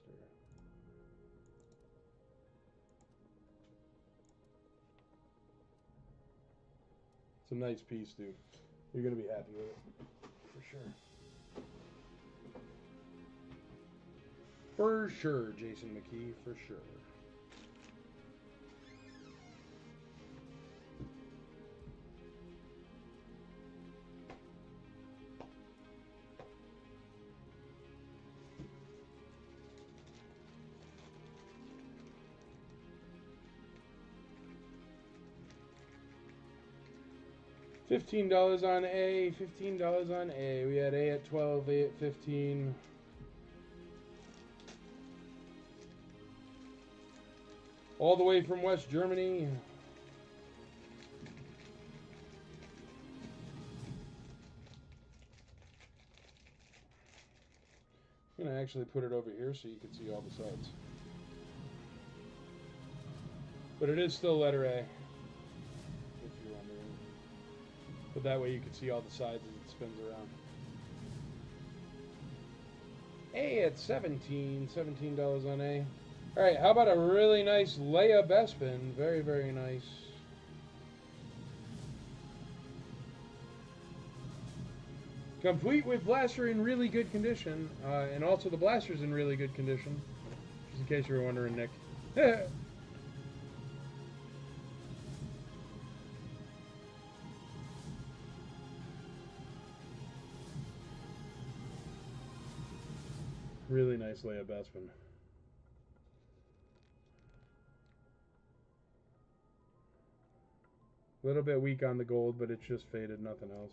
It's a nice piece, dude. You're going to be happy with it. For sure. For sure, Jason McKee. For sure. $15 on A, $15 on A. We had A at 12, A at 15. All the way from West Germany. I'm going to actually put it over here so you can see all the sides. But it is still letter A, if you're wondering. But that way you can see all the sides as it spins around. A at 17, $17 on A. Alright, how about a really nice Leia Bespin? Very, very nice. Complete with blaster in really good condition. And also the blaster's in really good condition. Just in case you were wondering, Nick. Really nice Leia Bespin. A little bit weak on the gold, but it's just faded, nothing else.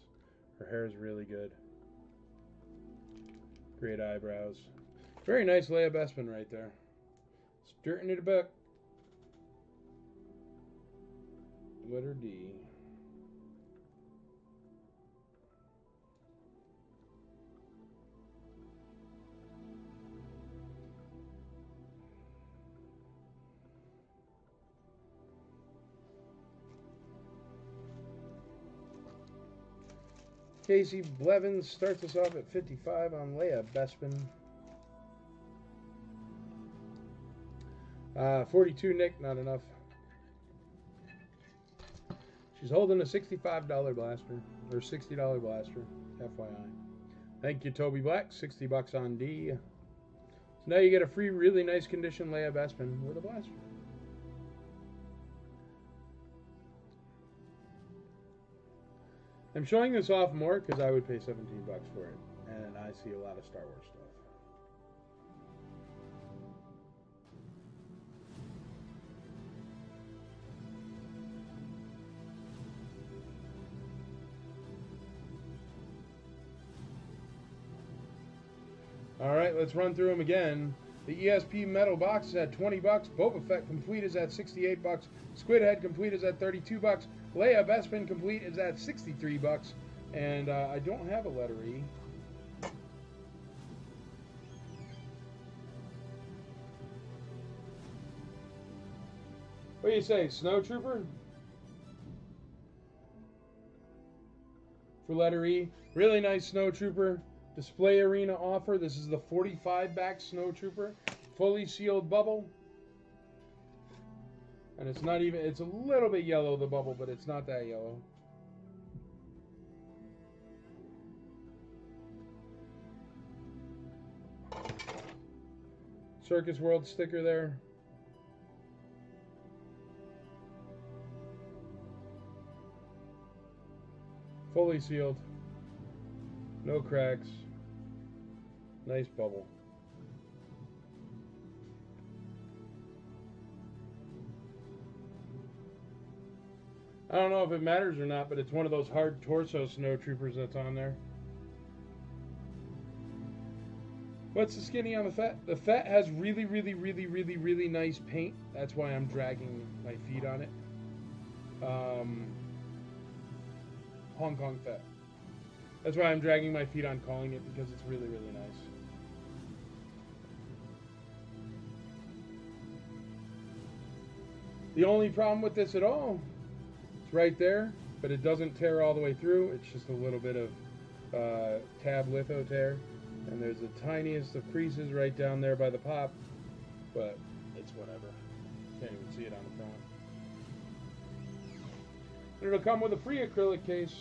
Her hair is really good. Great eyebrows. Very nice Leia Bespin right there. Starting it a book. Letter D. Casey Blevins starts us off at 55 on Leia Bespin. 42 Nick, not enough. She's holding a $65 blaster, or $60 blaster, FYI. Thank you, Toby Black. 60 bucks on D. So now you get a free, really nice condition Leia Bespin with a blaster. I'm showing this off more because I would pay 17 bucks for it, and I see a lot of Star Wars stuff. All right, let's run through them again. The ESP metal box is at 20 bucks. Boba Fett complete is at 68 bucks. Squid Head complete is at 32 bucks. Leia Bespin complete is at 63 bucks. And I don't have a letter E. What do you say, Snow Trooper? For letter E. Really nice Snow Trooper. Display Arena offer. This is the 45 back Snow Trooper. Fully sealed bubble. And it's not even, it's a little bit yellow, the bubble, but it's not that yellow. Circus World sticker there. Fully sealed. No cracks. Nice bubble. I don't know if it matters or not, but it's one of those hard torso Snow Troopers that's on there. What's the skinny on the Fett? The Fett has really, really, really, really, really nice paint. That's why I'm dragging my feet on it. Hong Kong Fett. That's why I'm dragging my feet on calling it, because it's really, really nice. The only problem with this at all, it's right there, but it doesn't tear all the way through. It's just a little bit of tab litho tear. And there's the tiniest of creases right down there by the pop, but it's whatever. Can't even see it on the front. And it'll come with a free acrylic case.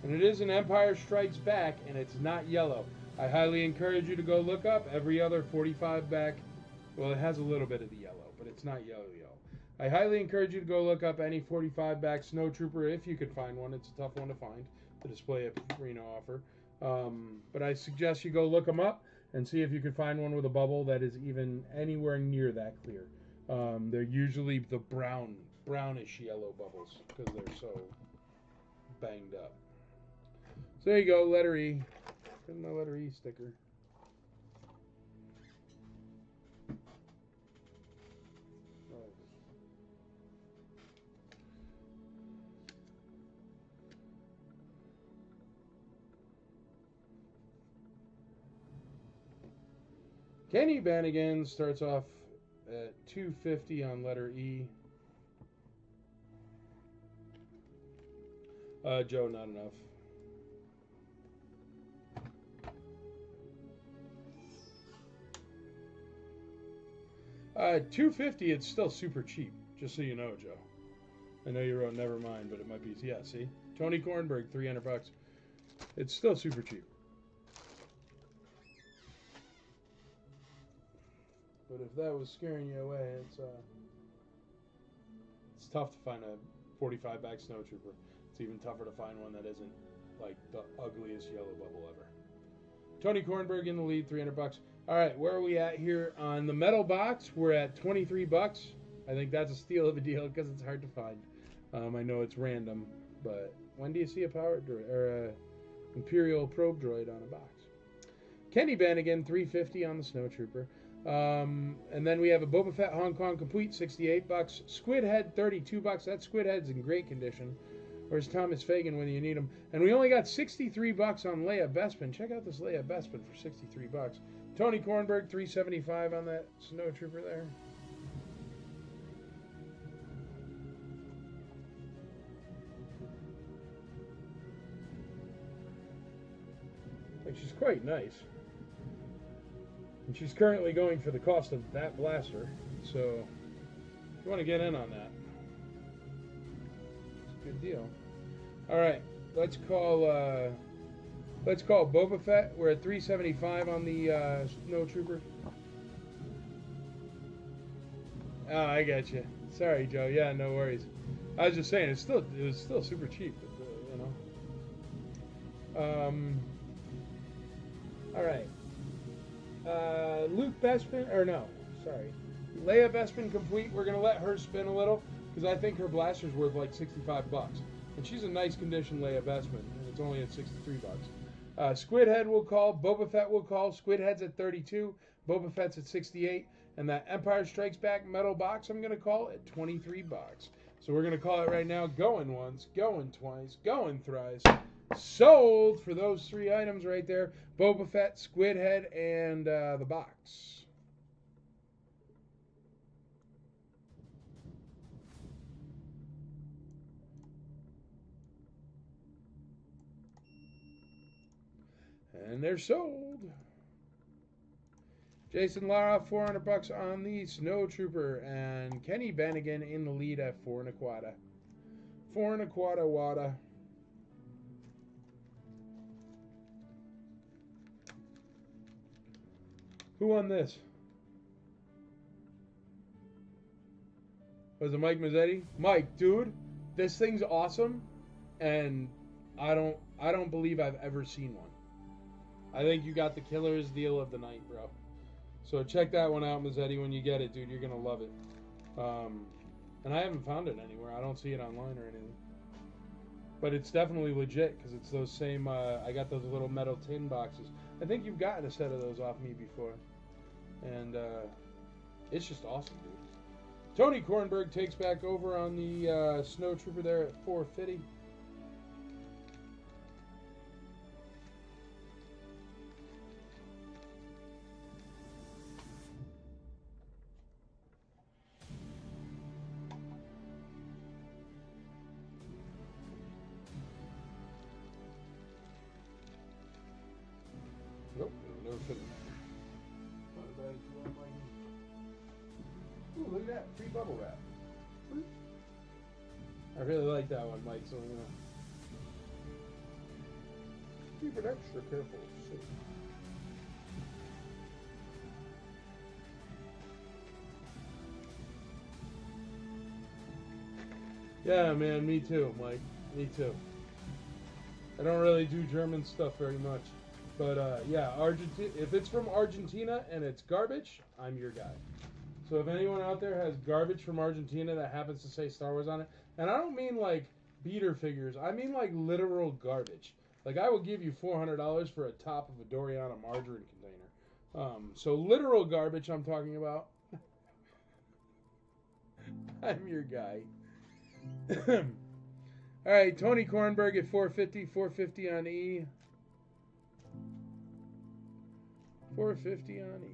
And it is an Empire Strikes Back, and it's not yellow. I highly encourage you to go look up every other 45 back. Well, it has a little bit of the yellow, but it's not yellow. I highly encourage you to go look up any 45 back Snow Trooper if you could find one. It's a tough one to find. The Display Arena offer. But I suggest you go look them up and see if you can find one with a bubble that is even anywhere near that clear. They're usually the brownish yellow bubbles because they're so banged up. So there you go, letter E. Here's my letter E sticker. Kenny Bannigan starts off at 250 on letter E. Joe, not enough. $250, it's still super cheap, just so you know, Joe. I know you wrote never mind, but it might be, yeah, see? Tony Kornberg, $300. It's still super cheap. But if that was scaring you away, it's tough to find a 45-back snow trooper. It's even tougher to find one that isn't like the ugliest yellow bubble ever. Tony Kornberg in the lead, $300. All right, where are we at here on the metal box? We're at $23. I think that's a steal of a deal because it's hard to find. I know it's random, but when do you see a power droid or a Imperial probe droid on a box? Kenny Bannigan, $350 on the snow trooper. And then we have a Boba Fett Hong Kong complete, $68. Squid Head, $32. That Squid Head's in great condition. Where's Thomas Fagan when you need him? And we only got $63 on Leia Bespin. Check out this Leia Bespin for $63. Tony Kornberg, $375 on that snow trooper there. And she's quite nice. And she's currently going for the cost of that blaster. So, if you want to get in on that, it's a good deal. All right, let's call Boba Fett. We're at $375 on the snow trooper. Oh, I got you. Sorry, Joe. Yeah, no worries. I was just saying it was still super cheap, you know. All right. Luke Bespin, or no, sorry. Leia Bespin complete. We're going to let her spin a little because I think her blaster's worth like $65. And she's a nice condition Leia Bespin, and it's only at $63. Squid Head will call. Boba Fett will call. Squid Head's at $32. Boba Fett's at $68. And that Empire Strikes Back metal box I'm going to call at $23. So we're going to call it right now. Going once, going twice, going thrice. Sold for those 3 items right there. Boba Fett, Squid Head, and the box. And they're sold. Jason Lara, $400 on the Snow Trooper, and Kenny Bannigan in the lead at $425. $425 Wada. Who won this? Was it Mike Mazzetti? Mike, dude, this thing's awesome, and I don't believe I've ever seen one. I think you got the killer's deal of the night, bro. So check that one out, Mazzetti, when you get it, dude. You're gonna love it. And I haven't found it anywhere. I don't see it online or anything. But it's definitely legit because it's those same. I got those little metal tin boxes. I think you've gotten a set of those off me before, and it's just awesome, dude. Tony Kornberg takes back over on the Snow Trooper there at $450. Nope, never fit in there. Ooh, look at that. Free bubble wrap. I really like that one, Mike, so you know. Keep it extra careful. Yeah, man, me too, Mike. Me too. I don't really do German stuff very much. But, yeah, if it's from Argentina and it's garbage, I'm your guy. So if anyone out there has garbage from Argentina that happens to say Star Wars on it, and I don't mean like beater figures. I mean like literal garbage. Like I will give you $400 for a top of a Doriana margarine container. So literal garbage I'm talking about. I'm your guy. All right, Tony Kornberg at 450, 450 on E. 450 on E.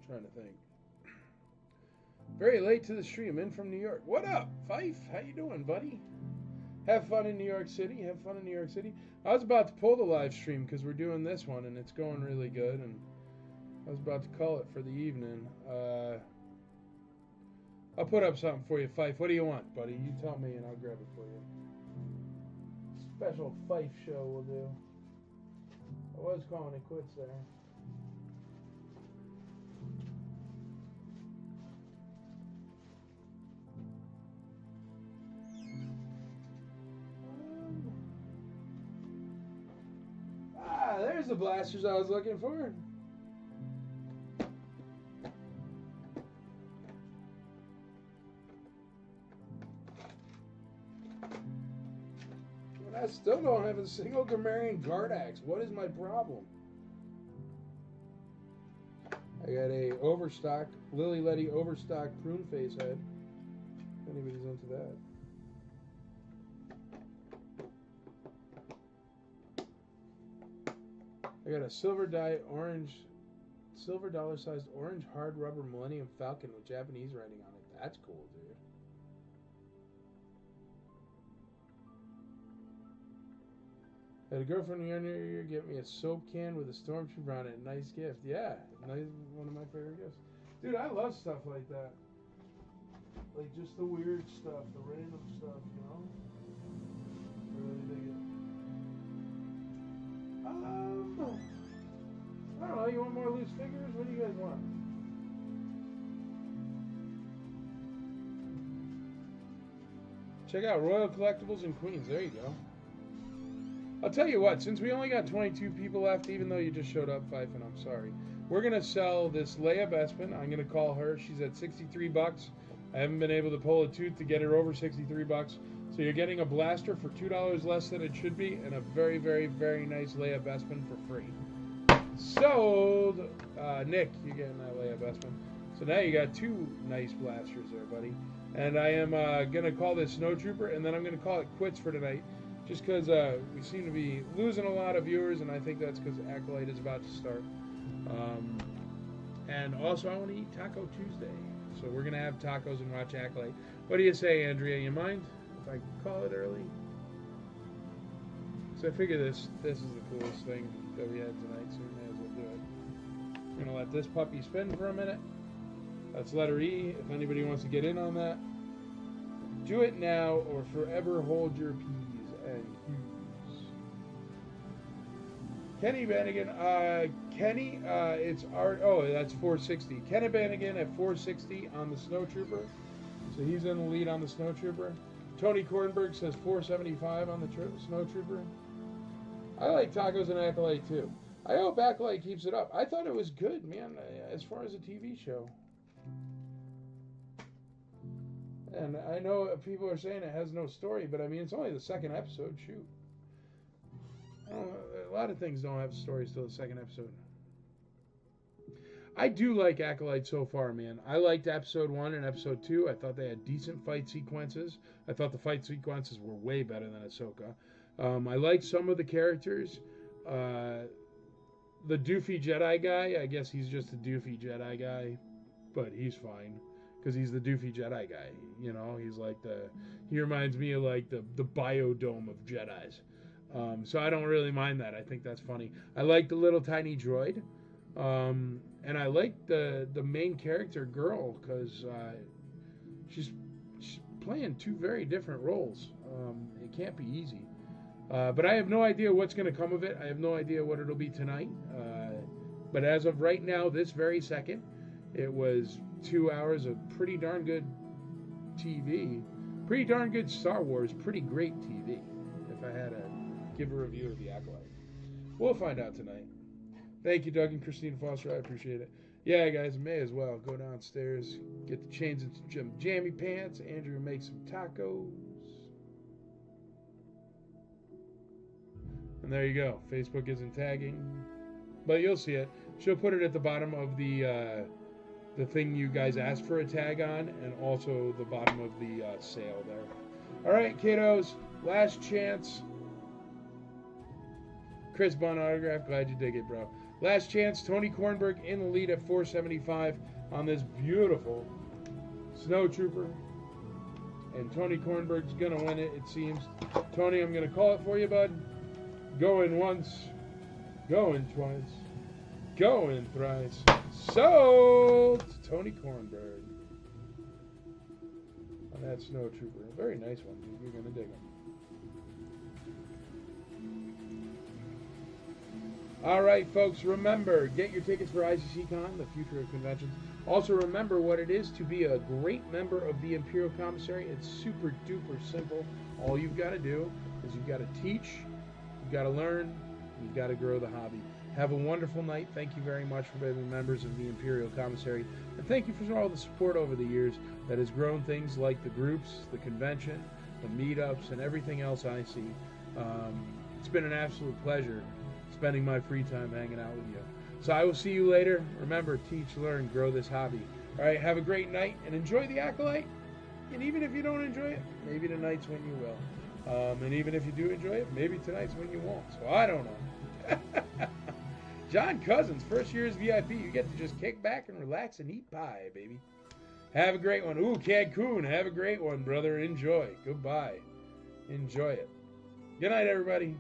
Trying to think. Very late to the stream, in from New York. What up, Fife? How you doing, buddy? Have fun in New York City. Have fun in New York City. I was about to pull the live stream because we're doing this one and it's going really good. And I was about to call it for the evening. I'll put up something for you, Fife. What do you want, buddy? You tell me and I'll grab it for you. Special Fife show we'll do. I was calling it quits there. There's the blasters I was looking for. And I still don't have a single Gamerian guard axe. What is my problem? I got a overstock, Lily Letty overstock prune face head. If anybody's into that. I got a silver dollar sized orange hard rubber Millennium Falcon with Japanese writing on it. That's cool, dude. Had a girlfriend in the year get me a soap can with a stormtrooper on it. Nice gift. Yeah, nice, one of my favorite gifts. Dude, I love stuff like that. Like just the weird stuff, the random stuff, you know? I really dig it. I don't know, you want more loose figures? What do you guys want? Check out Royal Collectibles in Queens. There you go. I'll tell you what, since we only got 22 people left, even though you just showed up, Fife, and I'm sorry, we're going to sell this Leia Bespin. I'm going to call her. She's at 63 bucks. I haven't been able to pull a tooth to get her over 63 bucks. So you're getting a blaster for $2 less than it should be, and a very, very, very nice Leia Bespin for free. Sold! Nick, you're getting that Leia Bespin. So now you got two nice blasters there, buddy. And I am going to call this Snowtrooper, and then I'm going to call it quits for tonight. Just because we seem to be losing a lot of viewers, and I think that's because Acolyte is about to start. And also, I want to eat Taco Tuesday. So we're going to have tacos and watch Acolyte. What do you say, Andrea? You mind if I call it early? So I figure this is the coolest thing that we had tonight, so we may as well do it. I'm going to let this puppy spin for a minute. That's letter E. If anybody wants to get in on that, do it now or forever hold your P's and Q's. Kenny Bannigan, Kenny, it's art. Oh, that's 460. Kenny Bannigan at 460 on the Snowtrooper. So he's in the lead on the Snowtrooper. Tony Kornberg says 475 on the Snowtrooper. I like Tacos and Acolyte too. I hope Acolyte keeps it up. I thought it was good, man, as far as a TV show. And I know people are saying it has no story, but I mean, it's only the second episode. Shoot. I don't know, a lot of things don't have stories till the second episode. I do like Acolyte so far, man. I liked episode 1 and episode 2. I thought they had decent fight sequences. I thought the fight sequences were way better than Ahsoka. I liked some of the characters. The doofy Jedi guy, I guess he's just a doofy Jedi guy, but he's fine because he's the doofy Jedi guy. You know, he's like he reminds me of like the biodome of Jedis. So I don't really mind that. I think that's funny. I like the little tiny droid. And I like the main character girl because she's playing two very different roles. It can't be easy. But I have no idea what's going to come of it. I have no idea what it'll be tonight. But as of right now, this very second, it was 2 hours of pretty darn good TV. Pretty darn good Star Wars, pretty great TV. If I had to give a review of The Acolyte. We'll find out tonight. Thank you, Doug and Christina Foster. I appreciate it. Yeah, guys, may as well go downstairs, get the chains into some jammy pants. Andrew make some tacos. And there you go. Facebook isn't tagging, but you'll see it. She'll put it at the bottom of the thing you guys asked for a tag on, and also the bottom of the sale there. All right, kiddos, last chance. Chris Bunn autograph. Glad you dig it, bro. Last chance. Tony Kornberg in the lead at 475 on this beautiful Snow Trooper. And Tony Kornberg's going to win it, it seems. Tony, I'm going to call it for you, bud. Going once. Going twice. Going thrice. Sold! Tony Kornberg. On that Snow Trooper. A very nice one, dude. You're going to dig him. All right, folks, remember, get your tickets for ICCCon, the future of conventions. Also, remember what it is to be a great member of the Imperial Commissary. It's super duper simple. All you've got to do is you've got to teach, you've got to learn, you've got to grow the hobby. Have a wonderful night. Thank you very much for being members of the Imperial Commissary. And thank you for all the support over the years that has grown things like the groups, the convention, the meetups, and everything else I see. It's been an absolute pleasure spending my free time hanging out with you. So I will see you later. Remember, teach, learn, grow this hobby. All right, have a great night and enjoy the Acolyte. And even if you don't enjoy it, maybe tonight's when you will. And even if you do enjoy it, maybe tonight's when you won't. So I don't know. John Cousins, first year as VIP. You get to just kick back and relax and eat pie, baby. Have a great one. Ooh, Cancun, have a great one, brother. Enjoy. Goodbye. Enjoy it. Good night, everybody.